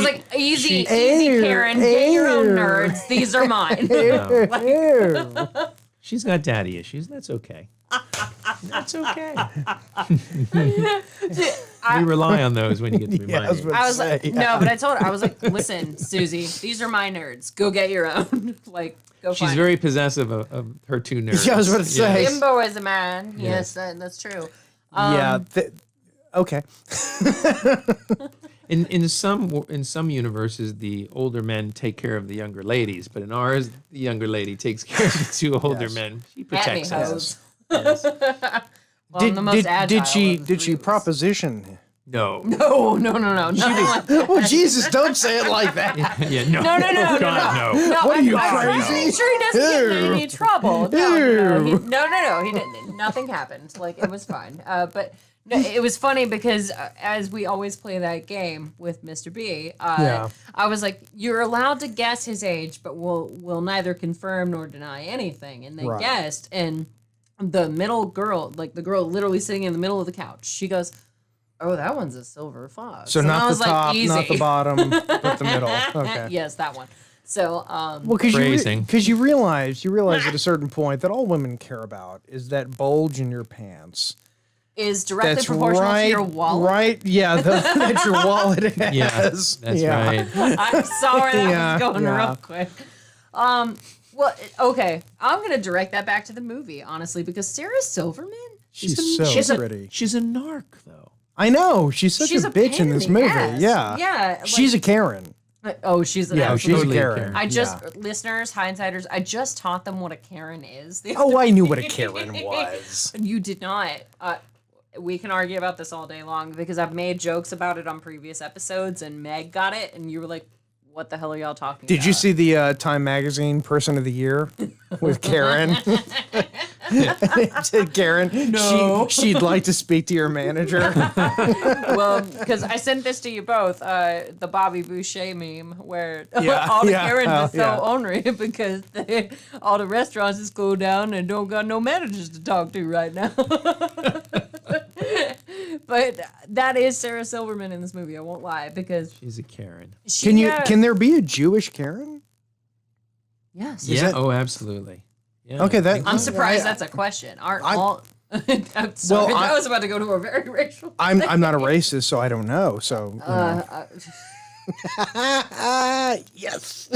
Speaker 2: like, easy, Karen, get your own nerds. These are mine.
Speaker 3: Ew.
Speaker 4: She's got daddy issues. That's okay. That's okay. We rely on those when you get to be
Speaker 3: Yeah, I was
Speaker 4: my age.
Speaker 3: about
Speaker 2: I was like,
Speaker 3: Say,
Speaker 2: no, but I told her, I was like, listen, Susie, these are my nerds. Go get your own. Like, go
Speaker 4: She's
Speaker 2: find
Speaker 4: very possessive of her two nerds.
Speaker 3: Yeah, I was about to say.
Speaker 2: it. Bimbo is a man. Yes, that's true.
Speaker 3: Yeah. Okay.
Speaker 4: In some universes, the older men take care of the younger ladies, but in ours, the younger lady takes care of the two older
Speaker 3: Yes.
Speaker 4: men. She
Speaker 2: At me,
Speaker 4: protects us.
Speaker 2: hoes.
Speaker 4: Yes.
Speaker 2: Well, I'm the most agile
Speaker 3: did
Speaker 2: of
Speaker 3: she
Speaker 2: the three of us.
Speaker 3: proposition?
Speaker 4: No.
Speaker 2: No. Nothing like that.
Speaker 3: Oh Jesus! Don't say it like that.
Speaker 4: Yeah, no.
Speaker 2: No.
Speaker 4: Oh, God, no.
Speaker 2: No,
Speaker 3: What are you,
Speaker 2: I'm trying to
Speaker 3: crazy?
Speaker 2: make sure he doesn't get in
Speaker 3: Ew.
Speaker 2: any trouble. No.
Speaker 3: Ew.
Speaker 2: No. He didn't. Nothing happened. Like, it was fine. But no, it was funny because as we always play that game with Mr. B,
Speaker 3: Yeah.
Speaker 2: I was like, "You're allowed to guess his age, but we'll neither confirm nor deny anything." And they
Speaker 3: Right.
Speaker 2: guessed, and the middle girl, like the girl literally sitting in the middle of the couch, she goes, "Oh, that one's a silver fox."
Speaker 3: So
Speaker 2: And I
Speaker 3: not
Speaker 2: was
Speaker 3: the
Speaker 2: like,
Speaker 3: top,
Speaker 2: "Easy."
Speaker 3: not the bottom, but the middle. Okay.
Speaker 2: Yes, that one. So,
Speaker 3: Well, because
Speaker 4: Phrasing.
Speaker 3: you realize at a certain point that all women care about is that bulge in your pants.
Speaker 2: is directly
Speaker 3: That's
Speaker 2: proportional
Speaker 3: right.
Speaker 2: to your wallet.
Speaker 3: Right? Yeah, that your wallet has.
Speaker 4: Yeah, that's
Speaker 3: Yeah.
Speaker 4: right.
Speaker 2: I saw where that
Speaker 3: Yeah,
Speaker 2: was going
Speaker 3: yeah.
Speaker 2: real quick. Well, okay, I'm gonna direct that back to the movie, honestly, because Sarah Silverman,
Speaker 3: She's so
Speaker 2: she's a-
Speaker 3: pretty.
Speaker 4: She's a narc, though.
Speaker 3: I know. She's such
Speaker 2: she's
Speaker 3: a bitch in
Speaker 2: pain
Speaker 3: this
Speaker 2: the
Speaker 3: movie.
Speaker 2: ass.
Speaker 3: Yeah.
Speaker 2: yeah.
Speaker 3: She's a Karen.
Speaker 2: oh, she's an
Speaker 3: Yeah,
Speaker 2: absolute.
Speaker 3: she's a
Speaker 4: Totally a
Speaker 3: Karen.
Speaker 4: Karen.
Speaker 2: I just
Speaker 3: Yeah.
Speaker 2: listeners, hindsighters, I just taught them what a Karen is.
Speaker 3: Oh, I knew what a Karen was.
Speaker 2: You did not. We can argue about this all day long because I've made jokes about it on previous episodes, and Meg got it, and you were like, "What the hell are y'all talking about?"
Speaker 3: Did you see the Time Magazine Person of the Year with Karen? It said Karen,
Speaker 2: No.
Speaker 3: she'd like to speak to your manager.
Speaker 2: Well, because I sent this to you both, the Bobby Boucher meme, where
Speaker 3: Yeah,
Speaker 2: all the
Speaker 3: yeah,
Speaker 2: Karens are so
Speaker 3: yeah.
Speaker 2: ornery because all the restaurants is closed down and don't got no managers to talk to right now. But that is Sarah Silverman in this movie. I won't lie because
Speaker 4: She's a Karen.
Speaker 2: she.
Speaker 3: Can there be a Jewish Karen?
Speaker 2: Yes.
Speaker 4: Yeah.
Speaker 3: that-
Speaker 4: Oh, absolutely. Yeah.
Speaker 3: Okay, that-
Speaker 4: I think
Speaker 2: I'm
Speaker 4: so.
Speaker 2: surprised
Speaker 3: I-
Speaker 2: that's a question. Aren't
Speaker 3: I-
Speaker 2: all? I'm sorry.
Speaker 3: Well,
Speaker 2: I was about to go to a very racial.
Speaker 3: I'm not a racist, so I don't know. So you know. Yes.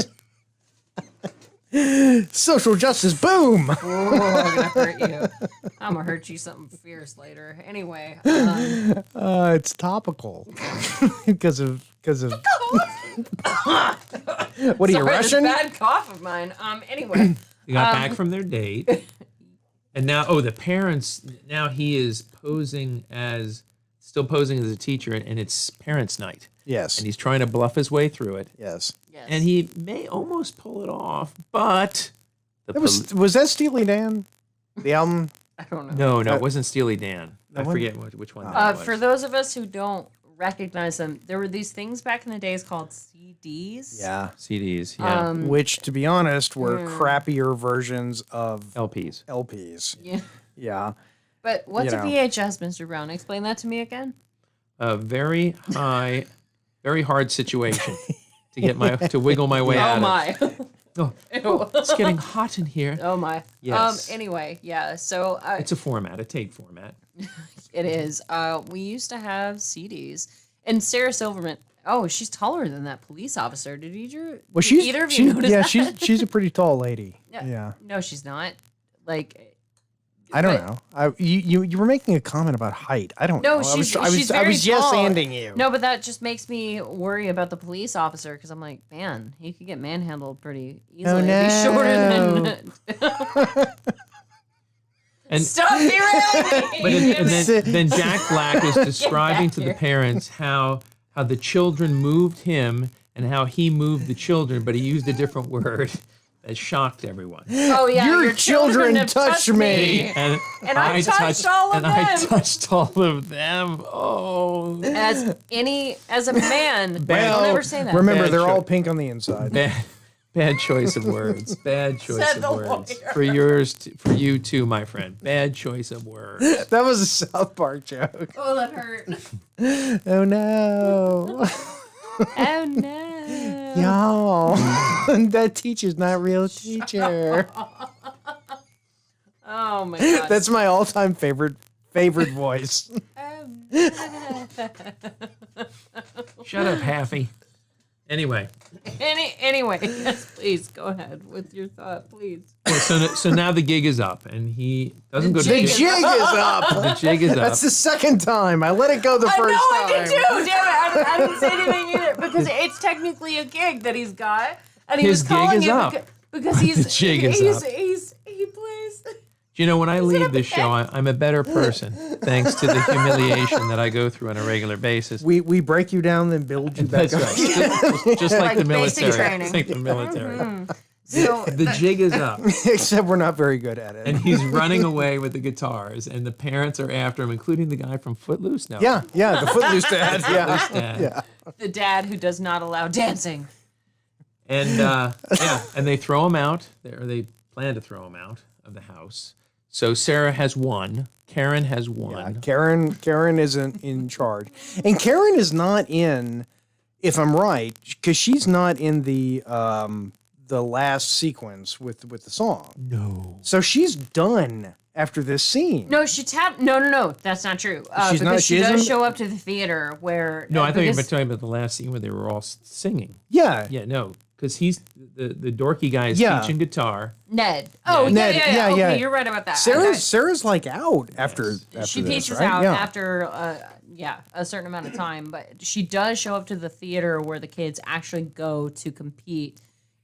Speaker 3: Social justice, boom.
Speaker 2: Oh, I'm gonna hurt you. I'm gonna hurt you something fierce later. Anyway,
Speaker 3: It's topical because of. What are you,
Speaker 2: sorry,
Speaker 3: Russian?
Speaker 2: This bad cough of mine. Anyway,
Speaker 4: They got back from their date, and now, the parents. Now he is still posing as a teacher, and it's parents' night,
Speaker 3: Yes.
Speaker 4: and he's trying to bluff his way through it,
Speaker 3: Yes.
Speaker 2: yes.
Speaker 4: and he may almost pull it off, but the
Speaker 3: Was that Steely Dan? The album?
Speaker 2: I don't know.
Speaker 4: no, it wasn't Steely Dan. I
Speaker 3: one?
Speaker 4: forget which one. That was.
Speaker 2: For those of us who don't recognize them, there were these things back in the days called CDs.
Speaker 3: Yeah.
Speaker 4: CDs, yeah,
Speaker 3: Which, to be honest, were crappier versions of
Speaker 4: LPs.
Speaker 3: LPs.
Speaker 2: Yeah.
Speaker 3: Yeah.
Speaker 2: But what's
Speaker 3: You
Speaker 2: a
Speaker 3: know.
Speaker 2: VHS, Mr. Brown? Explain that to me again.
Speaker 4: A very high, very hard situation to wiggle my way
Speaker 2: Oh
Speaker 4: out
Speaker 2: my.
Speaker 4: of.
Speaker 2: Ew.
Speaker 4: It's getting hot in here.
Speaker 2: Oh my.
Speaker 4: Yes.
Speaker 2: Anyway, yeah. So
Speaker 4: It's a tape format.
Speaker 2: it is. We used to have CDs, and Sarah Silverman. Oh, she's taller than that police officer. Did either?
Speaker 3: Well,
Speaker 2: did either of you notice that?
Speaker 3: she's a pretty tall lady.
Speaker 2: No,
Speaker 3: Yeah.
Speaker 2: No, she's not. Like,
Speaker 3: I don't know. You were making a comment about height. I don't know.
Speaker 2: No, she's
Speaker 3: I was
Speaker 2: very
Speaker 3: yes
Speaker 2: tall.
Speaker 3: anding you.
Speaker 2: No, but that just makes me worry about the police officer because I'm like, man, he could get manhandled pretty easily.
Speaker 3: no.
Speaker 2: He's shorter than.
Speaker 4: And
Speaker 2: Stop derailing me.
Speaker 4: but then Jack Black is describing to the parents how the children moved him and how he moved the children, but he used a different word that shocked everyone.
Speaker 2: Oh yeah,
Speaker 3: Your children
Speaker 2: have
Speaker 3: touched me.
Speaker 2: And I touched all of them.
Speaker 4: I touched all of them. Oh.
Speaker 2: As a man,
Speaker 3: Well,
Speaker 2: don't ever say that.
Speaker 3: Remember,
Speaker 4: Bad
Speaker 3: they're
Speaker 4: choice.
Speaker 3: all pink on the inside.
Speaker 4: Bad choice of words. Bad choice
Speaker 2: Said
Speaker 4: of
Speaker 2: the
Speaker 4: words.
Speaker 2: lawyer.
Speaker 4: For you too, my friend. Bad choice of words.
Speaker 3: That was a South Park joke.
Speaker 2: Oh, that hurt.
Speaker 3: Oh no.
Speaker 2: Oh no.
Speaker 3: Y'all. That teacher's not real teacher.
Speaker 2: Oh my god.
Speaker 3: That's my all-time favorite voice.
Speaker 4: Shut up, Haffy. Anyway,
Speaker 2: Anyway, yes, please go ahead with your thought, please.
Speaker 4: so now the gig is up, and he doesn't go to
Speaker 3: The
Speaker 4: the
Speaker 3: jig is up.
Speaker 4: The jig is up.
Speaker 3: That's the second time. I let it go the first time.
Speaker 2: I did too. Damn it! I didn't say anything either because it's technically a gig that he's got, and he
Speaker 4: His
Speaker 2: was calling
Speaker 4: gig is
Speaker 2: it
Speaker 4: up.
Speaker 2: because he's
Speaker 4: The jig is
Speaker 2: he's,
Speaker 4: up.
Speaker 2: he plays.
Speaker 4: You know, when I leave this show, I'm a better person thanks to the humiliation that I go through on a regular basis.
Speaker 3: We break you down, then build you back
Speaker 4: That's
Speaker 3: up.
Speaker 4: right. Just like the
Speaker 2: basic
Speaker 4: military.
Speaker 2: training.
Speaker 4: Just like the military.
Speaker 2: So
Speaker 4: The jig is up,
Speaker 3: Except we're not very good at it.
Speaker 4: and he's running away with the guitars, and the parents are after him, including the guy from Footloose now.
Speaker 3: yeah, the Footloose dad. Yeah.
Speaker 4: Dad.
Speaker 2: the dad who does not allow dancing.
Speaker 4: And and they throw him out. Or they plan to throw him out of the house. So Sarah has won. Karen has won.
Speaker 3: Karen isn't in charge, and Karen is not in, if I'm right, because she's not in the last sequence with the song.
Speaker 4: No.
Speaker 3: So she's done after this scene.
Speaker 2: No, she tapped. No, that's not true.
Speaker 3: She's
Speaker 2: Because
Speaker 3: not-
Speaker 2: she
Speaker 3: she
Speaker 2: does
Speaker 3: isn't?
Speaker 2: show up to the theater where.
Speaker 4: No, I thought you were
Speaker 2: because-
Speaker 4: talking about the last scene where they were all singing.
Speaker 3: Yeah.
Speaker 4: Yeah, no, because he's the dorky guy is
Speaker 3: Yeah.
Speaker 4: teaching guitar.
Speaker 2: Ned. Oh,
Speaker 3: Ned,
Speaker 2: yeah.
Speaker 3: yeah,
Speaker 2: Okay,
Speaker 3: yeah.
Speaker 2: you're right about that.
Speaker 3: Sarah's like out after
Speaker 2: She
Speaker 3: this,
Speaker 2: peaches
Speaker 3: right?
Speaker 2: out
Speaker 3: Yeah.
Speaker 2: after a certain amount of time, but she does show up to the theater where the kids actually go to compete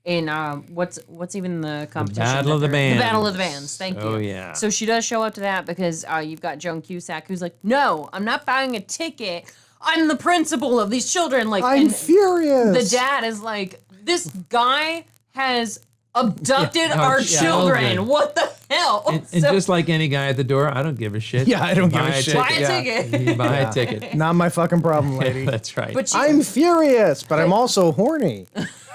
Speaker 2: in what's even the competition?
Speaker 4: Battle of the
Speaker 2: The
Speaker 4: Bands.
Speaker 2: Battle of the Bands. Thank you.
Speaker 4: Oh, yeah.
Speaker 2: So she does show up to that because you've got Joan Cusack who's like, no, I'm not buying a ticket. I'm the principal of these children. Like,
Speaker 3: I'm
Speaker 2: and
Speaker 3: furious.
Speaker 2: the dad is like, this guy has abducted
Speaker 4: Yeah,
Speaker 2: our
Speaker 4: yeah,
Speaker 2: children.
Speaker 4: children.
Speaker 2: What the hell?
Speaker 4: And
Speaker 2: So-
Speaker 4: just like any guy at the door, I don't give a shit.
Speaker 3: Yeah, I don't give a
Speaker 4: Buy
Speaker 3: shit.
Speaker 2: buy a
Speaker 3: Yeah.
Speaker 2: ticket.
Speaker 4: You buy a ticket.
Speaker 3: Not my fucking problem, lady.
Speaker 4: That's right.
Speaker 2: But she,
Speaker 3: I'm furious, but I'm also horny.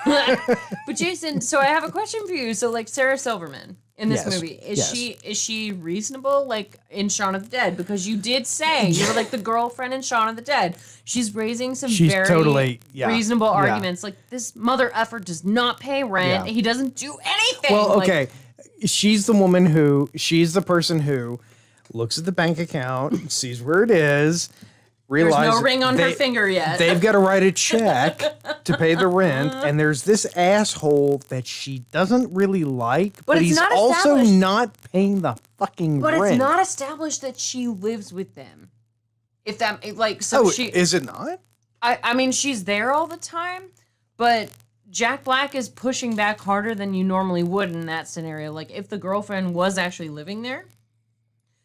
Speaker 2: But Jason, so I have a question for you. So like Sarah Silverman in this
Speaker 3: Yes,
Speaker 2: movie, is
Speaker 3: yes.
Speaker 2: she reasonable like in Shaun of the Dead? Because you did say you were like the girlfriend in Shaun of the Dead. She's raising some
Speaker 3: She's
Speaker 2: very
Speaker 3: totally- yeah,
Speaker 2: reasonable
Speaker 3: yeah.
Speaker 2: arguments. Like this mother effer does not pay rent.
Speaker 3: Yeah.
Speaker 2: He doesn't do anything.
Speaker 3: Well,
Speaker 2: Like,
Speaker 3: okay. She's the person who looks at the bank account, sees where it is,
Speaker 2: there's
Speaker 3: realizes
Speaker 2: no ring on her finger yet.
Speaker 3: they've got to write a check to pay the rent, and there's this asshole that she doesn't really like, but
Speaker 2: it's
Speaker 3: he's
Speaker 2: not
Speaker 3: also
Speaker 2: established.
Speaker 3: not paying the fucking
Speaker 2: But
Speaker 3: rent.
Speaker 2: it's not established that she lives with them. If that like so
Speaker 3: Oh,
Speaker 2: she
Speaker 3: is it not?
Speaker 2: I mean, she's there all the time, but Jack Black is pushing back harder than you normally would in that scenario. Like, if the girlfriend was actually living there,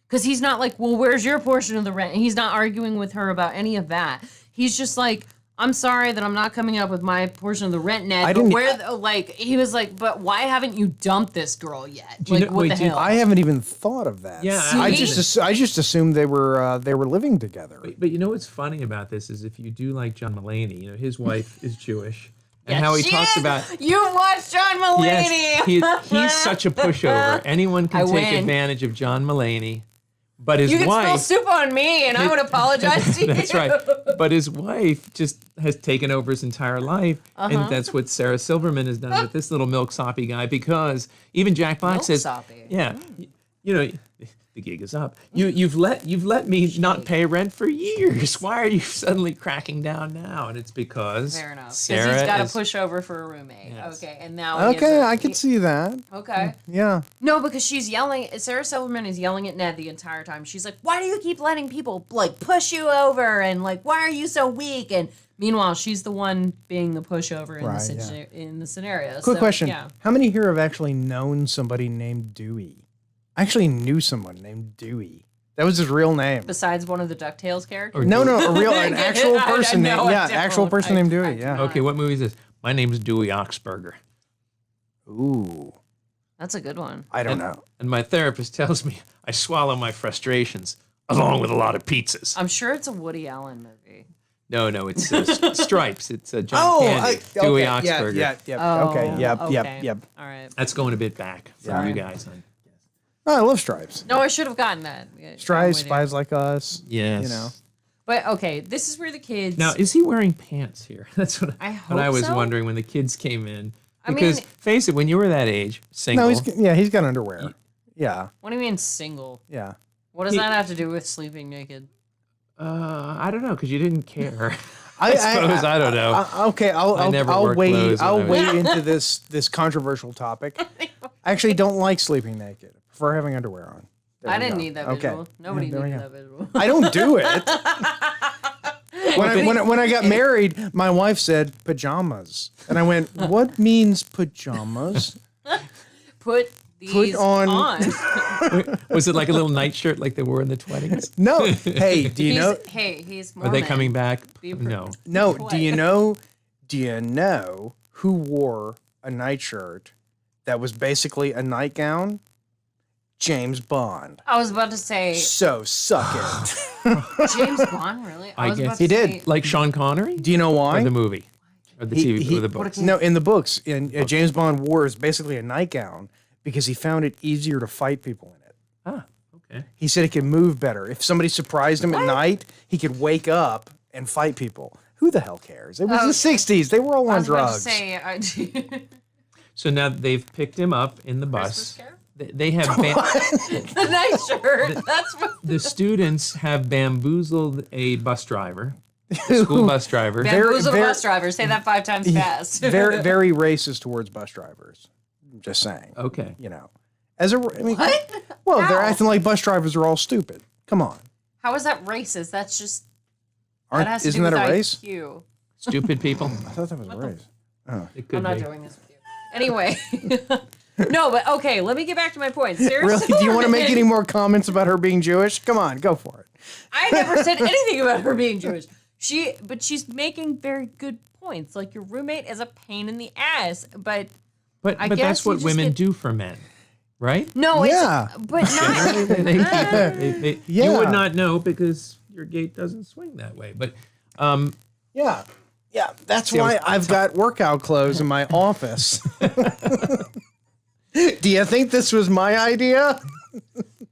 Speaker 2: because he's not like, well, where's your portion of the rent? And he's not arguing with her about any of that. He's just like, I'm sorry that I'm not coming up with my portion of the rent, Ned.
Speaker 3: I
Speaker 2: but
Speaker 3: didn't-
Speaker 2: where, like, he was like, but why haven't you dumped this girl yet?
Speaker 4: Do you
Speaker 2: Like,
Speaker 4: know-
Speaker 2: what
Speaker 4: wait,
Speaker 2: the
Speaker 4: do you-
Speaker 2: hell?
Speaker 3: I haven't even thought of that.
Speaker 4: Yeah,
Speaker 3: I
Speaker 2: See?
Speaker 3: just assumed they were living together.
Speaker 4: But you know what's funny about this is if you do like John Mulaney, you know, his wife is Jewish. And
Speaker 2: Yeah,
Speaker 4: how he
Speaker 2: she
Speaker 4: talks
Speaker 2: is.
Speaker 4: about
Speaker 2: You watched John Mulaney.
Speaker 4: yes, he's such a pushover. Anyone can
Speaker 2: I
Speaker 4: take
Speaker 2: win.
Speaker 4: advantage of John Mulaney. But his
Speaker 2: You can spill
Speaker 4: wife
Speaker 2: soup on me, and I would apologize to you.
Speaker 4: That's right. But his wife just has taken over his entire life. And that's what Sarah Silverman has done with this little milk soppy guy because even Jack Black says,
Speaker 2: Milk-soppy.
Speaker 4: yeah, you know, the gig is up. You've let me not pay rent for years. Why are you suddenly cracking down now? And it's because
Speaker 2: Fair enough. Because
Speaker 4: Sarah
Speaker 2: he's got to
Speaker 4: is-
Speaker 2: push over for a roommate.
Speaker 4: Yes.
Speaker 2: Okay, and now
Speaker 3: Okay, I could see that.
Speaker 2: Okay.
Speaker 3: Yeah.
Speaker 2: No, because she's yelling. Sarah Silverman is yelling at Ned the entire time. She's like, "Why do you keep letting people like push you over?" And like, "Why are you so weak?" And meanwhile, she's the one being the pushover in
Speaker 3: Right,
Speaker 2: in the scenario.
Speaker 3: Quick
Speaker 2: So,
Speaker 3: question.
Speaker 2: Yeah.
Speaker 3: How many here have actually known somebody named Dewey? I actually knew someone named Dewey. That was his real name.
Speaker 2: Besides one of the DuckTales characters.
Speaker 3: No, an actual person
Speaker 2: I know,
Speaker 3: named,
Speaker 2: I
Speaker 3: yeah,
Speaker 2: don't.
Speaker 3: actual person named Dewey,
Speaker 2: I
Speaker 3: yeah.
Speaker 4: Okay, what movie is this? My name's Dewey Oxburger.
Speaker 3: Ooh,
Speaker 2: That's a good one.
Speaker 3: I don't know.
Speaker 4: And my therapist tells me I swallow my frustrations along with a lot of pizzas.
Speaker 2: I'm sure it's a Woody Allen movie.
Speaker 4: No, it's Stripes. It's John Candy. Dewey Oxburger.
Speaker 3: Yep.
Speaker 2: All right.
Speaker 4: That's going a bit back for
Speaker 3: Yeah.
Speaker 4: you guys.
Speaker 3: Oh, I love Stripes.
Speaker 2: No, I should have gotten that. Yeah, I'm
Speaker 3: Stripes,
Speaker 2: with you.
Speaker 3: Spies Like Us.
Speaker 4: Yes.
Speaker 3: You know.
Speaker 2: But okay, this is where the kids.
Speaker 4: Now, is he wearing pants here? That's what
Speaker 2: I
Speaker 4: what I
Speaker 2: hope
Speaker 4: was
Speaker 2: so.
Speaker 4: wondering when the kids came in.
Speaker 2: I
Speaker 4: Because
Speaker 2: mean-
Speaker 4: face it, when you were that age, single,
Speaker 3: No, he's got underwear. Yeah,
Speaker 2: What do you mean single?
Speaker 3: yeah.
Speaker 2: What does that have to do with sleeping naked?
Speaker 4: I don't know, because you didn't care. I suppose I don't know.
Speaker 3: Okay,
Speaker 4: I never
Speaker 3: I'll
Speaker 4: wore
Speaker 3: wade
Speaker 4: clothes when I was-
Speaker 3: wade into this controversial topic. I actually don't like sleeping naked. I prefer having underwear on. There
Speaker 2: I
Speaker 3: we
Speaker 2: didn't
Speaker 3: go.
Speaker 2: need that
Speaker 3: Okay.
Speaker 2: visual. Nobody
Speaker 3: Yeah, there we
Speaker 2: needed
Speaker 3: go.
Speaker 2: that visual.
Speaker 3: I don't do it. When I got married, my wife said pajamas, and I went, "What means pajamas?"
Speaker 2: Put these
Speaker 3: on-
Speaker 4: Was it like a little nightshirt like they were in the 20s?
Speaker 3: No. Hey, do you know?
Speaker 2: He's
Speaker 4: Are
Speaker 2: Mormon.
Speaker 4: they coming back?
Speaker 2: Be
Speaker 4: No.
Speaker 3: No.
Speaker 2: What?
Speaker 3: Do you know? Do you know who wore a nightshirt that was basically a nightgown? James Bond.
Speaker 2: I was about to say
Speaker 3: So suck it.
Speaker 2: James Bond. Really?
Speaker 4: I
Speaker 2: was
Speaker 4: guess-
Speaker 2: about to
Speaker 3: He did.
Speaker 2: say-
Speaker 4: Like Sean Connery?
Speaker 3: Do you know why?
Speaker 4: Or the movie? Or the TV? Or the books?
Speaker 3: No, in the books, James Bond wore is basically a nightgown because he found it easier to fight people in it.
Speaker 4: Ah, okay.
Speaker 3: He said it could move better. If somebody surprised him at night, he could wake up and fight people. Who the hell cares? It was the 60s. They were all
Speaker 2: I
Speaker 3: on
Speaker 2: was about to
Speaker 3: drugs.
Speaker 2: say
Speaker 4: So now they've picked him up in the
Speaker 2: Christmas
Speaker 4: bus.
Speaker 2: Carol?
Speaker 4: They have
Speaker 2: The night shirt. That's what.
Speaker 4: the students have bamboozled a bus driver, a school bus driver.
Speaker 2: Bamboozle the
Speaker 3: very-
Speaker 2: bus driver. Say that 5 times fast.
Speaker 3: very, very racist towards bus drivers. I'm just saying.
Speaker 4: Okay.
Speaker 3: You know, I mean,
Speaker 2: What?
Speaker 3: well, they're
Speaker 2: How?
Speaker 3: acting like bus drivers are all stupid. Come on,
Speaker 2: How is that racist? That's just. That has to
Speaker 3: isn't
Speaker 2: do
Speaker 3: that a
Speaker 2: with
Speaker 3: race?
Speaker 2: IQ.
Speaker 4: Stupid people.
Speaker 3: I thought that was a race.
Speaker 4: It could
Speaker 2: I'm not
Speaker 4: be.
Speaker 2: doing this with you. Anyway. No, but okay, let me get back to my point. Sarah
Speaker 3: Really? Do you want to make
Speaker 2: Silverman-
Speaker 3: any more comments about her being Jewish? Come on, go for it.
Speaker 2: I never said anything about her being Jewish. But she's making very good points. Like your roommate is a pain in the ass, but
Speaker 4: But
Speaker 2: I
Speaker 4: that's
Speaker 2: guess you
Speaker 4: what
Speaker 2: just
Speaker 4: women
Speaker 2: get-
Speaker 4: do for men, right?
Speaker 2: no,
Speaker 3: Yeah.
Speaker 2: it's but not.
Speaker 4: You
Speaker 3: Yeah.
Speaker 4: would not know because your gate doesn't swing that way. But
Speaker 3: Yeah. Yeah, that's
Speaker 4: See, I was-
Speaker 3: why I've got workout clothes in my office. Do you think this was my idea?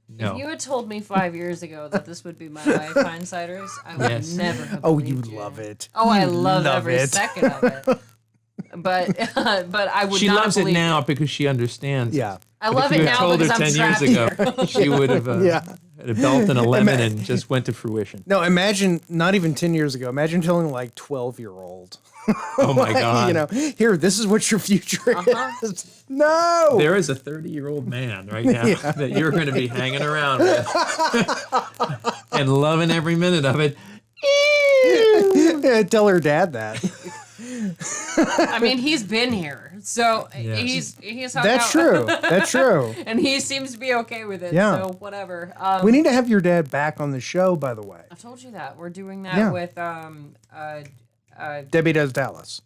Speaker 4: no.
Speaker 2: If you had told me 5 years ago that this would be my life, hindsighters, I would
Speaker 4: Yes.
Speaker 2: never have
Speaker 3: Oh,
Speaker 2: believed
Speaker 3: you love it.
Speaker 2: Oh, I
Speaker 3: You
Speaker 2: love every
Speaker 3: it.
Speaker 2: second of it. But I would
Speaker 4: She
Speaker 2: not
Speaker 4: loves it
Speaker 2: believe
Speaker 4: now because she understands.
Speaker 3: Yeah.
Speaker 2: I
Speaker 4: But
Speaker 2: love
Speaker 4: if
Speaker 2: it
Speaker 4: you had
Speaker 2: now
Speaker 4: told her
Speaker 2: because I'm
Speaker 4: 10 years
Speaker 2: trapped
Speaker 4: ago,
Speaker 2: here.
Speaker 4: she would have
Speaker 3: Yeah.
Speaker 4: had a belt and a lemon and just went to fruition.
Speaker 3: No, imagine not even 10 years ago. Imagine telling like 12-year-old.
Speaker 4: Oh my God.
Speaker 3: You know, here, this is what your future is. No.
Speaker 4: There is a 30-year-old man right now that you're going to be hanging around with and loving every minute of it.
Speaker 3: Yeah, tell her dad that.
Speaker 2: I mean, he's been here, so
Speaker 4: Yes.
Speaker 2: he's hung
Speaker 3: That's
Speaker 2: out,
Speaker 3: true. That's true.
Speaker 2: and he seems to be okay with it.
Speaker 3: Yeah.
Speaker 2: So whatever.
Speaker 3: We need to have your dad back on the show, by the way.
Speaker 2: I've told you that we're doing that
Speaker 3: Yeah.
Speaker 2: with
Speaker 3: Debbie Does Dallas.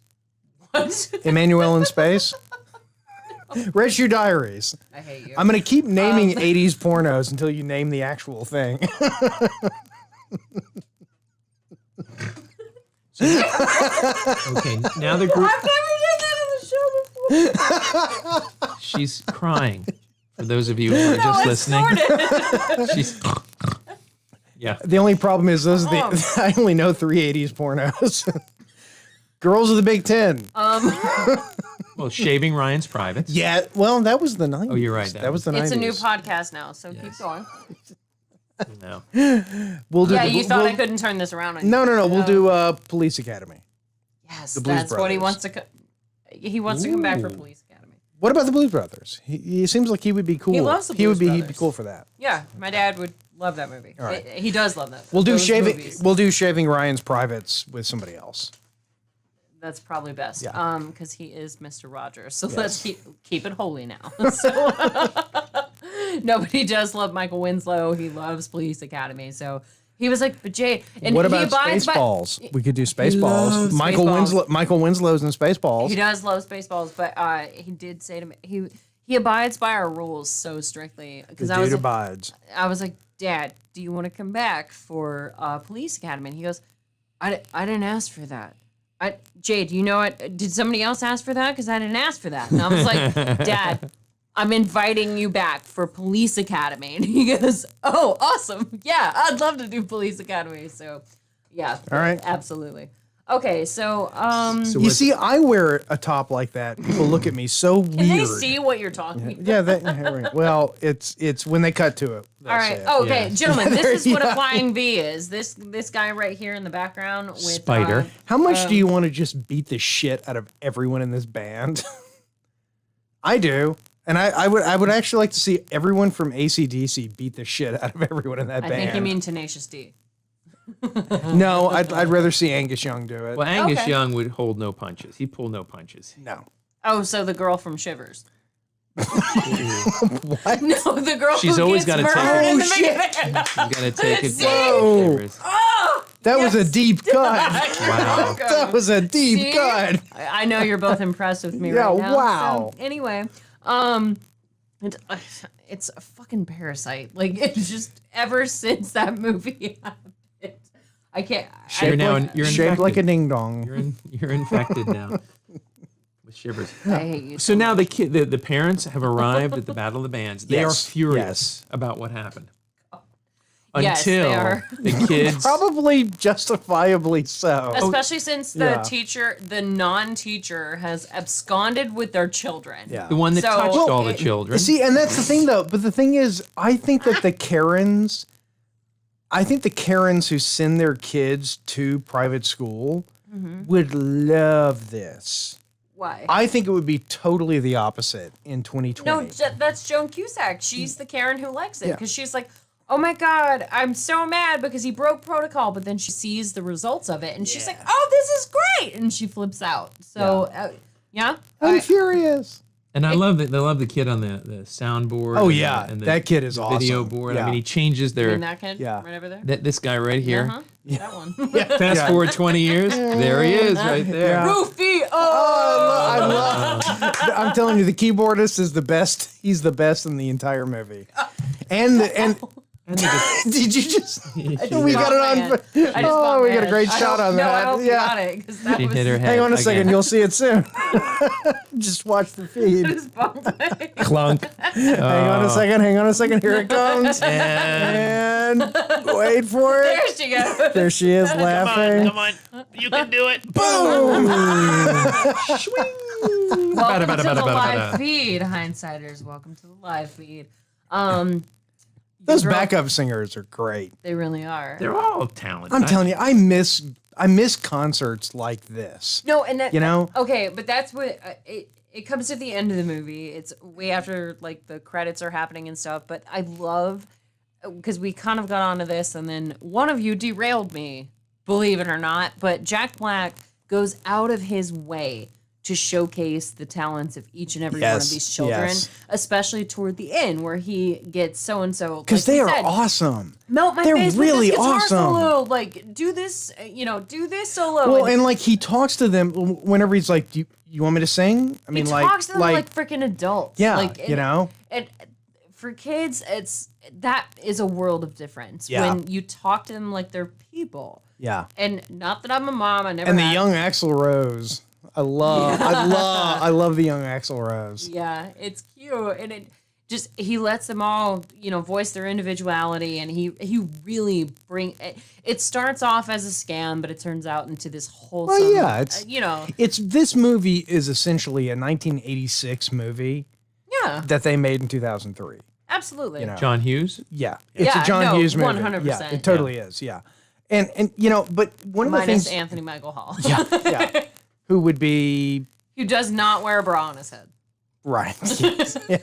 Speaker 2: what?
Speaker 3: Emmanuel in Space. Red Shoe Diaries.
Speaker 2: I hate you.
Speaker 3: I'm going to keep naming 80s pornos until you name the actual thing.
Speaker 4: Okay, now the group.
Speaker 2: I've never done that on the show before.
Speaker 4: She's crying. For those of you who are just listening, she's. Yeah.
Speaker 3: The only problem is those are the I only know 3 80s pornos. Girls of the Big Ten.
Speaker 4: Well, Well, Shaving Ryan's Privates.
Speaker 3: Yeah, well, that was the 90s.
Speaker 4: Oh, you're right,
Speaker 3: That was the 90s.
Speaker 2: It's a new podcast now, so keep going.
Speaker 4: No.
Speaker 3: We'll do
Speaker 2: Yeah,
Speaker 3: the-
Speaker 2: you thought
Speaker 3: we'll-
Speaker 2: I couldn't turn this around on you.
Speaker 3: No. We'll do Police Academy.
Speaker 2: Yes,
Speaker 3: the Blues
Speaker 2: that's what he
Speaker 3: Brothers.
Speaker 2: wants to. He wants to come back for Police Academy.
Speaker 3: What about the Blues Brothers? He seems like he would be cool.
Speaker 2: He loves the
Speaker 3: He would
Speaker 2: Blues
Speaker 3: be. He'd be
Speaker 2: Brothers.
Speaker 3: cool for that.
Speaker 2: Yeah, my dad would love that movie.
Speaker 3: All right.
Speaker 2: He does love that.
Speaker 3: We'll do
Speaker 2: those
Speaker 3: shaving.
Speaker 2: movies.
Speaker 3: We'll do Shaving Ryan's Privates with somebody else.
Speaker 2: That's probably best.
Speaker 3: Yeah.
Speaker 2: Because he is Mr. Rogers. So let's keep it holy now. So nobody does love Michael Winslow. He loves Police Academy. So he was like, but Jade, and
Speaker 3: What
Speaker 2: he
Speaker 3: about
Speaker 2: abides by.
Speaker 3: Spaceballs? We could do
Speaker 2: loves
Speaker 3: Spaceballs.
Speaker 2: Spaceballs.
Speaker 3: Michael Winslow's in Spaceballs.
Speaker 2: He does love Spaceballs, but he did say to me he abides by our rules so strictly because
Speaker 3: The
Speaker 2: I was
Speaker 3: dude
Speaker 2: like,
Speaker 3: abides.
Speaker 2: I was like, Dad, do you want to come back for Police Academy? And he goes, I didn't ask for that. Jade, you know what? Did somebody else ask for that? Because I didn't ask for that. And I was like, Dad, I'm inviting you back for Police Academy. And he goes, oh, awesome. Yeah, I'd love to do Police Academy. So, yeah.
Speaker 3: All right.
Speaker 2: Absolutely. Okay, so,
Speaker 4: So
Speaker 3: You
Speaker 4: what-
Speaker 3: see, I wear a top like that. People look at me so weird.
Speaker 2: can they see what you're talking about?
Speaker 3: Yeah, well, it's when they cut to it.
Speaker 2: All right.
Speaker 3: say it.
Speaker 2: Okay,
Speaker 4: Yeah.
Speaker 2: gentlemen, this is what
Speaker 3: Yeah.
Speaker 2: a flying V is. This guy right here in the background with
Speaker 4: Spider.
Speaker 3: How much do you want to just beat the shit out of everyone in this band? I do. And I would actually like to see everyone from AC/DC beat the shit out of everyone in that
Speaker 2: I
Speaker 3: band.
Speaker 2: think you mean Tenacious D.
Speaker 3: No, I'd rather see Angus Young do it.
Speaker 4: Well, Angus
Speaker 2: Okay.
Speaker 4: Young would hold no punches. He'd pull no punches.
Speaker 3: No.
Speaker 2: Oh, so the girl from Shivers.
Speaker 3: What?
Speaker 2: No, the girl
Speaker 4: She's
Speaker 2: who
Speaker 4: always
Speaker 2: gets
Speaker 4: gotta take
Speaker 2: murdered
Speaker 4: it.
Speaker 2: in the
Speaker 3: Oh, shit.
Speaker 2: beginning.
Speaker 4: You gotta take it.
Speaker 2: See?
Speaker 3: Whoa.
Speaker 4: Shivers.
Speaker 2: Oh,
Speaker 3: That was a
Speaker 2: yes.
Speaker 3: deep cut.
Speaker 4: Wow.
Speaker 3: That was a deep
Speaker 2: See?
Speaker 3: cut.
Speaker 2: I know you're both impressed with me
Speaker 3: Yeah,
Speaker 2: right now.
Speaker 3: wow.
Speaker 2: So, anyway, it's a fucking parasite. Like it's just ever since that movie happened, I can't.
Speaker 4: You're now you're
Speaker 3: Shaped like a
Speaker 4: infected.
Speaker 3: ding dong.
Speaker 4: You're infected now with shivers.
Speaker 2: I hate you.
Speaker 4: So now the parents have arrived at the Battle of the Bands. They
Speaker 3: Yes,
Speaker 4: are furious
Speaker 3: yes.
Speaker 4: about what happened.
Speaker 2: Yes, they
Speaker 4: Until
Speaker 2: are.
Speaker 4: the kids
Speaker 3: Probably justifiably so.
Speaker 2: Especially since the
Speaker 3: Yeah.
Speaker 2: teacher, the non-teacher, has absconded with their children.
Speaker 3: Yeah.
Speaker 4: the one that
Speaker 2: So,
Speaker 4: touched all the
Speaker 2: it-
Speaker 4: children.
Speaker 3: See, and that's the thing, though. But the thing is, I think that the Karens who send their kids to private school would love this.
Speaker 2: Why?
Speaker 3: I think it would be totally the opposite in 2020.
Speaker 2: No, that's Joan Cusack. She's the Karen who likes it
Speaker 3: Yeah.
Speaker 2: because she's like, oh my God, I'm so mad because he broke protocol. But then she sees the results of it and she's like, oh, this is great. And she flips out. So, yeah.
Speaker 3: I'm furious.
Speaker 4: And I love that they love the kid on the soundboard.
Speaker 3: Oh,
Speaker 4: and
Speaker 3: yeah.
Speaker 4: the
Speaker 3: That kid is
Speaker 4: video
Speaker 3: awesome.
Speaker 4: board.
Speaker 3: Yeah.
Speaker 4: I mean, he changes
Speaker 2: I
Speaker 4: their
Speaker 2: mean, that kid
Speaker 3: Yeah.
Speaker 2: right over there.
Speaker 4: this guy right here.
Speaker 2: Uh-huh. That one.
Speaker 4: Fast
Speaker 3: Yeah.
Speaker 4: forward 20 years, there he is, right there.
Speaker 3: Yeah.
Speaker 2: Roofie.
Speaker 3: I love. I'm telling you, the keyboardist is the best. He's the best in the entire movie. And
Speaker 4: And they just-
Speaker 3: did you just? We
Speaker 2: bumped
Speaker 3: got
Speaker 2: my
Speaker 3: it
Speaker 2: head.
Speaker 3: on.
Speaker 2: I just
Speaker 3: Oh,
Speaker 2: bumped
Speaker 3: we
Speaker 2: my
Speaker 3: got a
Speaker 2: head.
Speaker 3: great
Speaker 2: I
Speaker 3: shot
Speaker 2: hope-
Speaker 3: on
Speaker 2: no,
Speaker 3: that.
Speaker 2: I hope you
Speaker 3: Yeah.
Speaker 2: got it because that
Speaker 4: she
Speaker 2: was
Speaker 4: hit her head.
Speaker 3: Hang on a
Speaker 4: again.
Speaker 3: second, you'll see it soon. Just watch the feed.
Speaker 2: just bumped my head.
Speaker 4: Clunk.
Speaker 3: Hang on a second. Here it comes. And wait for
Speaker 2: There
Speaker 3: it.
Speaker 2: she goes.
Speaker 3: There she is laughing.
Speaker 5: on, you can do it.
Speaker 3: Boom!
Speaker 2: Welcome to the
Speaker 4: Ba-da-ba-da-ba-da-ba-da.
Speaker 2: live feed, Hindsighters. Welcome to the live feed.
Speaker 3: Those
Speaker 2: girl-
Speaker 3: backup singers are great.
Speaker 2: They really are.
Speaker 4: They're all talented.
Speaker 3: I'm telling you, I miss concerts like this.
Speaker 2: No, and that,
Speaker 3: You know?
Speaker 2: Okay, but that's what it comes to the end of the movie. It's way after like the credits are happening and stuff. But I love because we kind of got onto this, and then one of you derailed me, believe it or not. But Jack Black goes out of his way to showcase the talents of each and every one of
Speaker 3: Yes,
Speaker 2: these children,
Speaker 3: yes.
Speaker 2: especially toward the end where he gets so and so.
Speaker 3: Because they are awesome.
Speaker 2: Melt my
Speaker 3: They're
Speaker 2: face
Speaker 3: really
Speaker 2: with this guitar
Speaker 3: awesome.
Speaker 2: solo. Like do this, do this solo.
Speaker 3: Well, and like he talks to them whenever he's like, "Do you want me to sing?" I mean,
Speaker 2: he
Speaker 3: like,
Speaker 2: talks to them like freaking adults.
Speaker 3: yeah,
Speaker 2: like,
Speaker 3: you know.
Speaker 2: And for kids, that is a world of difference
Speaker 3: Yeah.
Speaker 2: when you talk to them like they're people.
Speaker 3: Yeah.
Speaker 2: And not that I'm a mom, I never.
Speaker 3: And the
Speaker 2: had-
Speaker 3: young Axl Rose, I love the young Axl Rose.
Speaker 2: Yeah, it's cute, and it he lets them all, voice their individuality, and he really it starts off as a scam, but it turns out into this wholesome.
Speaker 3: Well, yeah, it's
Speaker 2: it's
Speaker 3: this movie is essentially a 1986 movie that they made in 2003.
Speaker 2: Absolutely.
Speaker 4: John Hughes.
Speaker 3: Yeah, it's a John Hughes movie.
Speaker 2: 100%.
Speaker 3: Yeah, it totally is. Yeah, and but one of the
Speaker 2: Minus
Speaker 3: things,
Speaker 2: Anthony Michael Hall.
Speaker 3: yeah, who would be
Speaker 2: Who does not wear a bra on his head.
Speaker 3: right? Yeah.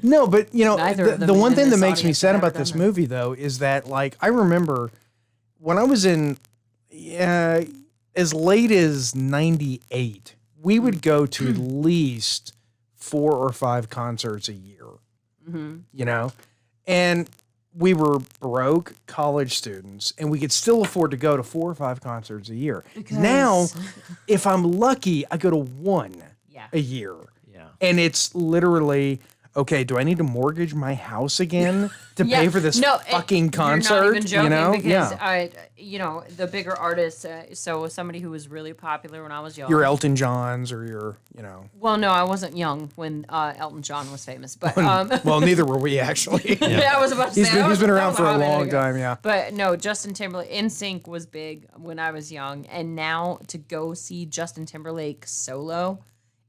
Speaker 3: No, but
Speaker 2: Neither of them
Speaker 3: the one
Speaker 2: in
Speaker 3: thing that
Speaker 2: this
Speaker 3: makes me
Speaker 2: audience
Speaker 3: sad
Speaker 2: have
Speaker 3: about
Speaker 2: ever
Speaker 3: this
Speaker 2: done that.
Speaker 3: movie, though, is that like I remember when I was in as late as '98, we would go to at least 4 or 5 concerts a year. And we were broke college students, and we could still afford to go to 4 or 5 concerts a year. Now, if I'm lucky, I go to 1 a year.
Speaker 4: Yeah.
Speaker 3: And it's literally, okay, do I need to mortgage my house again to pay for this fucking concert?
Speaker 2: You're not even joking because
Speaker 3: yeah.
Speaker 2: the bigger artists. So somebody who was really popular when I was young.
Speaker 3: Your Elton Johns or your,
Speaker 2: Well, no, I wasn't young when Elton John was famous, but
Speaker 3: well, neither were we actually.
Speaker 2: yeah, I was about to say
Speaker 3: He's been around for a
Speaker 2: hot minute
Speaker 3: long
Speaker 2: ago.
Speaker 3: time, yeah.
Speaker 2: But no, Justin Timberlake, NSYNC was big when I was young, and now to go see Justin Timberlake solo,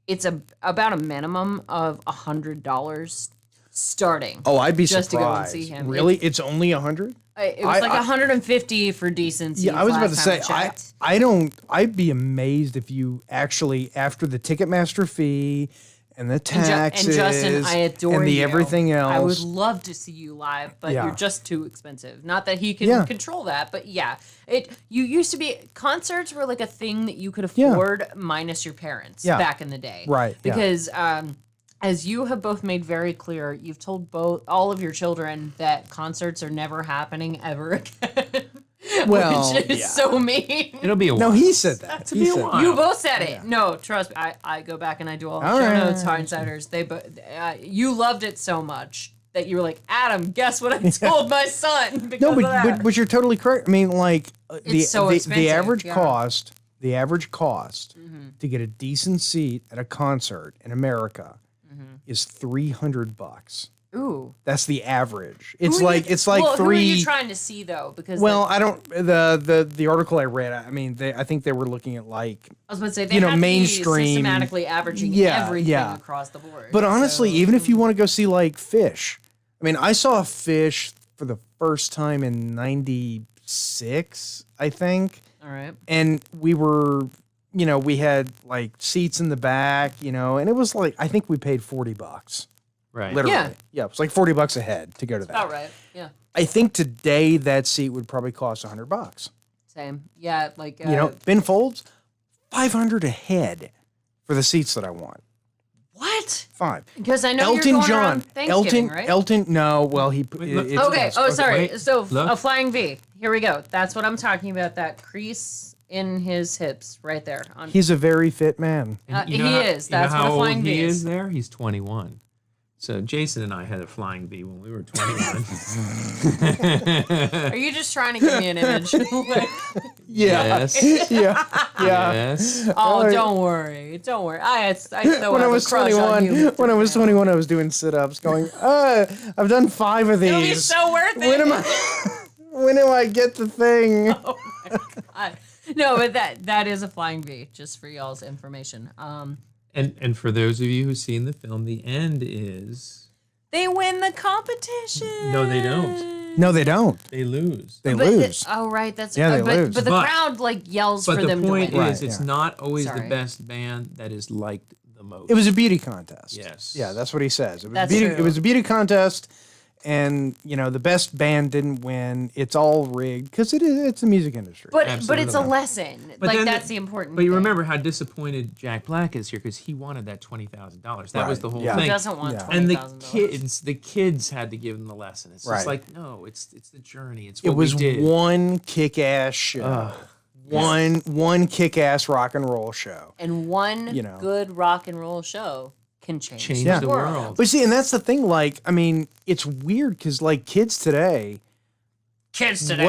Speaker 2: it's about a minimum of $100 starting.
Speaker 3: Oh, I'd be
Speaker 2: just
Speaker 3: surprised.
Speaker 2: to go and see him.
Speaker 3: Really? It's only 100?
Speaker 2: It was like 150 for decency.
Speaker 3: Yeah, I was about to say,
Speaker 2: checked.
Speaker 3: I'd be amazed if you actually, after the Ticketmaster fee and the taxes
Speaker 2: and Justin, I adore
Speaker 3: and the
Speaker 2: you.
Speaker 3: everything else.
Speaker 2: I would love to see you live, but
Speaker 3: Yeah.
Speaker 2: you're just too expensive. Not that he can control that, but you used to be, concerts were like a thing that you could afford minus your parents back in the day.
Speaker 3: Right, yeah.
Speaker 2: Because as you have both made very clear, you've told all of your children that concerts are never happening ever again.
Speaker 3: Well,
Speaker 2: which is so mean.
Speaker 4: It'll be a while.
Speaker 3: No, he said that.
Speaker 4: To be a while.
Speaker 2: You both said it. No, trust me. I go back and I do all the
Speaker 3: All
Speaker 2: show
Speaker 3: right.
Speaker 2: notes, hindsiders. You loved it so much that you were like, Adam, guess what I told my son? Because
Speaker 3: No,
Speaker 2: of that.
Speaker 3: but you're totally correct. I mean, like
Speaker 2: It's so
Speaker 3: the
Speaker 2: expensive,
Speaker 3: average
Speaker 2: yeah.
Speaker 3: cost, to get a decent seat at a concert in America is $300.
Speaker 2: Ooh.
Speaker 3: That's the average. It's
Speaker 2: Who are
Speaker 3: like
Speaker 2: you-
Speaker 3: it's like
Speaker 2: well,
Speaker 3: three.
Speaker 2: Who are you trying to see though? Because
Speaker 3: Well, I don't. The article I read, I mean, I think they were looking at like.
Speaker 2: I was about to say they
Speaker 3: you know,
Speaker 2: have to be
Speaker 3: mainstream-
Speaker 2: systematically averaging
Speaker 3: Yeah,
Speaker 2: everything
Speaker 3: yeah.
Speaker 2: across the board.
Speaker 3: But honestly,
Speaker 2: So-
Speaker 3: even if you want to go see like Fish, I mean, I saw Fish for the first time in '96, I think,
Speaker 2: all right.
Speaker 3: and we were, we had like seats in the back, and it was like I think we paid $40.
Speaker 4: Right.
Speaker 3: Literally.
Speaker 2: Yeah.
Speaker 3: Yeah, it was like $40 a head to go to that.
Speaker 2: All right. Yeah.
Speaker 3: I think today that seat would probably cost $100.
Speaker 2: Same. Yeah. Like
Speaker 3: Ben Folds, $500 a head for the seats that I want.
Speaker 2: what?
Speaker 3: 5.
Speaker 2: Because I know
Speaker 3: Elton
Speaker 2: you're going
Speaker 3: John.
Speaker 2: around Thanksgiving, right?
Speaker 3: Elton. No, well he.
Speaker 4: look.
Speaker 3: it's-
Speaker 2: Okay.
Speaker 3: it's-
Speaker 2: Oh, sorry.
Speaker 4: wait.
Speaker 2: So
Speaker 4: Look.
Speaker 2: a flying V. Here we go. That's what I'm talking about. That crease in his hips, right there. On,
Speaker 3: He's a very fit man.
Speaker 4: And
Speaker 2: he
Speaker 4: you know
Speaker 2: is.
Speaker 4: You know
Speaker 2: That's what
Speaker 4: how
Speaker 2: a
Speaker 4: old
Speaker 2: flying V
Speaker 4: he
Speaker 2: is.
Speaker 4: is there? He's 21. So Jason and I had a flying V when we were 21.
Speaker 2: Are you just trying to give me an image? Like,
Speaker 4: Yes.
Speaker 3: Yeah. Yeah.
Speaker 4: Yes.
Speaker 2: oh, don't worry. Don't worry. I still
Speaker 3: When I
Speaker 2: have
Speaker 3: was
Speaker 2: a crush on
Speaker 3: 21,
Speaker 2: you.
Speaker 3: when I was 21, I was doing sit-ups, going, I've done 5 of
Speaker 2: It'll be
Speaker 3: these.
Speaker 2: so worth it.
Speaker 3: When do I get the thing?
Speaker 2: No, but that is a flying V, just for y'all's information.
Speaker 4: And for those of you who've seen the film, the end is
Speaker 2: They win the competition.
Speaker 4: no, they don't.
Speaker 3: No, they don't.
Speaker 4: They lose.
Speaker 3: They
Speaker 2: But
Speaker 3: lose.
Speaker 2: oh, right. That's
Speaker 3: Yeah, they
Speaker 2: but,
Speaker 3: lose.
Speaker 2: But the
Speaker 4: But-
Speaker 2: crowd like yells
Speaker 4: But
Speaker 2: for
Speaker 4: the
Speaker 2: them
Speaker 4: point
Speaker 2: to win.
Speaker 3: Right,
Speaker 4: is, it's
Speaker 3: yeah.
Speaker 4: not always
Speaker 2: Sorry.
Speaker 4: the best band that is liked the most.
Speaker 3: It was a beauty contest.
Speaker 4: Yes.
Speaker 3: Yeah, that's what he says. It was,
Speaker 2: That's
Speaker 3: a beauty,
Speaker 2: true.
Speaker 3: it was a beauty contest, and the best band didn't win. It's all rigged because it's the music industry.
Speaker 2: But it's a
Speaker 4: Absolutely.
Speaker 2: lesson.
Speaker 4: But
Speaker 2: like
Speaker 4: then
Speaker 2: that's the important.
Speaker 4: But you
Speaker 2: thing.
Speaker 4: remember how disappointed Jack Black is here because he wanted that $20,000. That was
Speaker 3: Right,
Speaker 4: the whole
Speaker 3: yeah.
Speaker 2: Who
Speaker 4: thing.
Speaker 2: doesn't want
Speaker 3: Yeah.
Speaker 4: And
Speaker 2: $20,000?
Speaker 4: the kids had to give them the lesson. It's
Speaker 3: Right.
Speaker 4: just like, no, it's the journey. It's
Speaker 3: it
Speaker 4: what
Speaker 3: was
Speaker 4: we did.
Speaker 3: one kick-ass show. One kick-ass rock and roll show.
Speaker 2: And one
Speaker 3: You know.
Speaker 2: good rock and roll show can change,
Speaker 4: Change
Speaker 3: Yeah.
Speaker 4: the world.
Speaker 3: But see, and that's the thing. Like, I mean, it's weird because like kids today.
Speaker 2: Kids today.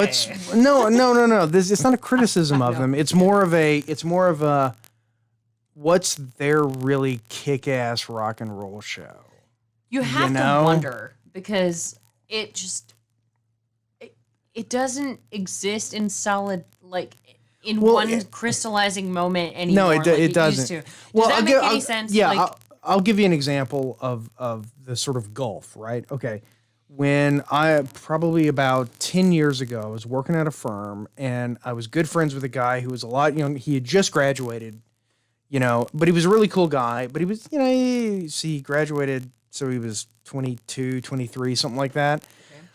Speaker 3: No. It's not a criticism of them. It's more of a. What's their really kick-ass rock and roll show?
Speaker 2: You have
Speaker 3: know?
Speaker 2: to wonder because it just it doesn't exist in solid like in one crystallizing moment anymore.
Speaker 3: No,
Speaker 2: like
Speaker 3: it doesn't.
Speaker 2: Used to. Does that make any sense?
Speaker 3: Yeah,
Speaker 2: Like,
Speaker 3: I'll give you an example of the sort of gulf, right? Okay. When I probably about 10 years ago, I was working at a firm and I was good friends with a guy who was a lot young. He had just graduated, but he was a really cool guy. But he was, he graduated, so he was 22, 23, something like that. Okay.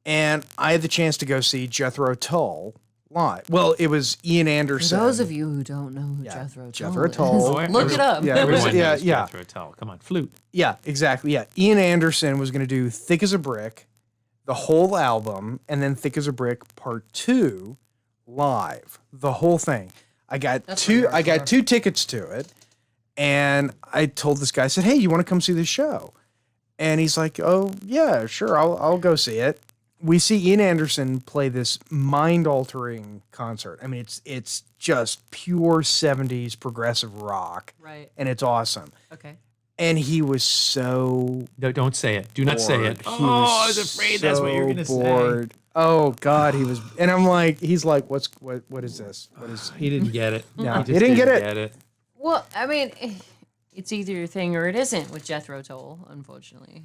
Speaker 3: And I had the chance to go see Jethro Tull live. Well, it was Ian Anderson.
Speaker 2: For those of you who don't know who Jethro
Speaker 3: Jethro
Speaker 2: Tull
Speaker 3: Tull.
Speaker 2: is, look it up.
Speaker 3: Yeah, it was,
Speaker 4: Everyone
Speaker 3: yeah,
Speaker 4: knows
Speaker 3: yeah.
Speaker 4: Jethro Tull. Come on, flute.
Speaker 3: Yeah, exactly. Yeah. Ian Anderson was going to do Thick as a Brick, the whole album, and then Thick as a Brick Part 2 live. The whole thing. I got two tickets to it, and I told this guy, I said, "Hey, you want to come see the show?" And he's like, "Oh, yeah, sure. I'll go see it." We see Ian Anderson play this mind-altering concert. I mean, it's just pure 70s progressive rock.
Speaker 2: Right.
Speaker 3: And it's awesome.
Speaker 2: Okay.
Speaker 3: And he was so
Speaker 4: No, don't say it. Do not say it.
Speaker 3: bored.
Speaker 4: I was afraid that's what you were going to say.
Speaker 3: Oh God, he was, and I'm like, he's like, what is this? What is?
Speaker 4: He didn't get it.
Speaker 3: No,
Speaker 4: just
Speaker 3: he didn't get it.
Speaker 2: Well, I mean, it's either your thing or it isn't with Jethro Tull, unfortunately.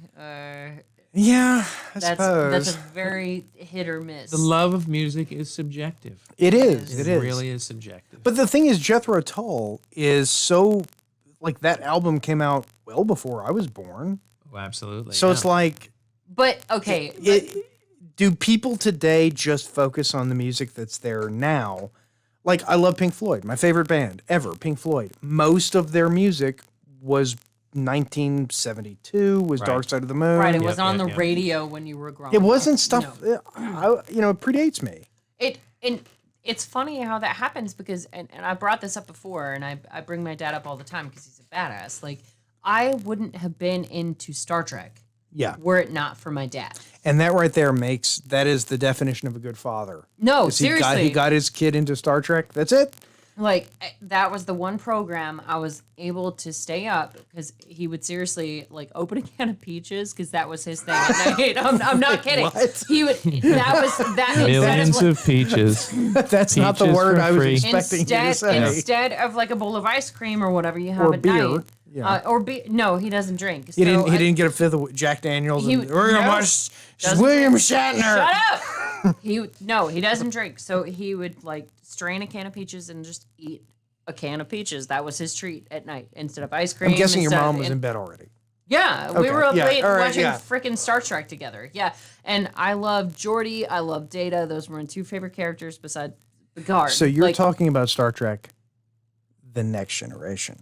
Speaker 3: Yeah, I
Speaker 2: That's
Speaker 3: suppose
Speaker 2: a very hit or miss.
Speaker 4: The love of music is subjective.
Speaker 3: it is.
Speaker 4: It
Speaker 3: It is.
Speaker 4: really is subjective.
Speaker 3: But the thing is, Jethro Tull is so like that album came out well before I was born.
Speaker 4: Oh, absolutely.
Speaker 3: So it's like,
Speaker 2: But okay,
Speaker 3: do people today just focus on the music that's there now? Like, I love Pink Floyd, my favorite band ever, Pink Floyd. Most of their music was 1972, was
Speaker 4: Right.
Speaker 3: Dark Side of the Moon.
Speaker 2: right, it wasn't on the
Speaker 4: yeah.
Speaker 2: radio when you were growing
Speaker 3: It
Speaker 2: up.
Speaker 3: wasn't stuff,
Speaker 2: No.
Speaker 3: it predates me.
Speaker 2: And it's funny how that happens because and I brought this up before and I bring my dad up all the time because he's a badass. Like I wouldn't have been into Star Trek
Speaker 3: Yeah.
Speaker 2: were it not for my dad.
Speaker 3: And that right there that is the definition of a good father.
Speaker 2: No,
Speaker 3: Is he
Speaker 2: seriously.
Speaker 3: got his kid into Star Trek. That's it.
Speaker 2: Like that was the one program I was able to stay up because he would seriously like open a can of peaches because that was his thing at night. I'm not kidding.
Speaker 3: What?
Speaker 2: He would. That is
Speaker 4: Millions
Speaker 2: what,
Speaker 4: of peaches.
Speaker 3: That's not the
Speaker 4: Peaches
Speaker 3: word
Speaker 4: for
Speaker 3: I was
Speaker 4: free.
Speaker 3: expecting you to say.
Speaker 2: instead of like a bowl of ice cream or whatever you have
Speaker 3: Or
Speaker 2: at
Speaker 3: beer.
Speaker 2: night.
Speaker 3: Yeah.
Speaker 2: Or beer. No, he doesn't drink.
Speaker 3: He
Speaker 2: So
Speaker 3: didn't get a fifth of Jack Daniels.
Speaker 2: He-
Speaker 3: And, we're gonna
Speaker 2: no.
Speaker 3: watch
Speaker 2: Doesn't
Speaker 3: William
Speaker 2: drink.
Speaker 3: Shatner.
Speaker 2: Shut up. He doesn't drink. So he would like strain a can of peaches and just eat a can of peaches. That was his treat at night instead of ice cream.
Speaker 3: I'm guessing your
Speaker 2: instead-
Speaker 3: mom was
Speaker 2: and-
Speaker 3: in bed already.
Speaker 2: Yeah, we
Speaker 3: Okay,
Speaker 2: were up
Speaker 3: yeah,
Speaker 2: late
Speaker 3: all right,
Speaker 2: watching
Speaker 3: yeah.
Speaker 2: freaking Star Trek together. Yeah, and I love Geordi. I love Data. Those were my two favorite characters besides Picard.
Speaker 3: So you're
Speaker 2: Like,
Speaker 3: talking about Star Trek, The Next Generation.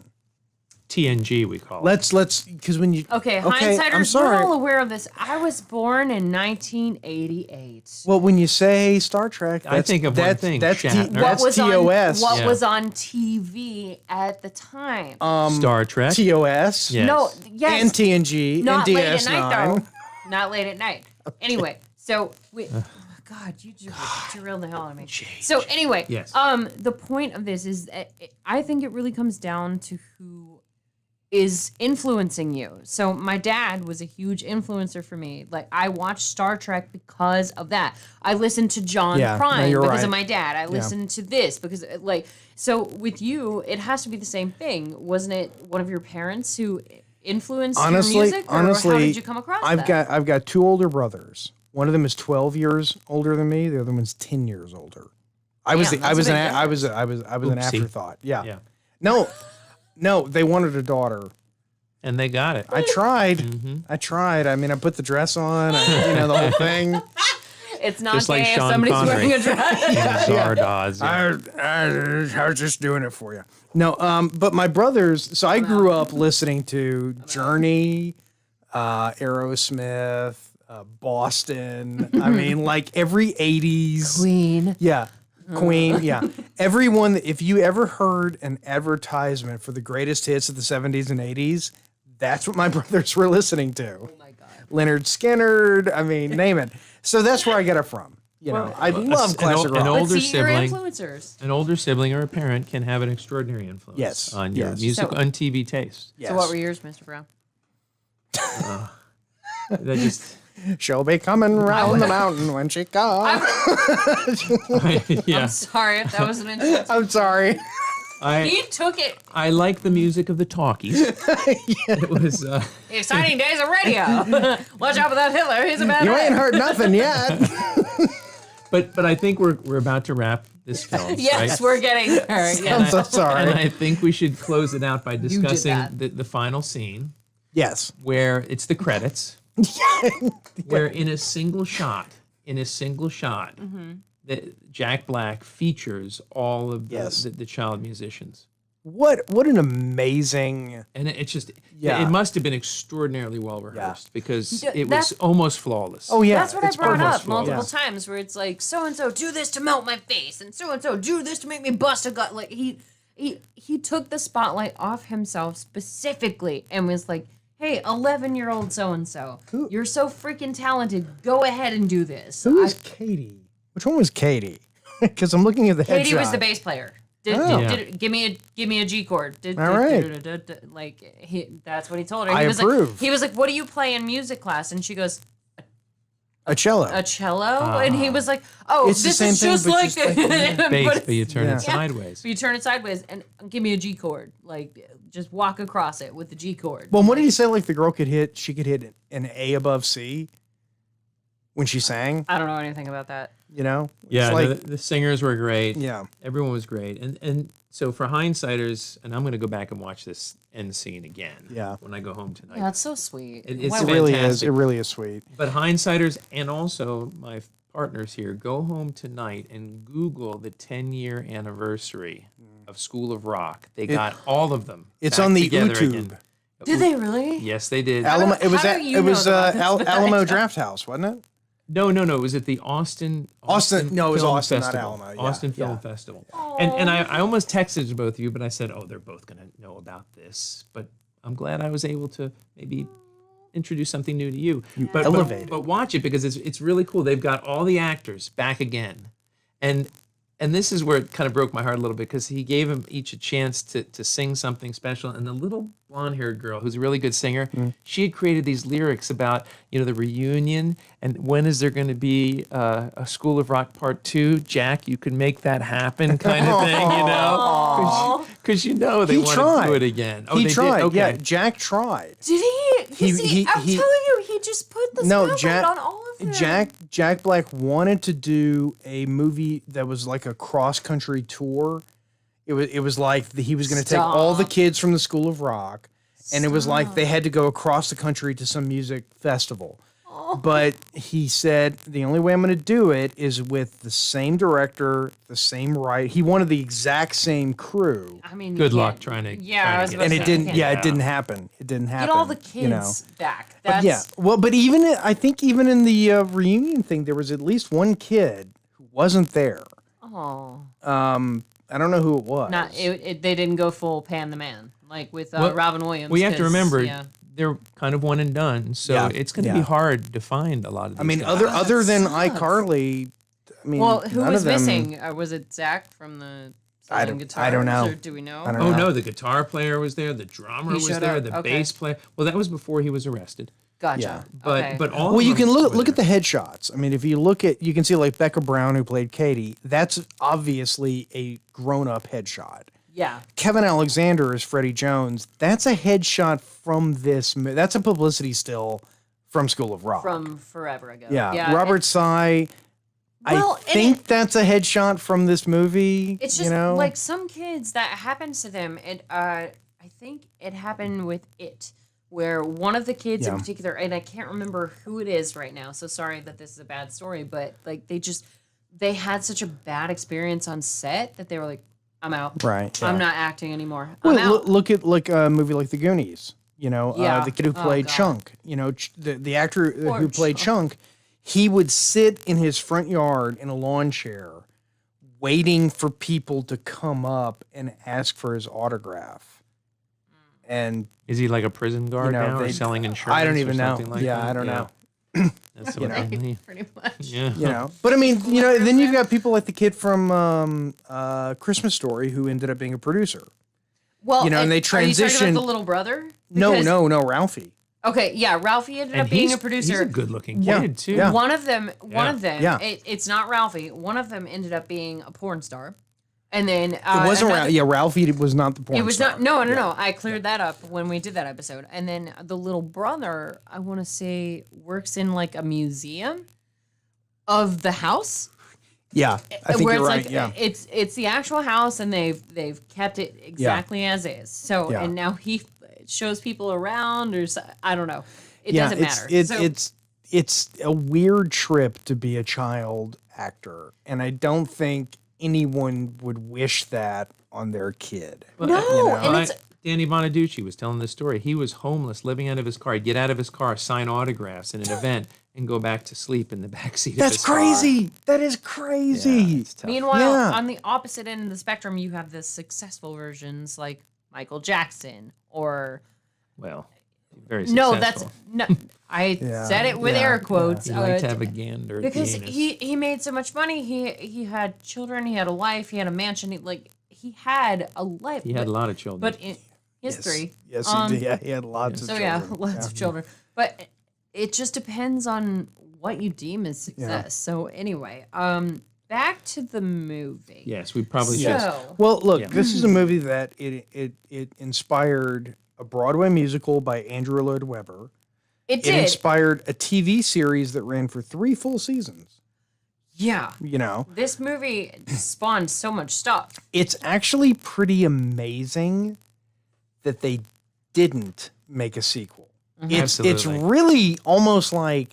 Speaker 4: TNG, we call it.
Speaker 3: Let's because when you
Speaker 2: Okay,
Speaker 3: I'm
Speaker 2: hindsighters, we're
Speaker 3: sorry.
Speaker 2: all aware of this. I was born in 1988.
Speaker 3: Well, when you say Star Trek,
Speaker 4: I think of one thing,
Speaker 3: That's
Speaker 4: Shatner.
Speaker 3: that's
Speaker 2: was
Speaker 3: TOS.
Speaker 2: On, what
Speaker 4: Yeah.
Speaker 2: was on TV at the time?
Speaker 4: Star Trek.
Speaker 3: TOS.
Speaker 4: Yes.
Speaker 2: No, yes,
Speaker 3: And TNG
Speaker 2: not
Speaker 3: and
Speaker 2: late at
Speaker 3: DS9.
Speaker 2: night though. Not late at night. Anyway, so we. God, you just derailed the hell out of me. So anyway,
Speaker 4: Yes.
Speaker 2: the point of this is, that I think it really comes down to who is influencing you. So my dad was a huge influencer for me. Like I watched Star Trek because of that. I listened to John
Speaker 3: Yeah, no,
Speaker 2: Prine
Speaker 3: you're
Speaker 2: because
Speaker 3: right.
Speaker 2: of my dad. I listened to this because like so with you, it has to be the same thing. Wasn't it one of your parents who influenced your music? Or
Speaker 3: honestly,
Speaker 2: how did you come across that?
Speaker 3: I've got two older brothers. One of them is 12 years older than me. The other one's 10 years older. I was
Speaker 2: Damn, that's a big
Speaker 3: an
Speaker 4: Oopsie.
Speaker 3: afterthought. Yeah.
Speaker 4: Yeah.
Speaker 3: No, they wanted a daughter.
Speaker 4: And they got it.
Speaker 3: I tried.
Speaker 4: Mm-hmm.
Speaker 3: I tried. I mean, I put the dress on. The whole thing.
Speaker 2: It's not
Speaker 4: Just like
Speaker 2: gay if
Speaker 4: Sean
Speaker 2: somebody's
Speaker 4: Connery.
Speaker 2: wearing a dress.
Speaker 4: Zardoz. Yeah.
Speaker 3: I was just doing it for you. No, but my brothers. So I grew up listening to Journey, Aerosmith, Boston. I mean, like every 80s.
Speaker 2: Queen.
Speaker 3: Yeah. Queen, yeah. Everyone, if you ever heard an advertisement for the greatest hits of the 70s and 80s, that's what my brothers were listening to.
Speaker 2: Oh my God.
Speaker 3: Leonard Skinner, I mean, name it. So that's where I get it from. I love classic rock.
Speaker 4: an
Speaker 2: But
Speaker 4: older
Speaker 2: see, you're
Speaker 4: sibling.
Speaker 2: influencers.
Speaker 4: An older sibling or a parent can have an extraordinary influence
Speaker 3: Yes,
Speaker 4: on your
Speaker 3: yes.
Speaker 4: music
Speaker 2: So-
Speaker 4: and TV taste.
Speaker 3: Yes.
Speaker 2: So what were yours, Mr. Brown?
Speaker 4: That just
Speaker 3: She'll be coming round the mountain when she comes.
Speaker 4: yeah.
Speaker 2: I'm sorry if that was an insult.
Speaker 3: I'm sorry.
Speaker 2: He took it.
Speaker 4: I like the music of the talkies. It was
Speaker 2: The exciting days of radio. Watch out for that Hitler. He's a bad
Speaker 3: You
Speaker 2: man.
Speaker 3: ain't heard nothing yet.
Speaker 4: but I think we're about to wrap this film.
Speaker 2: Yes,
Speaker 4: right?
Speaker 2: we're getting there.
Speaker 3: I'm
Speaker 2: Yeah.
Speaker 3: so sorry.
Speaker 4: And I think we should close it out by discussing
Speaker 2: that.
Speaker 4: the final scene
Speaker 3: Yes.
Speaker 4: where it's the credits, where in a single shot, that Jack Black features all of the child musicians.
Speaker 3: What an amazing.
Speaker 4: And it's just,
Speaker 3: Yeah.
Speaker 4: it must have been extraordinarily well rehearsed because
Speaker 2: Yeah,
Speaker 4: it
Speaker 2: that's-
Speaker 4: was almost flawless.
Speaker 3: Oh yeah.
Speaker 2: That's what I
Speaker 3: it's
Speaker 2: brought
Speaker 3: almost
Speaker 2: up multiple
Speaker 3: flawless.
Speaker 2: times, where it's like, so and so do this to melt my face, and so do this to make me bust a gut. Like he took the spotlight off himself specifically and was like, "Hey, 11-year-old so and so, you're so freaking talented. Go ahead and do this."
Speaker 3: Who is Katie? Which one was Katie? Because I'm looking at the headshot.
Speaker 2: Katie was the bass player. Give me a G chord.
Speaker 3: All right.
Speaker 2: That's what he told her.
Speaker 3: I
Speaker 2: He was
Speaker 3: approve.
Speaker 2: Like, he was like, "What do you play in music class?" And she goes,
Speaker 3: A cello.
Speaker 2: "A cello." And he was like, "Oh,
Speaker 3: It's the
Speaker 2: this
Speaker 3: same
Speaker 2: is
Speaker 3: thing,
Speaker 2: just
Speaker 3: but
Speaker 2: like
Speaker 3: just like
Speaker 2: it."
Speaker 4: Bass, but you turn
Speaker 3: Yeah.
Speaker 4: it sideways.
Speaker 2: So you turn it sideways and give me a G chord. Like, just walk across it with the G chord.
Speaker 3: Well, what did he say? Like the girl could hit, she could hit an A above C when she sang.
Speaker 2: I don't know anything about that.
Speaker 3: You know?
Speaker 4: Yeah,
Speaker 3: It's like,
Speaker 4: the singers were great.
Speaker 3: yeah.
Speaker 4: Everyone was great. And so for hindsighters, and I'm going to go back and watch this end scene again
Speaker 3: Yeah.
Speaker 4: when I go home tonight.
Speaker 2: Yeah, that's so sweet.
Speaker 4: It's
Speaker 2: Why
Speaker 3: It
Speaker 2: would-
Speaker 3: really is.
Speaker 4: fantastic.
Speaker 3: It really is sweet.
Speaker 4: But hindsighters and also my partners here, go home tonight and Google the 10-year anniversary of School of Rock. They got all of them.
Speaker 3: It's
Speaker 4: back
Speaker 3: on the
Speaker 4: together
Speaker 3: YouTube.
Speaker 4: again.
Speaker 2: Did they really?
Speaker 4: Yes, they did.
Speaker 3: Alamo, it was
Speaker 2: how
Speaker 3: at
Speaker 2: do you
Speaker 3: it was
Speaker 2: know about this, but I
Speaker 3: Alamo
Speaker 2: don't?
Speaker 3: Draft House, wasn't it?
Speaker 4: No. It was at the Austin.
Speaker 3: No, it was
Speaker 4: Film
Speaker 3: Austin, not
Speaker 4: Festival.
Speaker 3: Alamo. Yeah,
Speaker 4: Austin Film
Speaker 3: yeah.
Speaker 4: Festival. And I almost texted both of you, but I said, oh, they're both going to know about this. But I'm glad I was able to maybe introduce something new to you. But
Speaker 3: elevated.
Speaker 4: But watch it because it's really cool. They've got all the actors back again, and this is where it kind of broke my heart a little bit because he gave them each a chance to sing something special. And the little blonde-haired girl, who's a really good singer, she had created these lyrics about the reunion and when is there going to be a School of Rock Part 2? Jack, you can make that happen, kind of thing, because they
Speaker 3: He
Speaker 4: want to
Speaker 3: tried.
Speaker 4: do it again. Oh,
Speaker 3: He
Speaker 4: they
Speaker 3: tried.
Speaker 4: Did? Okay.
Speaker 3: Yeah, Jack tried.
Speaker 2: Did he? I'm
Speaker 3: he-
Speaker 2: telling you, he just put the spotlight
Speaker 3: Jack.
Speaker 2: on all of them.
Speaker 3: Jack Black wanted to do a movie that was like a cross country tour. It was like he was going to take all the
Speaker 2: Stop.
Speaker 3: kids from the School of Rock, and it was like they had to go across the country to some music festival. But he said the only way I'm going to do it is with the same director, the same writer. He wanted the exact same crew,
Speaker 2: I mean,
Speaker 4: Good
Speaker 2: yeah,
Speaker 4: luck trying to.
Speaker 2: Yeah,
Speaker 4: trying
Speaker 2: I
Speaker 4: to
Speaker 2: was
Speaker 4: get
Speaker 2: about
Speaker 3: and
Speaker 2: to
Speaker 3: it
Speaker 2: say,
Speaker 3: didn't.
Speaker 2: okay.
Speaker 3: Yeah, it didn't happen. It didn't happen.
Speaker 2: Get all the kids
Speaker 3: you know.
Speaker 2: back.
Speaker 3: But
Speaker 2: That's,
Speaker 3: yeah, well, but I think even in the reunion thing, there was at least one kid who wasn't there.
Speaker 2: Oh,
Speaker 3: I don't know who it was.
Speaker 2: they didn't go full Pan the Man like with
Speaker 4: Well,
Speaker 2: Robin Williams.
Speaker 4: We have to
Speaker 2: 'cause,
Speaker 4: remember
Speaker 2: yeah.
Speaker 4: they're kind of one and done, so
Speaker 3: Yeah,
Speaker 4: it's going to
Speaker 3: yeah.
Speaker 4: be hard to find a lot of these
Speaker 3: I mean,
Speaker 4: guys.
Speaker 3: other than
Speaker 2: sucks.
Speaker 3: iCarly, I mean,
Speaker 2: Well, who
Speaker 3: none
Speaker 2: was
Speaker 3: of them,
Speaker 2: missing? Was it Zach from the
Speaker 3: I
Speaker 2: selling
Speaker 3: don't-
Speaker 2: guitars?
Speaker 3: I don't know.
Speaker 2: Or do we know?
Speaker 3: I don't
Speaker 4: Oh
Speaker 3: know.
Speaker 4: no, the guitar player was there, the drummer
Speaker 2: He
Speaker 4: was
Speaker 2: showed
Speaker 4: there,
Speaker 2: up,
Speaker 4: the
Speaker 2: okay.
Speaker 4: bass player. Well, that was before he was arrested.
Speaker 2: Gotcha.
Speaker 3: Yeah.
Speaker 4: But
Speaker 2: okay.
Speaker 4: but all
Speaker 3: Well,
Speaker 4: of
Speaker 3: you
Speaker 4: them
Speaker 3: can
Speaker 4: were
Speaker 3: look at the
Speaker 4: there.
Speaker 3: headshots. I mean, if you you can see like Becca Brown, who played Katie. That's obviously a grown-up headshot.
Speaker 2: yeah.
Speaker 3: Kevin Alexander as Freddie Jones. That's a headshot from this. That's a publicity still from School of Rock.
Speaker 2: From forever ago.
Speaker 3: yeah, Robert Sy.
Speaker 2: Well,
Speaker 3: I
Speaker 2: and
Speaker 3: think that's a headshot from this movie.
Speaker 2: It's just like some kids that happens to them. And I think it happened with It, where one of the kids in
Speaker 3: Yeah.
Speaker 2: particular, and I can't remember who it is right now. So sorry that this is a bad story, but like they had such a bad experience on set that they were like, I'm out.
Speaker 3: Right.
Speaker 2: I'm
Speaker 3: yeah.
Speaker 2: not acting anymore. I'm
Speaker 3: Well,
Speaker 2: out.
Speaker 3: look at like a movie like The Goonies.
Speaker 2: Yeah.
Speaker 3: The kid who
Speaker 2: Oh,
Speaker 3: played
Speaker 2: God.
Speaker 3: Chunk. The actor
Speaker 2: Poor
Speaker 3: who played Chunk. He would sit in his front yard in a lawn chair, waiting for people to come up and ask for his autograph. And
Speaker 4: Is he like a prison guard now, or
Speaker 3: they-
Speaker 4: selling insurance?
Speaker 3: I don't
Speaker 4: or
Speaker 3: even know.
Speaker 4: something like
Speaker 3: Yeah,
Speaker 4: that?
Speaker 3: I don't know.
Speaker 4: That's what I mean.
Speaker 2: Pretty much.
Speaker 4: Yeah.
Speaker 3: But I mean, then you've got people like the kid from Christmas Story who ended up being a producer.
Speaker 2: Well,
Speaker 3: And they
Speaker 2: Are you talking
Speaker 3: transitioned-
Speaker 2: about the little brother?
Speaker 3: No,
Speaker 2: Because-
Speaker 3: no, Ralphie.
Speaker 2: Okay, yeah, Ralphie ended up being a producer.
Speaker 4: He's a good-looking kid
Speaker 3: Yeah,
Speaker 4: too.
Speaker 3: yeah.
Speaker 2: One of them,
Speaker 3: Yeah.
Speaker 2: it's not Ralphie. One of them ended up being a porn star, and then
Speaker 3: It wasn't
Speaker 2: another-
Speaker 3: Ralphie was not the porn
Speaker 2: It was
Speaker 3: star.
Speaker 2: not. No. I cleared that up when we did that episode. And then the little brother, I want to say, works in like a museum of the house.
Speaker 3: Yeah, I think
Speaker 2: where
Speaker 3: you're
Speaker 2: it's
Speaker 3: right.
Speaker 2: like
Speaker 3: Yeah.
Speaker 2: it's the actual house, and they've kept it exactly as is. So
Speaker 3: Yeah.
Speaker 2: and now he shows people around, or I don't know. It
Speaker 3: Yeah,
Speaker 2: doesn't matter.
Speaker 3: It's a weird trip to be a child actor, and I don't think anyone would wish that on their kid.
Speaker 4: But,
Speaker 2: No, and it's
Speaker 4: Danny Bonaducci was telling this story. He was homeless, living out of his car. He'd get out of his car, sign autographs in an event, and go back to sleep in the backseat of
Speaker 3: That's
Speaker 4: his car.
Speaker 3: crazy. That is crazy.
Speaker 4: Yeah, it's tough.
Speaker 2: Meanwhile,
Speaker 3: Yeah.
Speaker 2: on the opposite end of the spectrum, you have the successful versions like Michael Jackson or
Speaker 4: Well, very successful.
Speaker 2: no, that's no. I
Speaker 3: Yeah,
Speaker 2: said it with
Speaker 3: yeah,
Speaker 2: air quotes
Speaker 4: He liked to have a gander at
Speaker 2: because
Speaker 4: the anus.
Speaker 2: he made so much money. He had children. He had a life. He had a mansion. He had a life.
Speaker 4: He had a lot of children.
Speaker 2: But in history,
Speaker 3: Yes, he did. Yeah, he had lots of
Speaker 2: so
Speaker 3: children.
Speaker 2: yeah, lots of children. But it just depends on what you deem as success. So anyway, back to the movie.
Speaker 4: Yes, we probably
Speaker 2: So
Speaker 4: should.
Speaker 3: Well, look,
Speaker 4: Yeah.
Speaker 3: this is a movie that it inspired a Broadway musical by Andrew Lloyd Webber.
Speaker 2: it
Speaker 3: It
Speaker 2: did.
Speaker 3: inspired a TV series that ran for 3 full seasons.
Speaker 2: Yeah.
Speaker 3: You know,
Speaker 2: This movie spawned so much stuff.
Speaker 3: it's actually pretty amazing that they didn't make a sequel. It's
Speaker 4: Absolutely.
Speaker 3: really almost like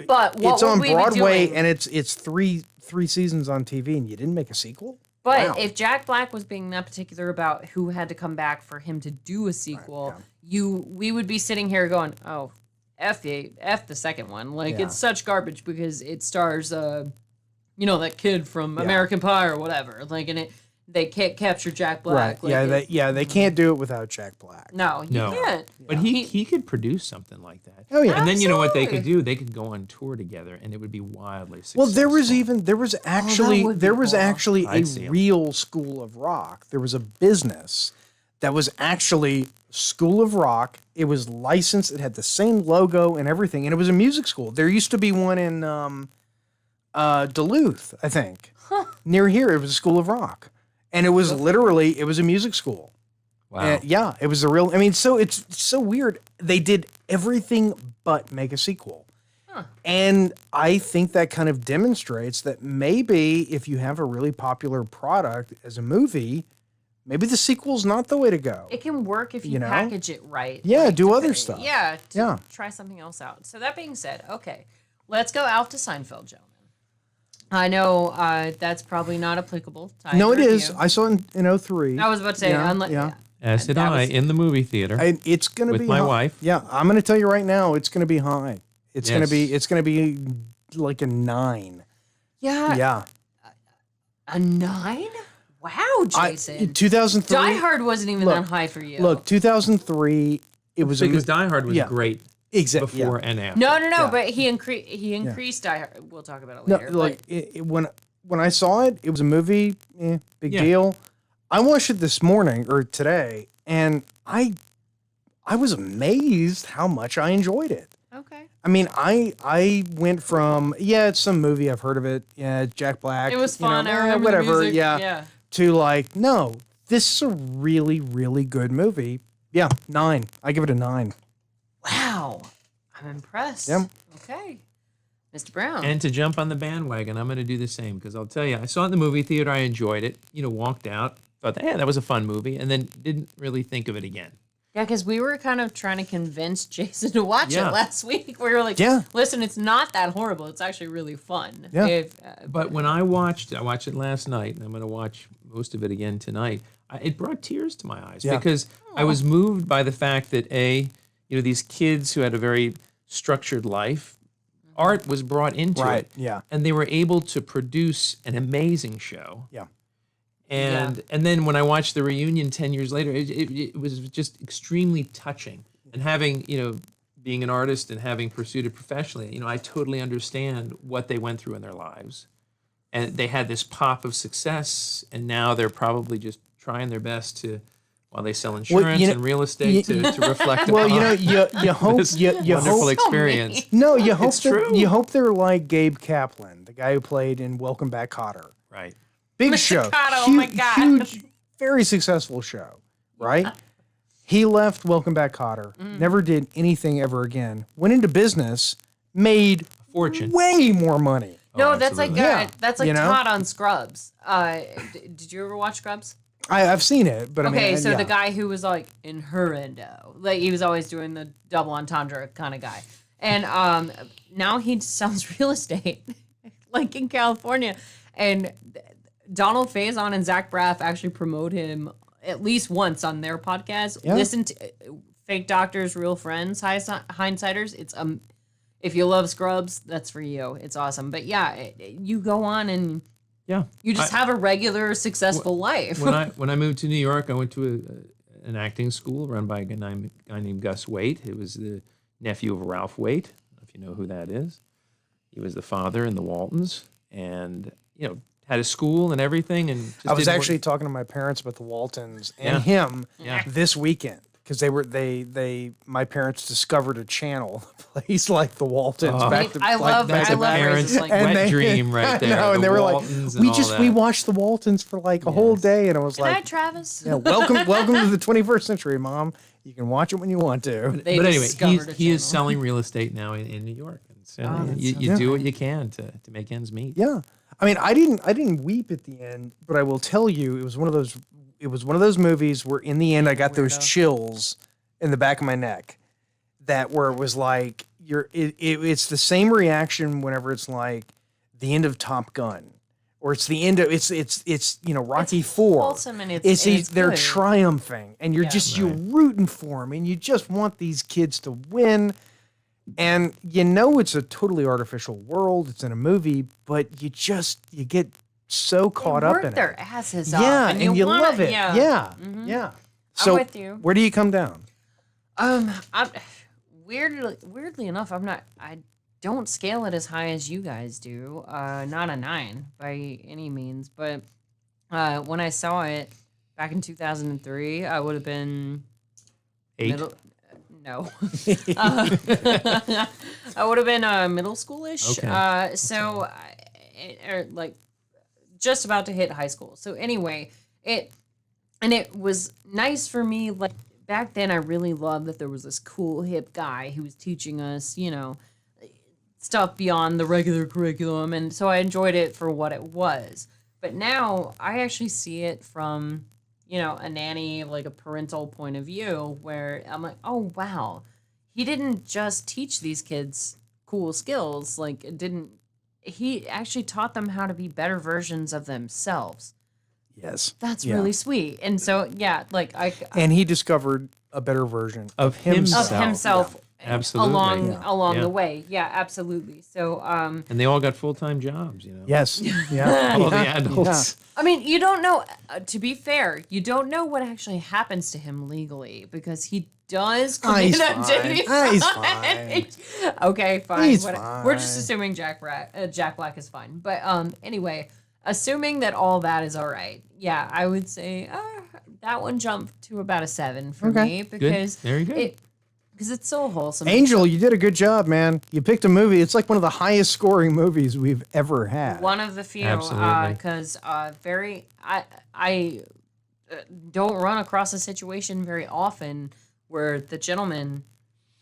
Speaker 2: But what
Speaker 3: it's
Speaker 2: would
Speaker 3: on
Speaker 2: we be
Speaker 3: Broadway
Speaker 2: doing?
Speaker 3: and it's three seasons on TV and you didn't make a sequel.
Speaker 2: But
Speaker 3: Wow.
Speaker 2: if Jack Black was being that particular about who had to come back for him to do a sequel, we would be sitting here going, "Oh, F the second one. Like
Speaker 3: Yeah.
Speaker 2: it's such garbage because it stars that kid from American Pie or whatever. Like and they can't capture Jack Black. Like,
Speaker 3: They can't do it without Jack Black.
Speaker 2: No, you
Speaker 4: No.
Speaker 2: can't.
Speaker 4: But he could produce something like that.
Speaker 3: Oh, yeah.
Speaker 4: And then you know what they
Speaker 2: Absolutely.
Speaker 4: could do? They could go on tour together, and it would be wildly successful.
Speaker 3: Well, there was actually
Speaker 2: would be cool.
Speaker 3: a
Speaker 4: I'd see 'em.
Speaker 3: real School of Rock. There was a business that was actually School of Rock. It was licensed. It had the same logo and everything, and it was a music school. There used to be one in Duluth, I think, near here. It was a School of Rock, and it was literally a music school.
Speaker 4: Wow.
Speaker 3: Yeah, it was the real. I mean, so it's so weird. They did everything but make a sequel. And I think that kind of demonstrates that maybe if you have a really popular product as a movie, maybe the sequel's not the way to go.
Speaker 2: It can work if you,
Speaker 3: You know?
Speaker 2: package it right.
Speaker 3: Yeah, do
Speaker 2: to
Speaker 3: other
Speaker 2: fit-
Speaker 3: stuff.
Speaker 2: Yeah,
Speaker 3: Yeah.
Speaker 2: try something else out. So that being said, okay, let's go out to Seinfeld, gentlemen. I know that's probably not applicable to
Speaker 3: No, it
Speaker 2: either of
Speaker 3: is.
Speaker 2: you.
Speaker 3: I saw it in 03.
Speaker 2: I was about to say,
Speaker 3: Yeah,
Speaker 2: unless,
Speaker 3: yeah.
Speaker 4: As did
Speaker 2: that
Speaker 4: I
Speaker 2: was-
Speaker 4: in the movie theater.
Speaker 3: It's going to
Speaker 4: With
Speaker 3: be
Speaker 4: my
Speaker 3: high.
Speaker 4: wife.
Speaker 3: Yeah, I'm going to tell you right now, it's going to be high. It's going to
Speaker 4: Yes.
Speaker 3: be like a 9.
Speaker 2: yeah,
Speaker 3: Yeah.
Speaker 2: a 9? Wow, Jason.
Speaker 3: 2003.
Speaker 2: Die Hard wasn't even that high for you.
Speaker 3: Look, 2003. It was
Speaker 4: because
Speaker 3: a
Speaker 4: Die Hard was
Speaker 3: yeah.
Speaker 4: great
Speaker 3: exactly
Speaker 4: before and after.
Speaker 2: no,
Speaker 3: Yeah.
Speaker 2: but he increased Die Hard. We'll talk about it
Speaker 3: No,
Speaker 2: later.
Speaker 3: like when I saw it, it was a movie. Big
Speaker 4: Yeah.
Speaker 3: deal. I watched it this morning or today, and I was amazed how much I enjoyed it.
Speaker 2: but, okay.
Speaker 3: I mean, I went from it's some movie, I've heard of it. Yeah, Jack Black.
Speaker 2: It was
Speaker 3: you know,
Speaker 2: fun. I remember the
Speaker 3: whatever.
Speaker 2: music.
Speaker 3: Yeah. To like, no, this is a really, really good movie. Yeah, 9. I give it a 9.
Speaker 2: Wow. I'm impressed.
Speaker 3: Yep.
Speaker 2: Okay. Mr. Brown.
Speaker 4: And to jump on the bandwagon, I'm going to do the same because I'll tell you, I saw it in the movie theater. I enjoyed it. Walked out, thought, that was a fun movie, and then didn't really think of it again.
Speaker 2: Yeah, because we were kind of trying to convince Jason to watch
Speaker 4: Yeah.
Speaker 2: it last week. We were like,
Speaker 3: Yeah.
Speaker 2: listen, it's not that horrible. It's actually really fun.
Speaker 3: Yeah.
Speaker 4: But when I watched it last night, and I'm going to watch most of it again tonight. It brought tears to my eyes
Speaker 3: Yeah.
Speaker 4: because I was moved by the fact that these kids who had a very structured life, art was brought into
Speaker 3: Right.
Speaker 4: it,
Speaker 3: Yeah.
Speaker 4: and they were able to produce an amazing show.
Speaker 3: Yeah.
Speaker 4: And then when I watched the reunion 10 years later, it was just extremely touching. And having, being an artist and having pursued it professionally, I totally understand what they went through in their lives. And they had this pop of success, and now they're probably just trying their best to, while they sell insurance
Speaker 3: you know,
Speaker 4: and real estate to reflect
Speaker 3: Well,
Speaker 4: upon
Speaker 3: you hope
Speaker 4: this
Speaker 3: you
Speaker 4: wonderful
Speaker 3: hope
Speaker 4: experience.
Speaker 3: no, you hope
Speaker 4: It's
Speaker 3: that
Speaker 4: true.
Speaker 3: you hope they're like Gabe Kaplan, the guy who played in Welcome Back, Kotter.
Speaker 4: Right.
Speaker 3: Big
Speaker 2: Mr.
Speaker 3: show,
Speaker 2: Kotter, oh my God.
Speaker 3: huge, very successful show, right? He left Welcome Back, Kotter, never did anything ever again. Went into business, made
Speaker 4: Fortune.
Speaker 3: way more money.
Speaker 2: No,
Speaker 4: Oh,
Speaker 2: that's like
Speaker 4: absolutely.
Speaker 2: that's like
Speaker 3: You know?
Speaker 2: Todd on Scrubs. Did you ever watch Scrubs?
Speaker 3: I've seen it, but I
Speaker 2: Okay,
Speaker 3: mean,
Speaker 2: so
Speaker 3: yeah.
Speaker 2: the guy who was like in Horrendo, like he was always doing the double entendre kind of guy, and now he sells real estate, like in California, and Donald Faison and Zach Braff actually promote him at least once on their podcast.
Speaker 3: Yeah.
Speaker 2: Listen to Fake Doctors, Real Friends, Hindsighters. It's if you love Scrubs, that's for you. It's awesome. But yeah, you go on and
Speaker 4: Yeah.
Speaker 2: you just have a regular, successful life.
Speaker 4: When I moved to New York, I went to an acting school run by a guy named Gus Waite. It was the nephew of Ralph Waite, if you know who that is. He was the father in the Waltons, and had a school and everything. And just
Speaker 3: I was
Speaker 4: didn't
Speaker 3: actually
Speaker 4: work.
Speaker 3: talking to my parents about the Waltons and
Speaker 4: Yeah.
Speaker 3: him
Speaker 4: Yeah.
Speaker 3: this weekend because my parents discovered a channel place like the Waltons.
Speaker 4: Oh.
Speaker 3: back to,
Speaker 2: I
Speaker 3: like,
Speaker 2: love-
Speaker 3: back
Speaker 2: I
Speaker 3: to
Speaker 2: love
Speaker 3: back.
Speaker 4: parents'
Speaker 2: phrases like
Speaker 4: wet
Speaker 3: And they-
Speaker 4: dream right
Speaker 3: I
Speaker 4: there.
Speaker 3: know, and
Speaker 4: the
Speaker 3: they were like,
Speaker 4: Waltons and all that.
Speaker 3: we watched the Waltons for like a whole day, and I was
Speaker 2: Good night,
Speaker 3: like,
Speaker 2: Travis.
Speaker 3: yeah, welcome to the 21st century, Mom. You can watch it when you want to.
Speaker 2: They
Speaker 4: But anyway,
Speaker 2: discovered a
Speaker 4: he is
Speaker 2: channel.
Speaker 4: selling real estate now in New York. And so
Speaker 2: that's
Speaker 4: you
Speaker 2: so
Speaker 4: do what you can to make ends meet.
Speaker 3: Yeah, I mean, I didn't weep at the end, but I will tell you, it was one of those movies where in the end I got those
Speaker 2: Weirdo.
Speaker 3: chills in the back of my neck, where it was like it's the same reaction whenever it's like the end of Top Gun, or it's the end of it's Rocky
Speaker 2: It's
Speaker 3: IV.
Speaker 2: wholesome and it's
Speaker 3: They're
Speaker 2: good.
Speaker 3: triumphing, and you're
Speaker 2: Yeah.
Speaker 3: just you're rooting for them, and you just want these kids to win. And it's a totally artificial world. It's in a movie, but you get so caught
Speaker 2: They
Speaker 3: up
Speaker 2: work
Speaker 3: in
Speaker 2: their
Speaker 3: it.
Speaker 2: asses off.
Speaker 3: Yeah,
Speaker 2: and
Speaker 3: you
Speaker 2: wanna-
Speaker 3: love it. Yeah. So
Speaker 2: with you.
Speaker 3: where do you come down?
Speaker 2: I'm weirdly enough, I don't scale it as high as you guys do. Not a 9 by any means, but when I saw it back in 2003, I would have been
Speaker 4: 8.
Speaker 2: middle. No, I would have been middle schoolish.
Speaker 4: Okay.
Speaker 2: So, like just about to hit high school. So anyway, it was nice for me. Like back then, I really loved that there was this cool hip guy who was teaching us, stuff beyond the regular curriculum, and so I enjoyed it for what it was. But now I actually see it from a nanny, like a parental point of view, where I'm like, oh wow, he didn't just teach these kids cool skills. Like he actually taught them how to be better versions of themselves.
Speaker 3: Yes,
Speaker 2: That's
Speaker 3: Yeah.
Speaker 2: really sweet. And so like
Speaker 3: And he discovered a better version
Speaker 4: Of
Speaker 2: of
Speaker 4: himself.
Speaker 2: himself
Speaker 4: Absolutely.
Speaker 2: along
Speaker 4: Yeah.
Speaker 2: the way. Yeah, absolutely. So
Speaker 4: And they all got full-time jobs,
Speaker 3: Yes. Yeah.
Speaker 4: All the
Speaker 3: Yeah.
Speaker 4: adults.
Speaker 2: I mean, you don't know. To be fair, you don't know what actually happens to him legally because he does commit
Speaker 3: he's
Speaker 2: a
Speaker 3: fine.
Speaker 2: genocide.
Speaker 3: He's fine.
Speaker 2: Okay, fine.
Speaker 3: He's
Speaker 2: whatever. We're just
Speaker 3: fine.
Speaker 2: assuming Jack Black is fine. But anyway, assuming that all that is all right, yeah, I would say that one jumped to about a 7 for me because
Speaker 4: There you go.
Speaker 2: because it's so wholesome.
Speaker 3: Angel, you did a good job, man. You picked a movie. It's like one of the highest scoring movies we've ever had.
Speaker 2: One of the few,
Speaker 4: Absolutely.
Speaker 2: because I don't run across a situation very often where the gentlemen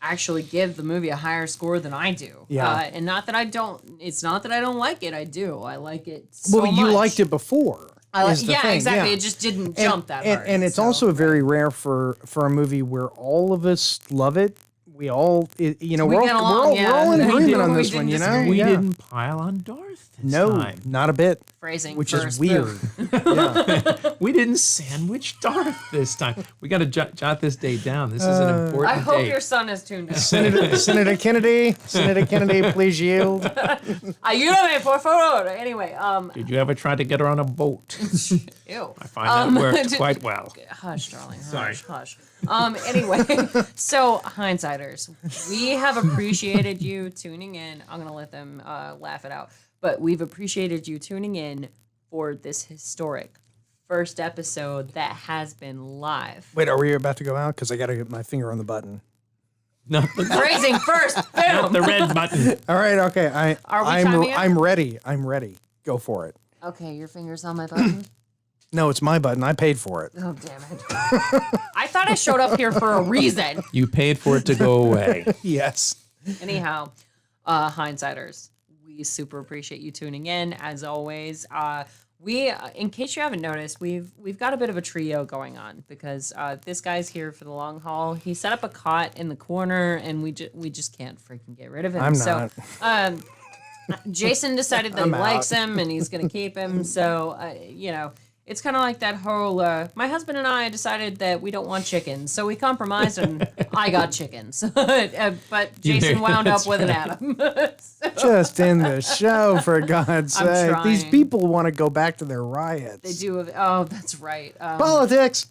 Speaker 2: actually give the movie a higher score than I do.
Speaker 3: Yeah.
Speaker 2: And not that I don't. It's not that I don't like it. I do. I like it so
Speaker 3: Well, you
Speaker 2: much.
Speaker 3: liked it before. is the
Speaker 2: Yeah,
Speaker 3: thing,
Speaker 2: exactly.
Speaker 3: yeah.
Speaker 2: It just didn't jump that
Speaker 3: and,
Speaker 2: hard.
Speaker 3: and it's
Speaker 2: so-
Speaker 3: also very rare for a movie where all of us love it. We all, we're all,
Speaker 2: get along,
Speaker 3: we're all in
Speaker 2: yeah.
Speaker 3: agreement on
Speaker 2: We
Speaker 3: this one,
Speaker 2: didn't
Speaker 3: you know?
Speaker 2: disagree.
Speaker 4: We
Speaker 3: Yeah.
Speaker 4: didn't pile on Darth this
Speaker 3: No,
Speaker 4: time.
Speaker 3: not a bit,
Speaker 2: phrasing,
Speaker 3: which
Speaker 2: first,
Speaker 3: is weird. Yeah.
Speaker 4: We didn't sandwich Darth this time. We got to jot this date down. This is an important
Speaker 2: I hope
Speaker 4: date.
Speaker 2: your son is tuned in.
Speaker 3: Senator Kennedy, please yield.
Speaker 2: Ayúdame, por favor. Anyway,
Speaker 4: Did you ever try to get her on a boat?
Speaker 2: ew.
Speaker 4: I find that worked quite well.
Speaker 2: Hush, darling.
Speaker 4: Sorry.
Speaker 2: Hush. Anyway, so Hindsighters, we have appreciated you tuning in. I'm gonna let them laugh it out, but we've appreciated you tuning in for this historic first episode that has been live.
Speaker 3: Wait, are we about to go out? Because I got to get my finger on the button.
Speaker 4: Not the,
Speaker 2: Phrasing first.
Speaker 4: not
Speaker 2: Boom.
Speaker 4: the red button.
Speaker 3: All right, okay.
Speaker 2: Are we timing it?
Speaker 3: I'm ready. I'm ready. Go for it.
Speaker 2: Okay, your finger's on my button.
Speaker 3: No, it's my button. I paid for it.
Speaker 2: Oh, damn it. I thought I showed up here for a reason.
Speaker 4: You paid for it to go away.
Speaker 3: Yes.
Speaker 2: Anyhow, hindsighters, we super appreciate you tuning in. As always, we, in case you haven't noticed, we've got a bit of a trio going on because this guy's here for the long haul. He set up a cot in the corner, and we just can't freaking get rid of him.
Speaker 3: I'm not.
Speaker 2: So, Jason decided that
Speaker 3: I'm
Speaker 2: he likes
Speaker 3: out.
Speaker 2: him, and he's gonna keep him. So, you know. It's kind of like that whole, my husband and I decided that we don't want chickens, so we compromised and I got chickens. But Jason wound up with an Adam.
Speaker 3: Just in the show, for God's
Speaker 2: I'm
Speaker 3: sake. These
Speaker 2: trying.
Speaker 3: people want to go back to their riots.
Speaker 2: They do, oh, that's right.
Speaker 3: Politics.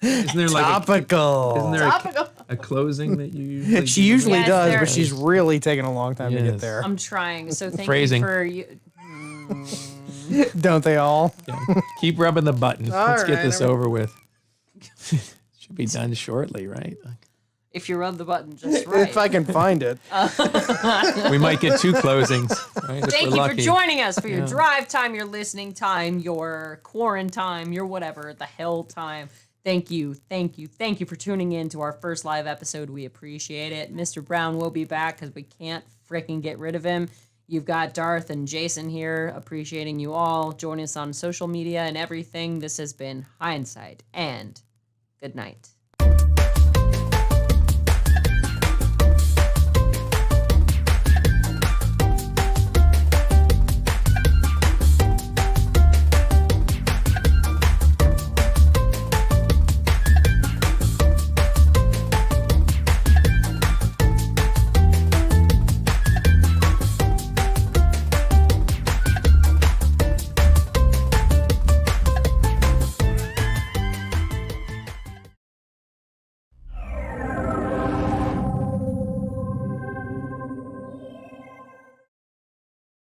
Speaker 4: Isn't there like
Speaker 3: Topical.
Speaker 4: isn't there
Speaker 2: Topical.
Speaker 4: a closing that you usually
Speaker 3: She
Speaker 4: do?
Speaker 3: usually
Speaker 2: Yes,
Speaker 3: does,
Speaker 2: there
Speaker 3: but
Speaker 2: is.
Speaker 3: she's really taking a long time to get
Speaker 4: Yes.
Speaker 3: there.
Speaker 2: I'm trying, so thank
Speaker 4: Phrasing.
Speaker 2: you for you.
Speaker 3: Don't they all?
Speaker 4: Yeah. Keep rubbing the button. Let's get
Speaker 3: right,
Speaker 4: this
Speaker 3: I'm-
Speaker 4: over with. Should be done shortly, right?
Speaker 2: If you rub the button just right.
Speaker 3: If I can find it.
Speaker 4: We might get 2 closings. Right? If
Speaker 2: Thank
Speaker 4: we're
Speaker 2: you
Speaker 4: lucky.
Speaker 2: for joining us for your
Speaker 4: Yeah.
Speaker 2: drive time, your listening time, your quarantine time, your whatever the hell time. Thank you for tuning in to our first live episode. We appreciate it. Mr. Brown will be back because we can't freaking get rid of him. You've got Darth and Jason here appreciating you all. Join us on social media and everything. This has been Hindsight, and good night.